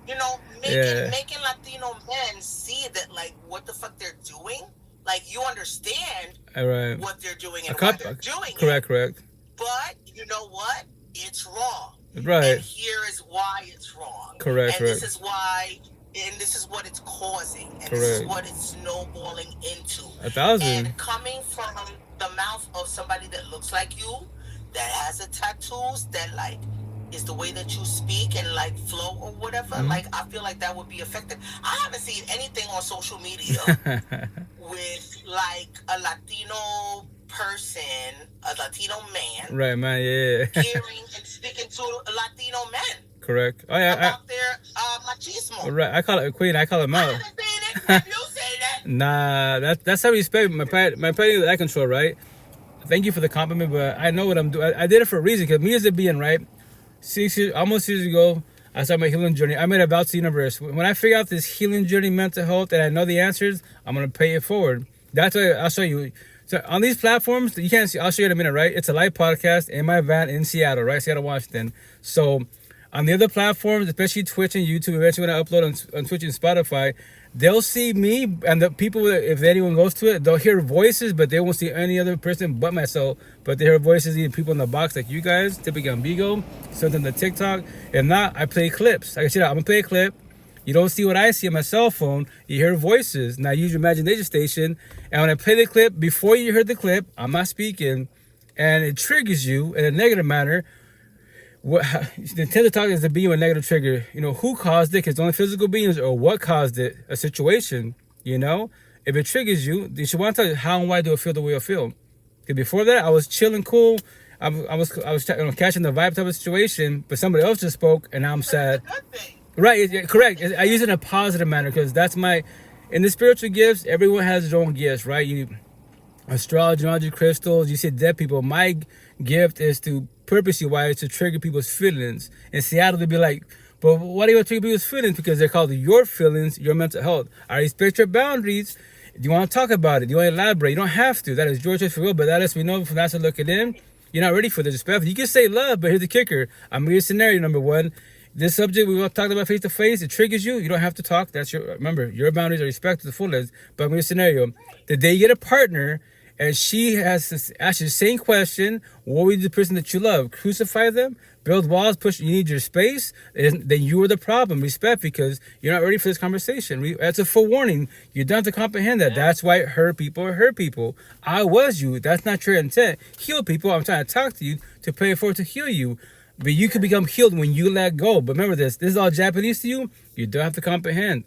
you know, making Latino men see that like what the fuck they're doing. Like, you understand what they're doing and why they're doing it. Correct. But you know what? It's wrong. Right. And here is why it's wrong. Correct. And this is why. And this is what it's causing. And this is what it's snowballing into. 1,000. And coming from the mouth of somebody that looks like you, that has the tattoos, that like is the way that you speak and like flow or whatever, like I feel like that would be effective. I haven't seen anything on social media with like a Latino person, a Latino man. Right, man, yeah. Hearing and speaking to Latino men. Correct. Oh yeah, about their machismo. Right, I call it Queen. I call it Mel. I haven't seen it. Have you say that? Nah, that's how we respect my petty that control, right? Thank you for the compliment, but I know what I'm doing. I did it for a reason, because me as a being, right? Almost 6 years ago, I started my healing journey. I made a vow to the universe. When I figure out this healing journey, mental health, and I know the answers, I'm gonna pay it forward. That's why I'll show you. So on these platforms, you can't see. I'll show you in a minute, right? It's a live podcast in my van in Seattle, right? Seattle, Washington. So on the other platforms, especially Twitch and YouTube, eventually when I upload on Twitch and Spotify, they'll see me, and the people, if anyone goes to it, they'll hear voices, but they won't see any other person but myself. But they hear voices, either people in the box like you guys, typically on Bigo, something on TikTok. If not, I play clips. Like I said, I'm gonna play a clip. You don't see what I see on my cell phone. You hear voices. Now use your imagination station. And when I play the clip, before you heard the clip, I'm not speaking, and it triggers you in a negative manner. What the intent of talking is to be a negative trigger. You know, who caused it? Because it's only physical beings, or what caused it, a situation. You know, if it triggers you, you should want to tell you how and why do I feel the way I feel. Because before that, I was chilling, cool. I was catching the vibe type of situation, but somebody else just spoke, and now I'm sad. Right, correct. I use it in a positive manner, because that's my. In the spiritual gifts, everyone has their own gifts, right? You astrology, magic, crystals. You see dead people. My gift is to purposely wise to trigger people's feelings. In Seattle, they'd be like, but why do you want to trigger people's feelings? Because they're called your feelings, your mental health. I respect your boundaries. Do you want to talk about it? Do you want to elaborate? You don't have to. That is your choice for real, but that lets me know from that's looking in, you're not ready for the disrespect. You can say love, but here's the kicker. I'm going to scenario number one. This subject we all talked about face to face, it triggers you. You don't have to talk. That's remember, your boundaries are respected to the fullest. But I'm going to scenario. The day you get a partner, and she has to ask you the same question, what would the person that you love? Crucify them? Build walls? Push? You need your space? Then you are the problem. Respect, because you're not ready for this conversation. That's a forewarning. You don't have to comprehend that. That's why hurt people are hurt people. I was you. That's not your intent. Heal people. I'm trying to talk to you to pay it forward to heal you. But you can become healed when you let go. But remember this is all Japanese to you. You don't have to comprehend.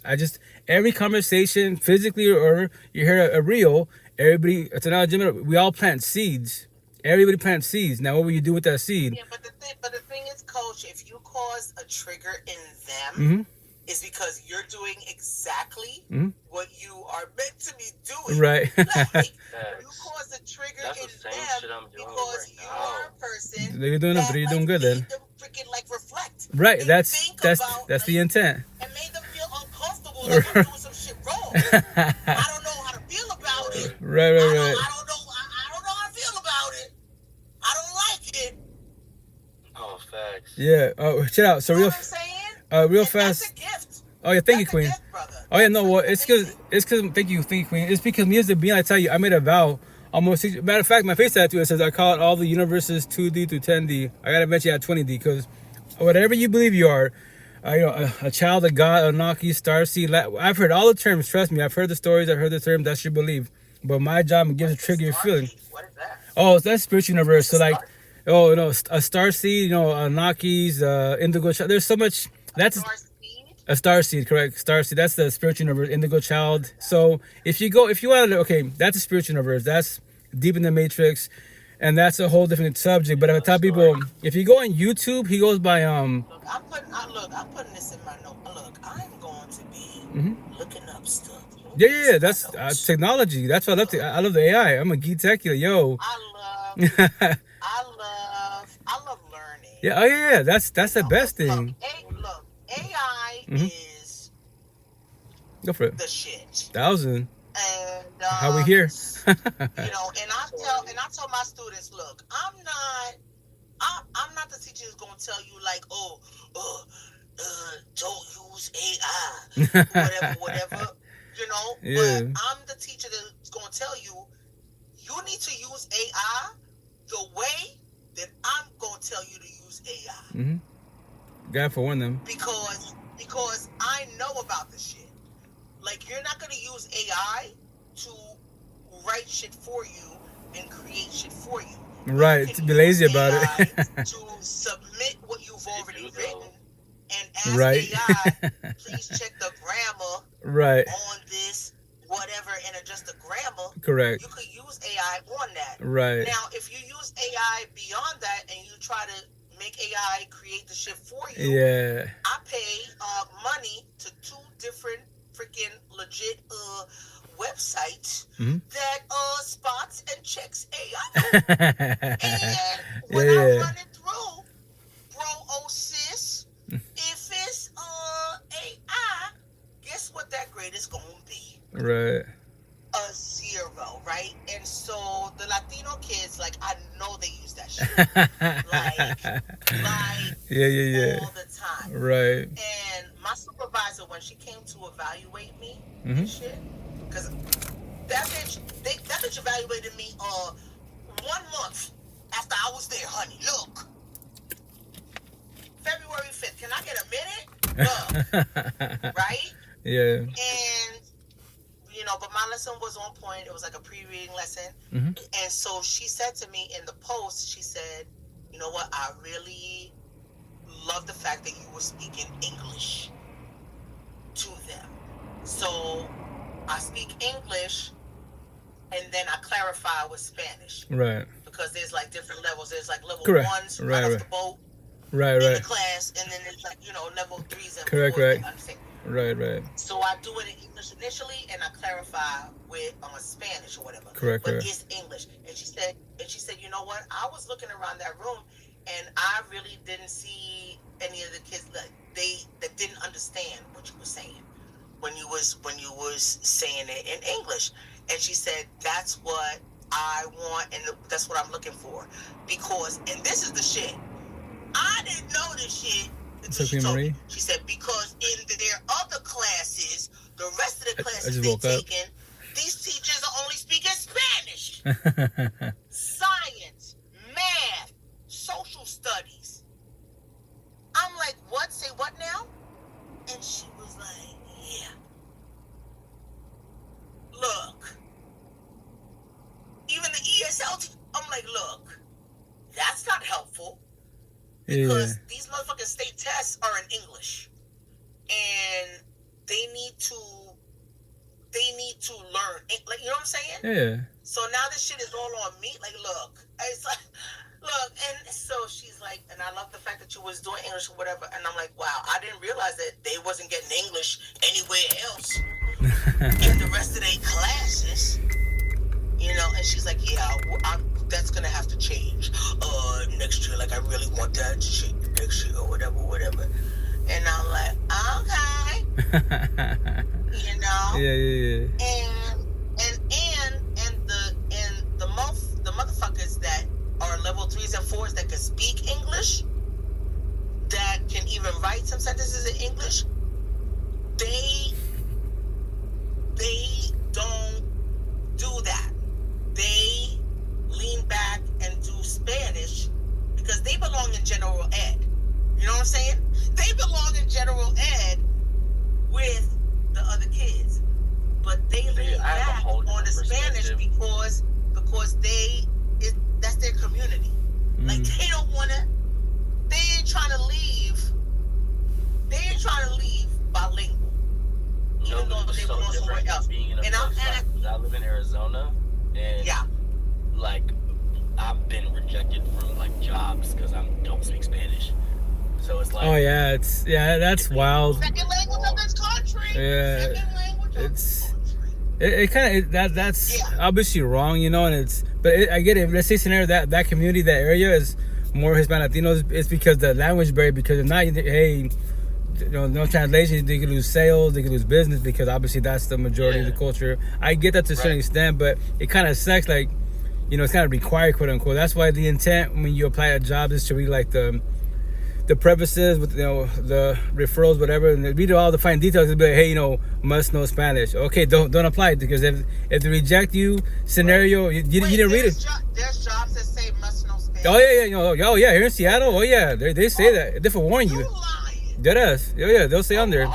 Every conversation, physically or you hear a reel, everybody, it's an algebra, we all plant seeds. Everybody plants seeds. Now, what will you do with that seed? Yeah, but the thing is, Coach, if you cause a trigger in them, is because you're doing exactly what you are meant to be doing. Right. Like, you cause a trigger in them because you're a person. You're doing good then. Them freaking like reflect. Right. They That's the intent. And made them feel uncomfortable like I'm doing some shit wrong. I don't know how to feel about it. Right. I don't know how to feel about it. I don't like it. Oh, facts. Yeah. Oh, chill out. So you know real. what I'm saying? Real And fast. That's a gift. Oh yeah, thank you, That's a Queen. gift, brother. Oh yeah, no, That's well, it's because amazing. thank you, Queen. It's because me as the being, I tell you, I made a vow. Almost, matter of fact, my face tattoo, it says I call it all the universes 2D through 10D. I gotta mention at 20D because whatever you believe you are, a child of God, Anunnaki, Starseed. I've heard all the terms. Trust me, I've heard the stories. I've heard the terms. That's your belief. But my job is to trigger your feeling. What is that? Oh, that's spiritual universe. So like, Star- oh no, a Starseed, Anunnakis, Indigo Child. There's so much. That's Starseed? a star seed, correct? Star seed. That's the spiritual universe, indigo child. So if you want to, okay, that's a spiritual universe. That's deep in the matrix, and that's a whole different subject. But I tell people, if you go on YouTube, he goes by Look, I'm putting this in my note. Look, I'm going to be looking up stuff. Yeah. That's technology. That's what I love. I love the AI. I'm a geek techie. Yo. I love learning. Yeah. Oh yeah. That's the best thing. Look, AI is Go for it. the shit. 1,000. And How we here? and I tell my students, look, I'm not the teacher who's gonna tell you like, don't use AI, whatever. Yeah. But I'm the teacher that's gonna tell you, you need to use AI the way that I'm gonna tell you to use AI. God for one of them. Because I know about the shit. Like, you're not gonna use AI to write shit for you and create shit for you. Right. To be lazy about it. To submit what you've already written and ask Right. AI, please check the grammar Right. on this, whatever, and adjust the grammar. Correct. You could use AI on that. Right. Now, if you use AI beyond that and you try to make AI create the shit for you, Yeah. I pay money to 2 different freaking legit websites that spots and checks AI. And when I run it through, bro, sis, if it's AI, guess what that grade is gonna be? Right. A 0, right? And so the Latino kids, like, I know they use that shit. Yeah. All the time. Right. And my supervisor, when she came to evaluate me and shit, because that bitch evaluated me 1 month after I was there, honey. Look. February 5th. Can I get a minute? Look. Right? Yeah. And but my lesson was on point. It was like a pre-reading lesson. And so she said to me in the post, she said, you know what? I really love the fact that you were speaking English to them. So I speak English and then I clarify with Spanish. Right. Because there's like different levels. There's like level Correct. 1s Right, off right. the boat Right. in the Right. class, and then there's like, level 3s and Correct, 4s. right. Right. So I do it in English initially, and I clarify with Spanish or whatever. Correct. But it's English. And she said, you know what? I was looking around that room, and I really didn't see any of the kids that didn't understand what you were saying when you was saying it in English. And she said, that's what I want, and that's what I'm looking for. Because, and this is the shit, I didn't know this shit. She said, because in their other classes, the rest of the classes they've taken, these teachers are only speaking Spanish. Science, math, social studies. I'm like, what? Say what now? And she was like, yeah. Look. Even the ESL, I'm like, look, that's not helpful. Because these motherfucking state tests are in English, and they need to learn. Like, you know what I'm saying? Yeah. So now this shit is all on me. Like, look, it's like, look, and so she's like, and I love the fact that you was doing English or whatever. And I'm like, wow, I didn't realize that they wasn't getting English anywhere else in the rest of their classes. And she's like, yeah, that's gonna have to change next year. Like, I really want that to change next year or whatever. And I'm like, okay, Yeah. And the motherfuckers that are level 3s and 4s that can speak English, that can even write write some sentences in English, they don't do that. They lean back and do Spanish because they belong in general ed. You know what I'm saying? They belong in general ed with the other kids, but they lean back on the Spanish because that's their community. Like they don't wanna. They ain't trying to leave bilingual. Even though they belong somewhere else. And I'm at. I live in Arizona, and like I've been rejected from like jobs because I don't speak Spanish. So it's like, oh yeah, that's wild. Second language of this country. Yeah, Second language of this country. It kind of that's obviously wrong, you know, and I get it. Let's say scenario that community, that area is more Hispanic Latinos. It's because the language barrier. Because if not, hey, you know, no translation, they could lose sales, they could lose business because obviously that's the majority of the culture. I get that to a certain extent, but it kind of sucks. Like, you know, it's kind of required, quote unquote. That's why the intent when you apply a job is to read like the prefaces with, you know, the referrals, whatever, and read all the fine details. It'll be like, hey, you know, must know Spanish. Okay, don't apply it because if they reject you, scenario, you didn't read it. There's jobs that say must know Spanish. Oh yeah, here in Seattle, they say that. They forewarn you. That is, they'll say on there.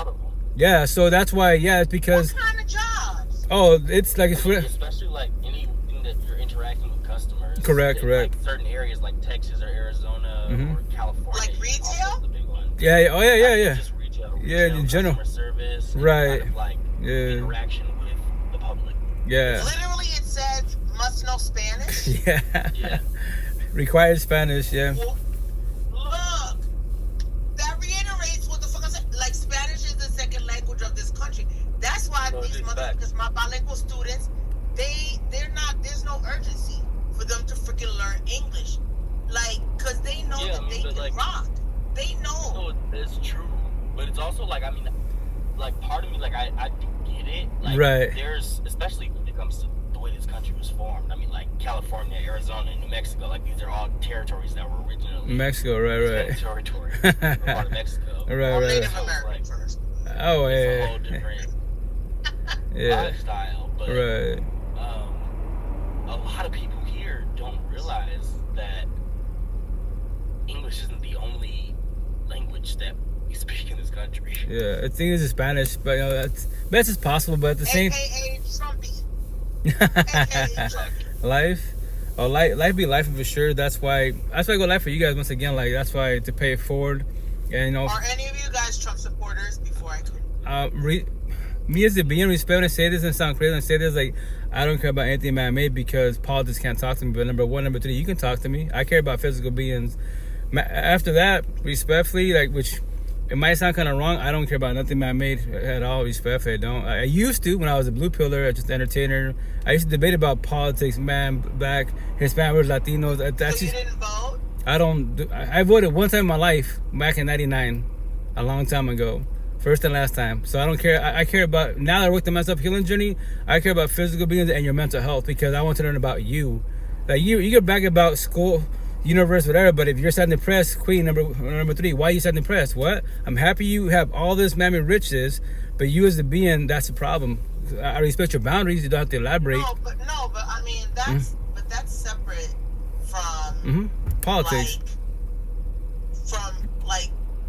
Yeah, so that's why, it's because. What kind of jobs? Oh, it's like especially like anything that you're interacting with customers. Correct. Like certain areas like Texas or Arizona or California. Like retail? The big one. Yeah. Just retail, in general. Customer service. Right. Kind of like interaction with the public. Yeah. Literally, it said must know Spanish. Yeah. Required Spanish. Yeah. Well, look, that reiterates what the fuck I said. Like Spanish is the second language of this country. That's why these motherfuckers, my bilingual students, they're not. There's no urgency for them to freaking learn English, like, cause they know that they can rock. They know. No, it's true, but it's also like, I mean, like part of me, like I do get it. Like, there's, especially when it comes to the way this country was formed. I mean, like California, Arizona, and New Mexico, like these are all territories that were originally Mexico, right. Territory, part of Mexico, right. Native American first. Oh yeah. It's a whole different lifestyle, but a lot of people here don't realize that English isn't the only language that we speak in this country. Yeah, I think it's Spanish, but you know, that's best as possible. But at the same, life be life for sure. That's why I go life for you guys once again. Like that's why to pay it forward, and you know. Are any of you guys Trump supporters? Before I could. Me as a being respect and say this and sound crazy and say this, like I don't care about anything man-made because politics can't talk to me. But number one, number three, you can talk to me. I care about physical beings. After that, respectfully, like, which it might sound kind of wrong, I don't care about nothing man-made at all. Respectfully, I don't. I used to when I was a blue pillar, just an entertainer. I used to debate about politics, man, black, Hispanic, Latinos. So you didn't vote? I voted one time in my life back in '99, a long time ago. First and last time. So I don't care. I care about, now that I worked the mental healing journey, I care about physical beings and your mental health because I want to learn about you. Like you can brag about school, universe, whatever, but if you're sad and depressed, queen, number three, why are you sad and depressed? What? I'm happy you have all this mammy riches, but you as a being, that's the problem. I respect your boundaries. You don't have to elaborate. No, but I mean, that's separate from politics.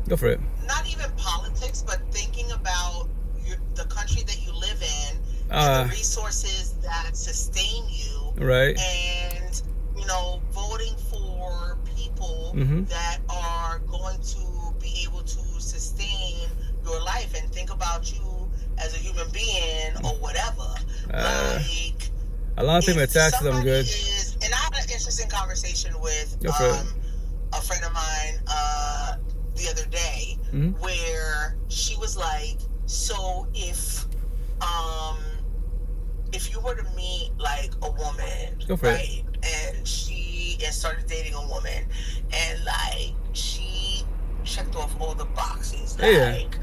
Go for it. Not even politics, but thinking about the country that you live in, and the resources that sustain you, right? And you know, voting for people that are going to be able to sustain your life and think about you as a human being or whatever. Like, a lot of people tax them good. And I had an interesting conversation with a friend of mine the other day where she was like, so if you were to meet like a woman, right, and she started dating a woman and like she checked off all the boxes, like,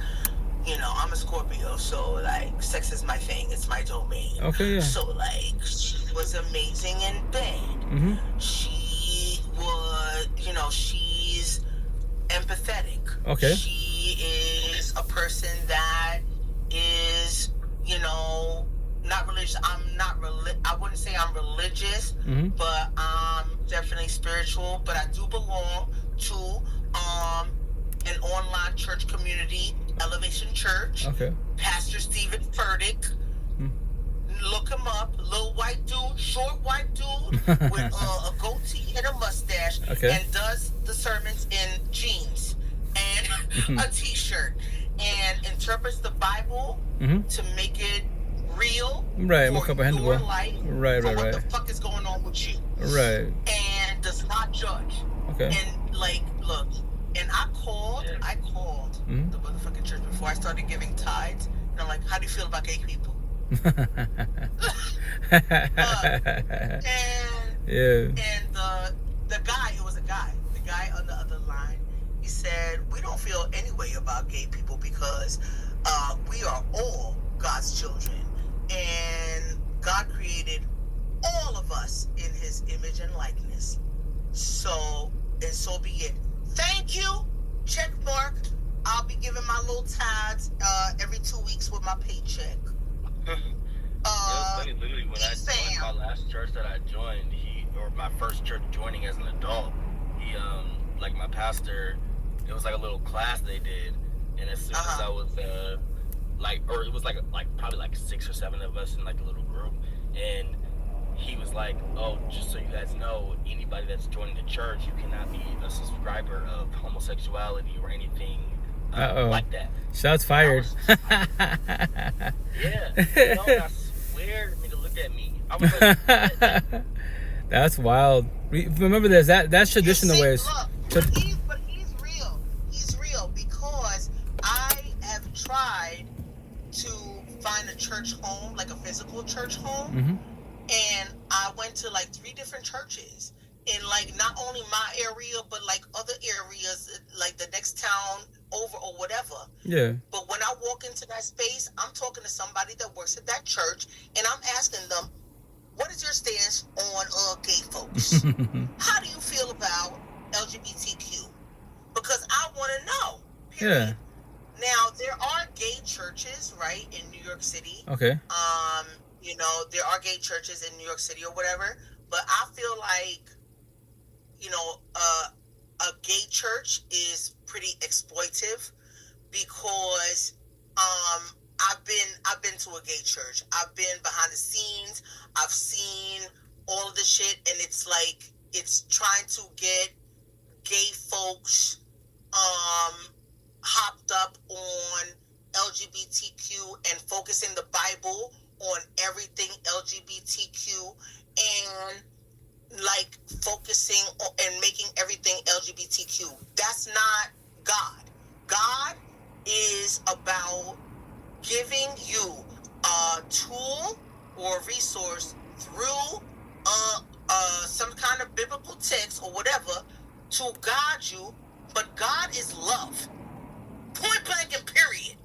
you know, I'm a Scorpio, so like sex is my thing, it's my domain. So like she was amazing in bed. She was, you know, she's empathetic. She person that is, you know, not religious. I wouldn't say I'm religious, but I'm definitely spiritual. But I do belong to an online church community, Elevation Church. Okay. Pastor Stephen Furtick. Look him up. Little white dude, short white dude with a goatee and a mustache, and does the sermons in jeans and a t-shirt, and interprets the Bible to make it real, right, more comprehensible. Your life, right. What the fuck is going on with you? Right. And does not judge. Okay. And like, look, and I called the motherfucking church before I started giving tithes, and I'm like, how do you feel about gay people? And the guy, it was a guy. The guy on the other line, he said, we don't feel any way about gay people because we are all God's children, and God created all of us in His image and likeness. So be it. Thank you. Check mark. I'll be giving my little tithes every 2 weeks with my paycheck. It was funny, literally, when I joined my last church that I joined, or my first church joining as an adult, he, like my pastor, it was like a little class they did, and as soon as I was, or it was like probably like 6 or 7 of us in like a little group, and he was like, oh, just so you guys know, anybody that's joining the church, you cannot be a subscriber of homosexuality or anything like that. Shots fired. Yeah. No, I swear to look at me. I was like, what? That's wild. Remember this, that's traditional ways. Look, but he's real. He's real because I have tried to find a church home, like a physical church home. And I went to like 3 different churches in like not only my area, but like other areas, like the next town over or whatever. Yeah. But when I walk into that space, I'm talking to somebody that works at that church, and I'm asking them, what is your stance on gay folks? How do you feel about LGBTQ? Because I want to know. Period. Yeah. Now, there are gay churches, right, in New York City. Okay. You know, there are gay churches in New York City or whatever, but I feel like, you know, a gay church is pretty exploitive because I've been to a gay church. I've been behind the scenes. I've seen all of the shit, and it's like it's trying to get gay folks hopped up on LGBTQ and focusing the Bible on everything LGBTQ and like focusing on, and making everything LGBTQ. That's not God. God is about giving you a tool or resource through some kind of biblical text or whatever to guide you, but God is love. Point blank and period.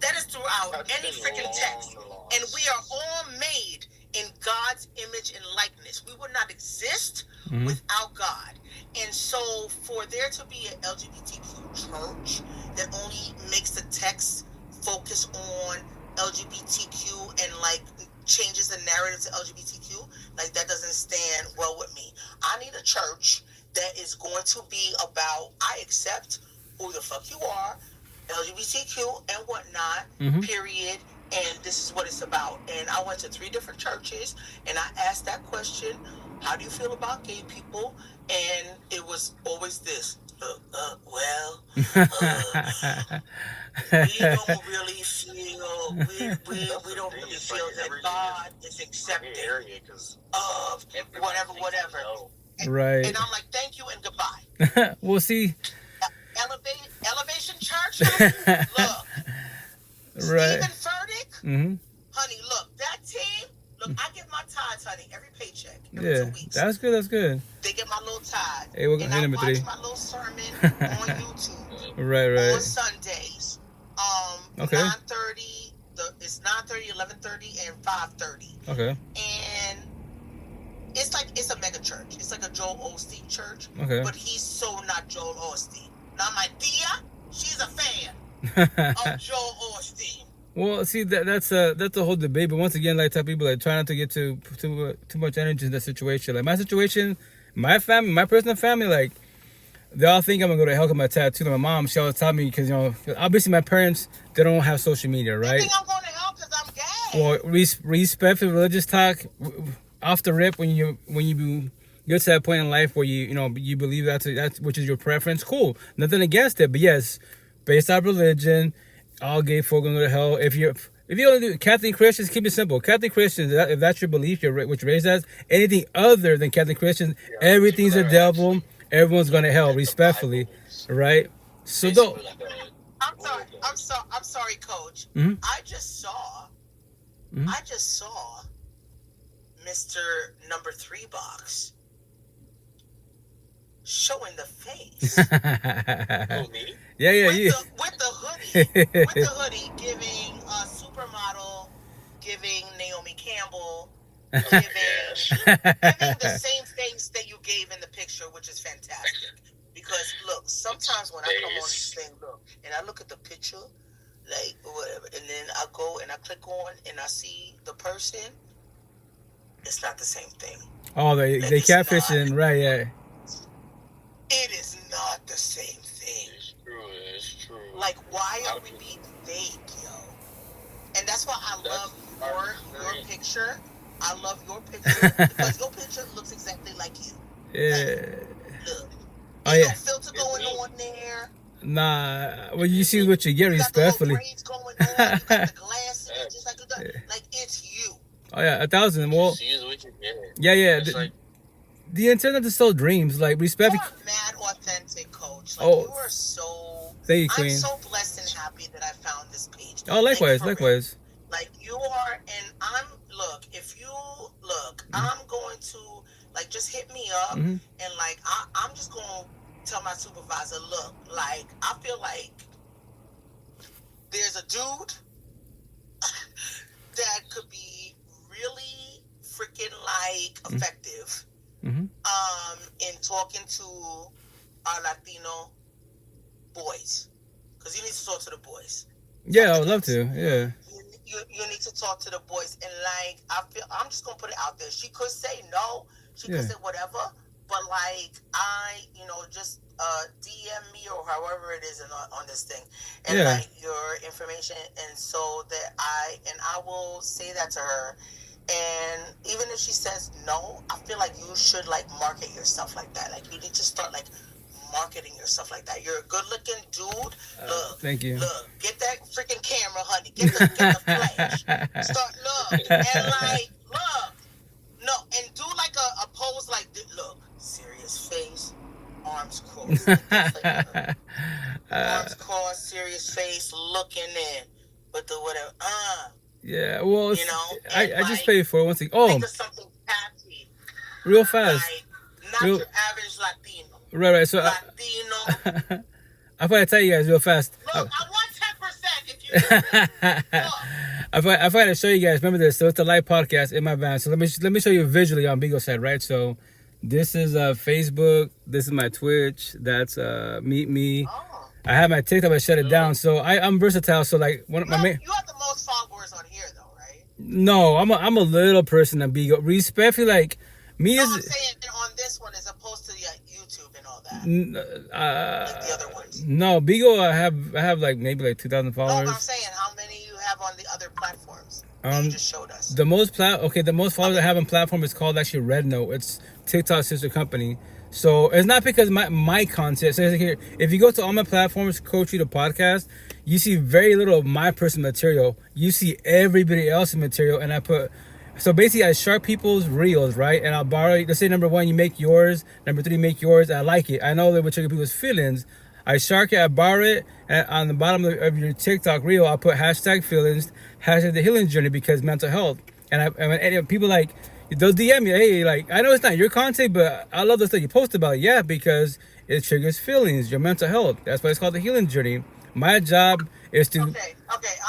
That is throughout any freaking text. And we are all made in God's image and likeness. We would not exist without God. And so for there to be an LGBTQ church that only makes the text focus on LGBTQ and like changes the narrative to LGBTQ, like that doesn't stand well with me. I need a church that is going to be about, I accept who the fuck you are, LGBTQ and whatnot, period. And this is what it's about. And I went to 3 different churches and I asked that question, how do you feel about gay people? And it was always this, we don't really feel, we don't really feel that God is accepting of whatever. Right. And I'm like, thank you and goodbye. We'll see. Elevation Church, honey, look. Right. Stephen Furtick, honey, look, that team, look, I get my tithes, honey, every paycheck, every 2 weeks. That's good. They get my little tithe. Hey, we're gonna hit number 3. I watch my little sermon on YouTube. Right. On Sundays. Okay. 9:30, it's 9:30, 11:30, and 5:30. Okay. And it's like, it's a mega church. It's like a Joel Osteen church. Okay. But he's so not Joel Osteen. Now my Thea, she's a fan. of Joel Osteen. Well, see that's a whole debate. But once again, like I tell people, like try not to get too much energy in that situation. Like my situation, my family, my personal family, like they all think I'm gonna go to hell with my tattoo. Like my mom, she always tell me because obviously my parents they don't have social media, right? You think I'm going to hell because I'm gay? Well, respect for religious talk off the rip when you get to that point in life where you believe that's which is your preference. Cool, nothing against it, but yes, based on religion. All gay folk gonna go to hell. If you only do Catholic Christians, keep it simple. Catholic Christians, if that's your belief, which you're raised as, anything other than Catholic Christians, everything's the devil. Everyone's going to hell, respectfully, right? So though, I'm sorry, Coach. Mm-hmm. I just saw Mr. Number 3 box showing the face. Oh, me? Yeah, with the hoodie, giving a supermodel, giving Naomi Campbell, giving the same face that you gave in the picture, which is fantastic. Because look, sometimes when I come on this thing, and I look at the picture, like whatever, and then I go and I click on and I see the person, it's not the same thing. Oh, they catfishing, right? Yeah. It is not the same thing. It's true. Like, why are we being fake, yo? And that's why I love your picture. I love your picture because your picture looks exactly like you. Yeah. Look. Oh, There's yeah. no filter going on there. Nah. Well, you see what you get, you respectfully. Got the little braids going on. You got the glasses, just like you got. Like, it's you. Oh yeah, 1,000. Well. Yeah. The intent to sell dreams, like respect. You're mad authentic, Coach. Like, you are so. Thank you, Queen. I'm so blessed and happy that I found this page. Oh, likewise. Like, you are, and I'm going to, like, just hit me up, and, like, I'm just going to tell my supervisor, look, like, I feel like there's a dude that could be really freaking, like, effective in talking to our Latino boys. Because you need to talk to the boys. Yeah, I would love to, yeah. You need to talk to the boys, and like I'm just gonna put it out there. She could say no, she could say whatever, but like just DM me or however it is on this thing, and like your information, and so that I will say that to her. And even if she says no, I feel like you should like market yourself like that. Like you need to start like marketing yourself like that. You're a good-looking dude. Look, thank you. Look, get that freaking camera, honey. Get the flash. Start and like no, and do like a pose like this. Look, serious face, arms crossed, arms crossed, serious face, looking in, but the whatever. Yeah, well, I like, just paid for it once again. Oh, think of something catchy, real fast. Like, not your average Latino. Right. So Latino. I thought I'd tell you guys real fast. Look, I want 10% if you do it. I thought I'd show you guys. Remember this? So it's a live podcast in my van. So let me show you visually on Beagle side, right? So this is Facebook. This is my Twitch. That's Meet Me. Oh. I have my TikTok. I shut it down. So I'm versatile. So like one of my main. You have the most followers on here, though, right? No, I'm a little person on Beagle. Respectfully, like me I'm saying on this one as opposed to YouTube and all that. Like the other ones. No, Beagle. I have like maybe like 2,000 followers. No, I'm saying how many you have on the other platforms. You just showed us. The most followers I have on platform is called actually Red Note. It's TikTok's sister company. So it's not because my content. So here, if you go to all my platforms, Coach You the podcast, you see very little of my personal material. You see everybody else's material, and I put. So basically, I shark people's reels, right? And I'll borrow. Let's say number 1, you make yours. Number 3, make yours. I like it. I know that would trigger people's feelings. I shark it. I borrow it. And on the bottom of your TikTok reel, I'll put #feelings, #the healing journey because mental health. And people like. They'll DM me, hey, like, I know it's not your content, but I love the stuff you post about it. Yeah, because it triggers feelings, your mental health. That's why it's called the healing journey. My job is to... Okay,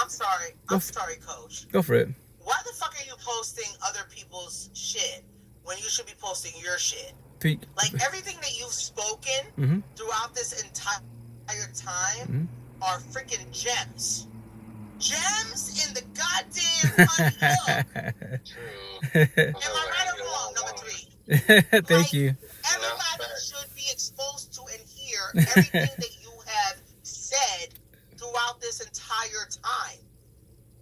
I'm sorry. I'm sorry, Coach. Go for it. Why the fuck are you posting other people's shit when you should be posting your shit? Like, everything that you've spoken throughout this entire time are freaking gems. Gems in the goddamn honey. Look. True. Am I right or wrong? Number 3. Thank you. Everybody should be exposed to and hear everything that you have said throughout this entire time.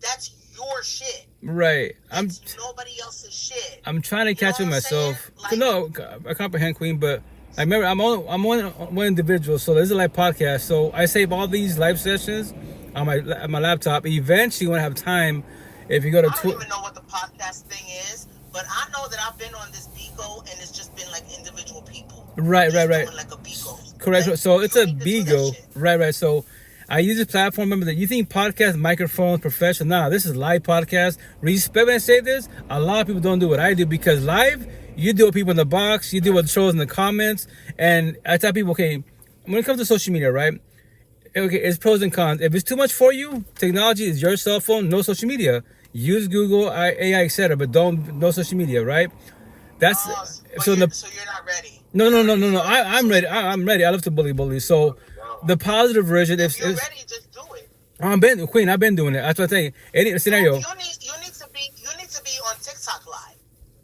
That's your shit. Right. That's nobody else's shit. I'm trying to catch You it know what I'm myself. saying? No, I comprehend, Queen, but I remember I'm one individual, so this is a live podcast. So I save all these live sessions on my laptop. Eventually, when I have time, if you go to I don't even know what the podcast thing is, but I know that I've been on this Bigo and it's just been like individual people. Right. Doing like a Bigo. Correct. Like, so it's a you need to do that Bigo. shit. Right. So I use this platform. Remember that you think podcast microphones professional? Nah, this is live podcast. Respect when I say this. A lot of people don't do what I do because live, you deal with people in the box, you deal with trolls in the comments, and I tell people, okay, when it comes to social media, right? Okay, it's pros and cons. If it's too much for you, technology is your cell phone, no social media. Use Google, AI, etc., but no social media, right? That's so you're not ready. No. I'm ready. I'm ready. I love to bully. So the positive version, If you're ready, just do it. I've been doing it. That's what I'm saying. Any scenario. You need to be on TikTok Live.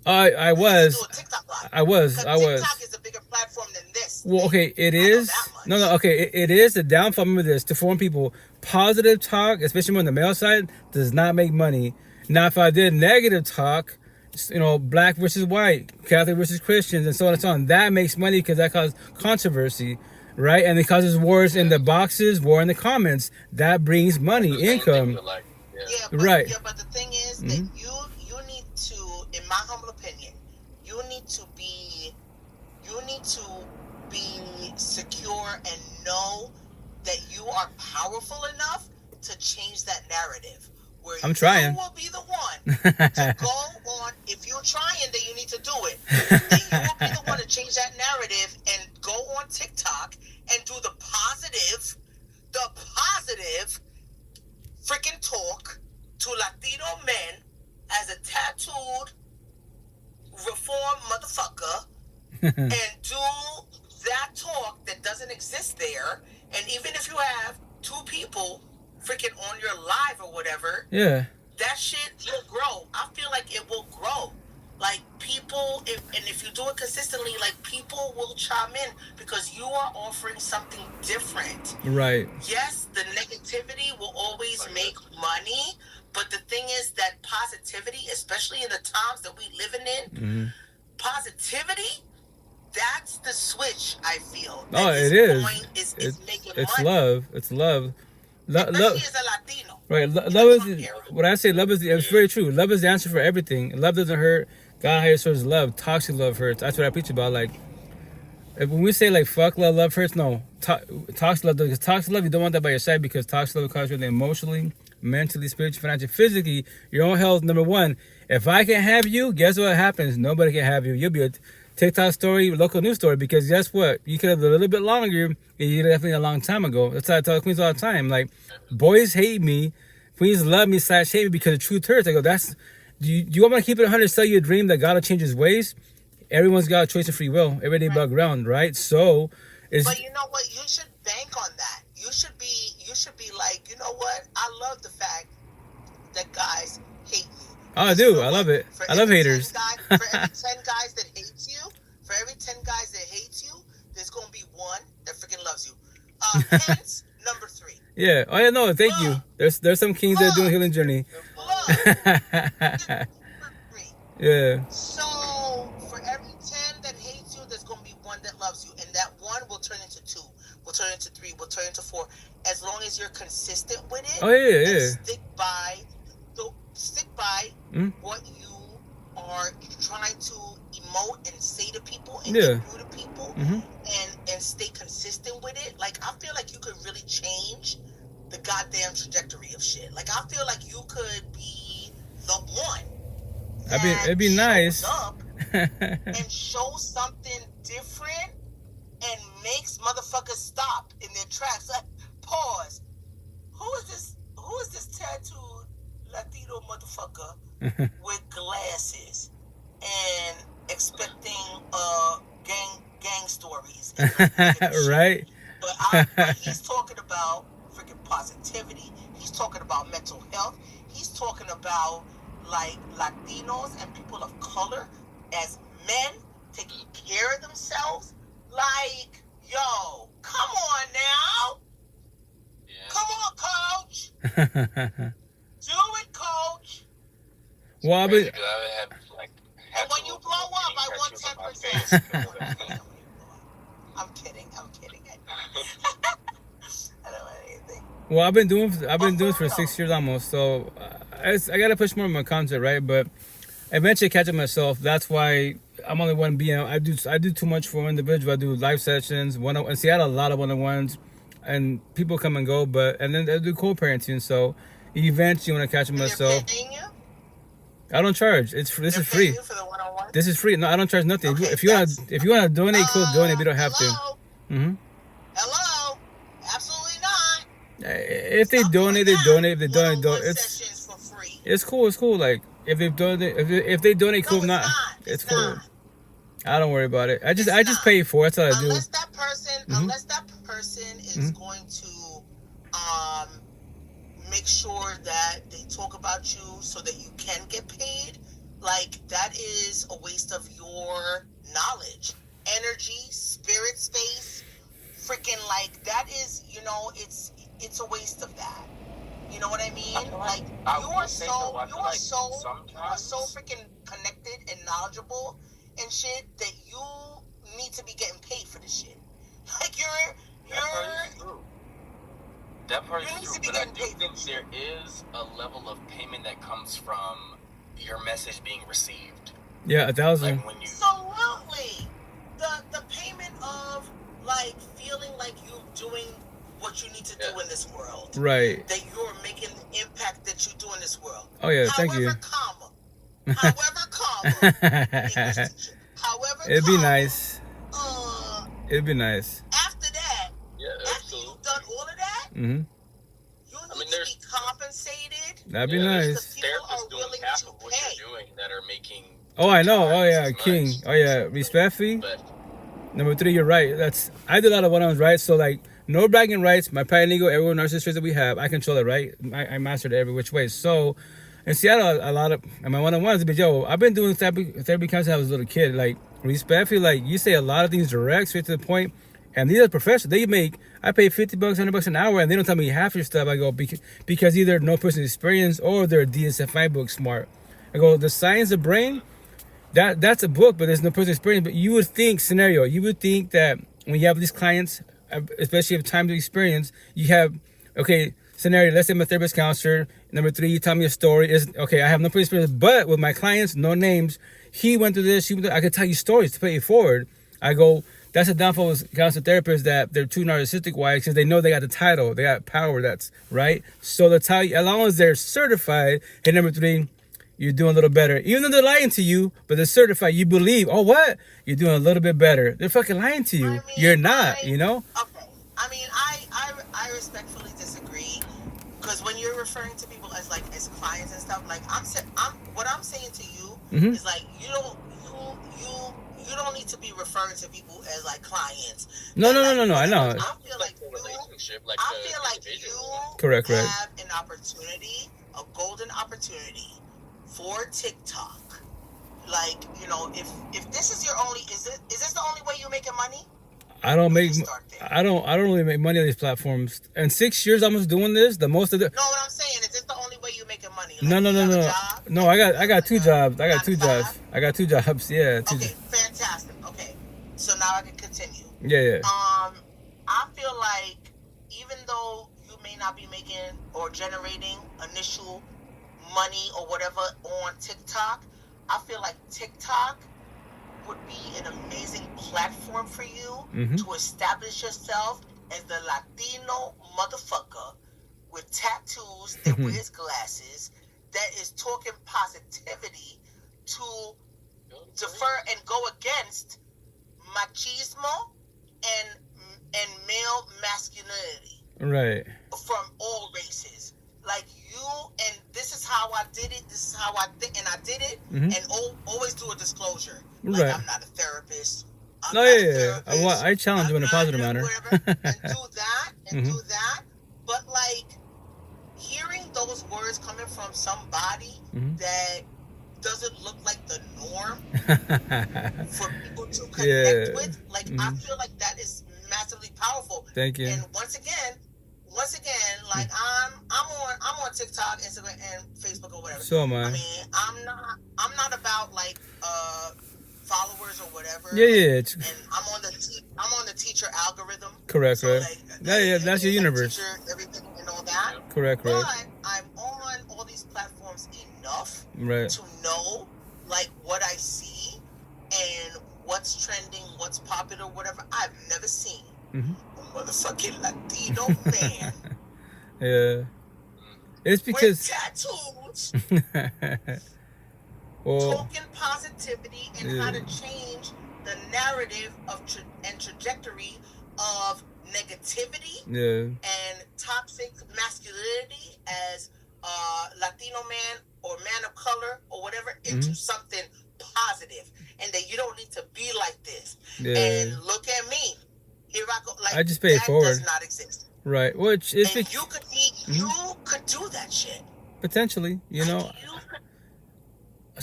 I was. Do a TikTok Live. I was. TikTok is a bigger platform than this. Well, okay, it is. No. Okay, it is the downfall. Remember this: to foreign people, positive talk, especially on the male side, does not make money. Now, if I did negative talk, black versus white, Catholic versus Christians, and so on and so on, that makes money because that causes controversy, right? And it causes wars in the boxes, war in the comments. That brings money, income. Right. Yeah, but the thing is that you need to, in my humble opinion, you need to be secure and know that you are powerful enough to change that narrative. Where I'm trying. You will be the one to go on. If you're trying, then you need to do it. Then you will be the one to change that narrative and go on TikTok and do the positive freaking talk to Latino men as a tattooed reform motherfucker and do that talk that doesn't exist there. And even if you have 2 people freaking on your live or whatever, that shit will grow. I feel like it will grow. Like people, if you do it consistently, like people will chime in because you are offering something different. Right. Yes, the negativity will always make money, but the thing is that positivity, especially in the times that we living in, positivity, that's the switch. I feel. It is. It's making it's money. Love. It's love. Especially as a Latino. Right. Love is what I say. Love is it's very true. Love is the answer for everything. Love doesn't hurt. God highest source love. Toxic love hurts. That's what I preach about. Like when we say like fuck love, love hurts. No, toxic love. Because toxic love, you don't want that by your side because toxic love causes you emotionally, mentally, spiritually, financially, physically. Your own health. Number one. If I can't have you, guess what happens? Nobody can have you. You'll be a TikTok story, local news story. Because guess what? You could have a little bit longer. And you definitely a long time ago. That's how I tell the queens all the time. Like boys hate me, queens love me / hate me because the truth hurts. I go, that's. Do you want me to keep it 100? Sell you a dream that God will change His ways. Everyone's got a choice of free will. Every day bug around, right? So, but you know what? You should bank on that. You should be like, you know what? I love the fact that guys hate me. Oh, I do. I love it. I love haters. For every 10 guys that hate you, there's gonna be one that freaking loves you. Hence number 3. Yeah. Oh yeah. No. Thank you. There's some kings that are doing a healing journey. Yeah. So for every 10 that hates you, there's gonna be one that loves you, and that one will turn into 2, will turn into 3, will turn into 4. As long as you're consistent with it. Oh yeah. Stick by what you are trying to emote and say to people and get through to people, and stay consistent with it. Like I feel like you could really change the goddamn trajectory of shit. Like I feel like you could be the one. It'd be nice. Up and show something different and makes motherfuckers stop in their tracks. Like, pause. Who is this tattooed Latino motherfucker with glasses and expecting gang stories? Right. But he's talking about freaking positivity. He's talking about mental health. He's talking about like Latinos and people of color as men taking care of themselves. Like, yo, come on now. Yeah. Come on, coach. Do it, coach. Well, I've been, Because I have, like, And when you blow up, I want 10%. I'm kidding. I don't want anything. well, I've been doing this for 6 years almost. So I gotta push more of my content, right? But eventually catch up myself. That's why I'm only one BM. I do too much for individual. I do live sessions. In Seattle, a lot of one-on-ones, and people come and go. And then I do co-parenting. So eventually, when I catch up myself, Paying you? I don't charge. This is free. You for the one-on-one? This is free. No, I don't charge nothing. Okay, if you wanna donate, cool, donate. You don't have to. Hello? Mm-hmm. Hello? Absolutely not. If they Stop donate, doing they that. donate. If they donate, One-on-one it's sessions for free. it's cool. It's cool. Like if they donate, if they donate, cool. No, it's Not. not. It's It's cool. not. I don't worry about it. I just It's not. pay for it. That's all I do. Unless that person is Mhm. going to make sure that they talk about you so that you can get paid, like that is a waste of your knowledge, energy, spirit space, freaking like that is, it's a waste of that. You know what I mean? Like you are so freaking connected and knowledgeable and shit that you need to be getting paid for this shit. Like That part You is need true, to be but I getting do paid think for there is a level of payment that comes from your message being received. Yeah, 1,000. Like when you, absolutely the payment of like feeling like you're doing what you need to do in this world. Right. That you're making the impact that you do in this world. Oh yeah, thank you. However, English teacher. However, It'd be nice. It'd be nice. After that, after absolutely. you've done all of that, Mm-hmm. you need to be compensated. That'd be there's nice. People therapists are doing willing half to of what pay. you're doing that are making. Oh, I know. Oh yeah, as king. much. Oh yeah, respect fee. But Number 3, you're right. I do a lot of one-on-ones, right? So like, no bragging rights. My paralegal, everyone narcissist traits that we have, I control it, right? I mastered it every which way. So in Seattle, a lot of my one-on-ones, but I've been doing therapy counseling since I was a little kid. Like respectfully, like you say a lot of things direct, straight to the point. And these are professionals. I pay $50, $100 an hour, and they don't tell me half your stuff. I go because either no personal experience or they're DSFI book smart. I go the science of brain. That's a book, but there's no personal experience. But you would think you would think that when you have these clients, especially if time to experience, you have, okay, scenario, let's say I'm a therapist counselor. Number 3, you tell me a story. I have no personal experience, but with my clients, no names, he went through this, I could tell you stories to pay you forward. I go, that's a downfall with counselor therapists, that they're too narcissistic. Why? Because they know they got the title, they got power, that's right. So they'll tell you, as long as they're certified, hey, number 3, you're doing a little better. Even though they're lying to you, but they're certified, you believe, oh, what? You're doing a little bit better. They're fucking lying to you. You're not, Okay. I mean, I respectfully disagree, because when you're referring to people as clients and stuff, like what I'm saying to you is like you don't need to be referring to people as like clients. No. I know. I feel like the relationship, you Correct. have an opportunity, a golden opportunity for TikTok. Like, if this is your only, is this the only way you're making money? I don't really make money on these platforms. In 6 years, almost doing this, the most of the. No, what I'm saying is this the only way you're making money? Like, No. you have a job? No, I got 2 jobs. I got 2 9 to 5? jobs. I got 2 jobs. Yeah. 2 Okay, fantastic. Okay, so now I can continue. Yeah. I feel like even though you may not be making or generating initial money or whatever on TikTok, I feel like TikTok would be an amazing platform for you to establish yourself as the Latino motherfucker with tattoos that wears glasses, that is talking positivity to defer and go against machismo and male masculinity Right. from all races. Like and this is how I did it, this is how I think, and I did it, and always do a disclosure. Like, Right. I'm not a therapist. I challenge you in a positive manner. and do that, But, like, those words coming from somebody that doesn't look like the norm for people to connect with. Like, I feel like that is massively powerful. Thank you. And once again, like I'm on TikTok, Instagram, and Facebook or whatever. So am I. I mean, I'm not about like followers or whatever. Yeah. And I'm on the teacher algorithm. Correct, so, right. Like, that's your universe. Teacher, everything and all that. Correct, right. But I'm on all these platforms enough Right. to know like what I see and what's trending, what's popular, whatever. I've never seen a motherfucking Latino man Yeah. It's because with tattoos well, token positivity and how to change the narrative of and trajectory of negativity and toxic masculinity as Latino man or man of color or whatever into something positive, and that you don't need to be like this. And look at me, here I go. Like, I just pay it forward. Does not exist. Right. Which is you could do that shit potentially. You know. Like, you could,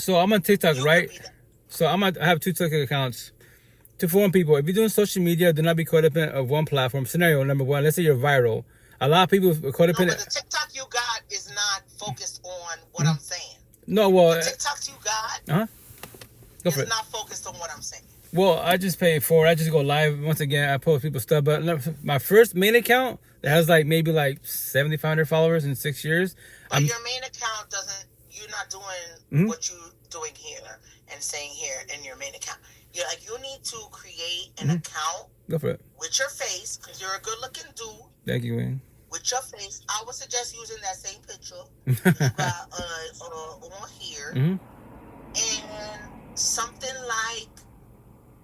so I'm on TikTok, right? So I have 2 TikTok accounts. To inform people, if you're doing social media, do not be codependent of one platform. Scenario number 1, let's say you're viral. A lot of people are codependent. No, but the TikTok you got is not focused on what I'm saying. No, well, the TikToks you got go for is it. not focused on what I'm saying. Well, I just pay for it. I just go live. Once again, I post people's stuff. But my first main account that has maybe 7,500 followers in 6 years. But your main account you're not doing what you're doing here and saying here in your main account. You need to create an account. Go for it. With your face, because you're a good looking dude. Thank you, Wayne. With your face, I would suggest using that same picture you got on here. And something like,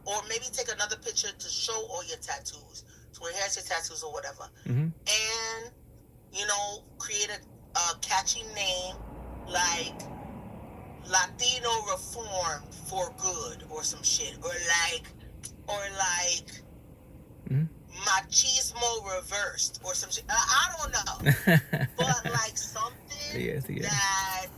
or maybe take another picture to show all your tattoos. So here's your tattoos or whatever. And, create a catchy name like Latino Reformed for Good or some shit. Or like Machismo Reversed or some shit. I don't know. But like something that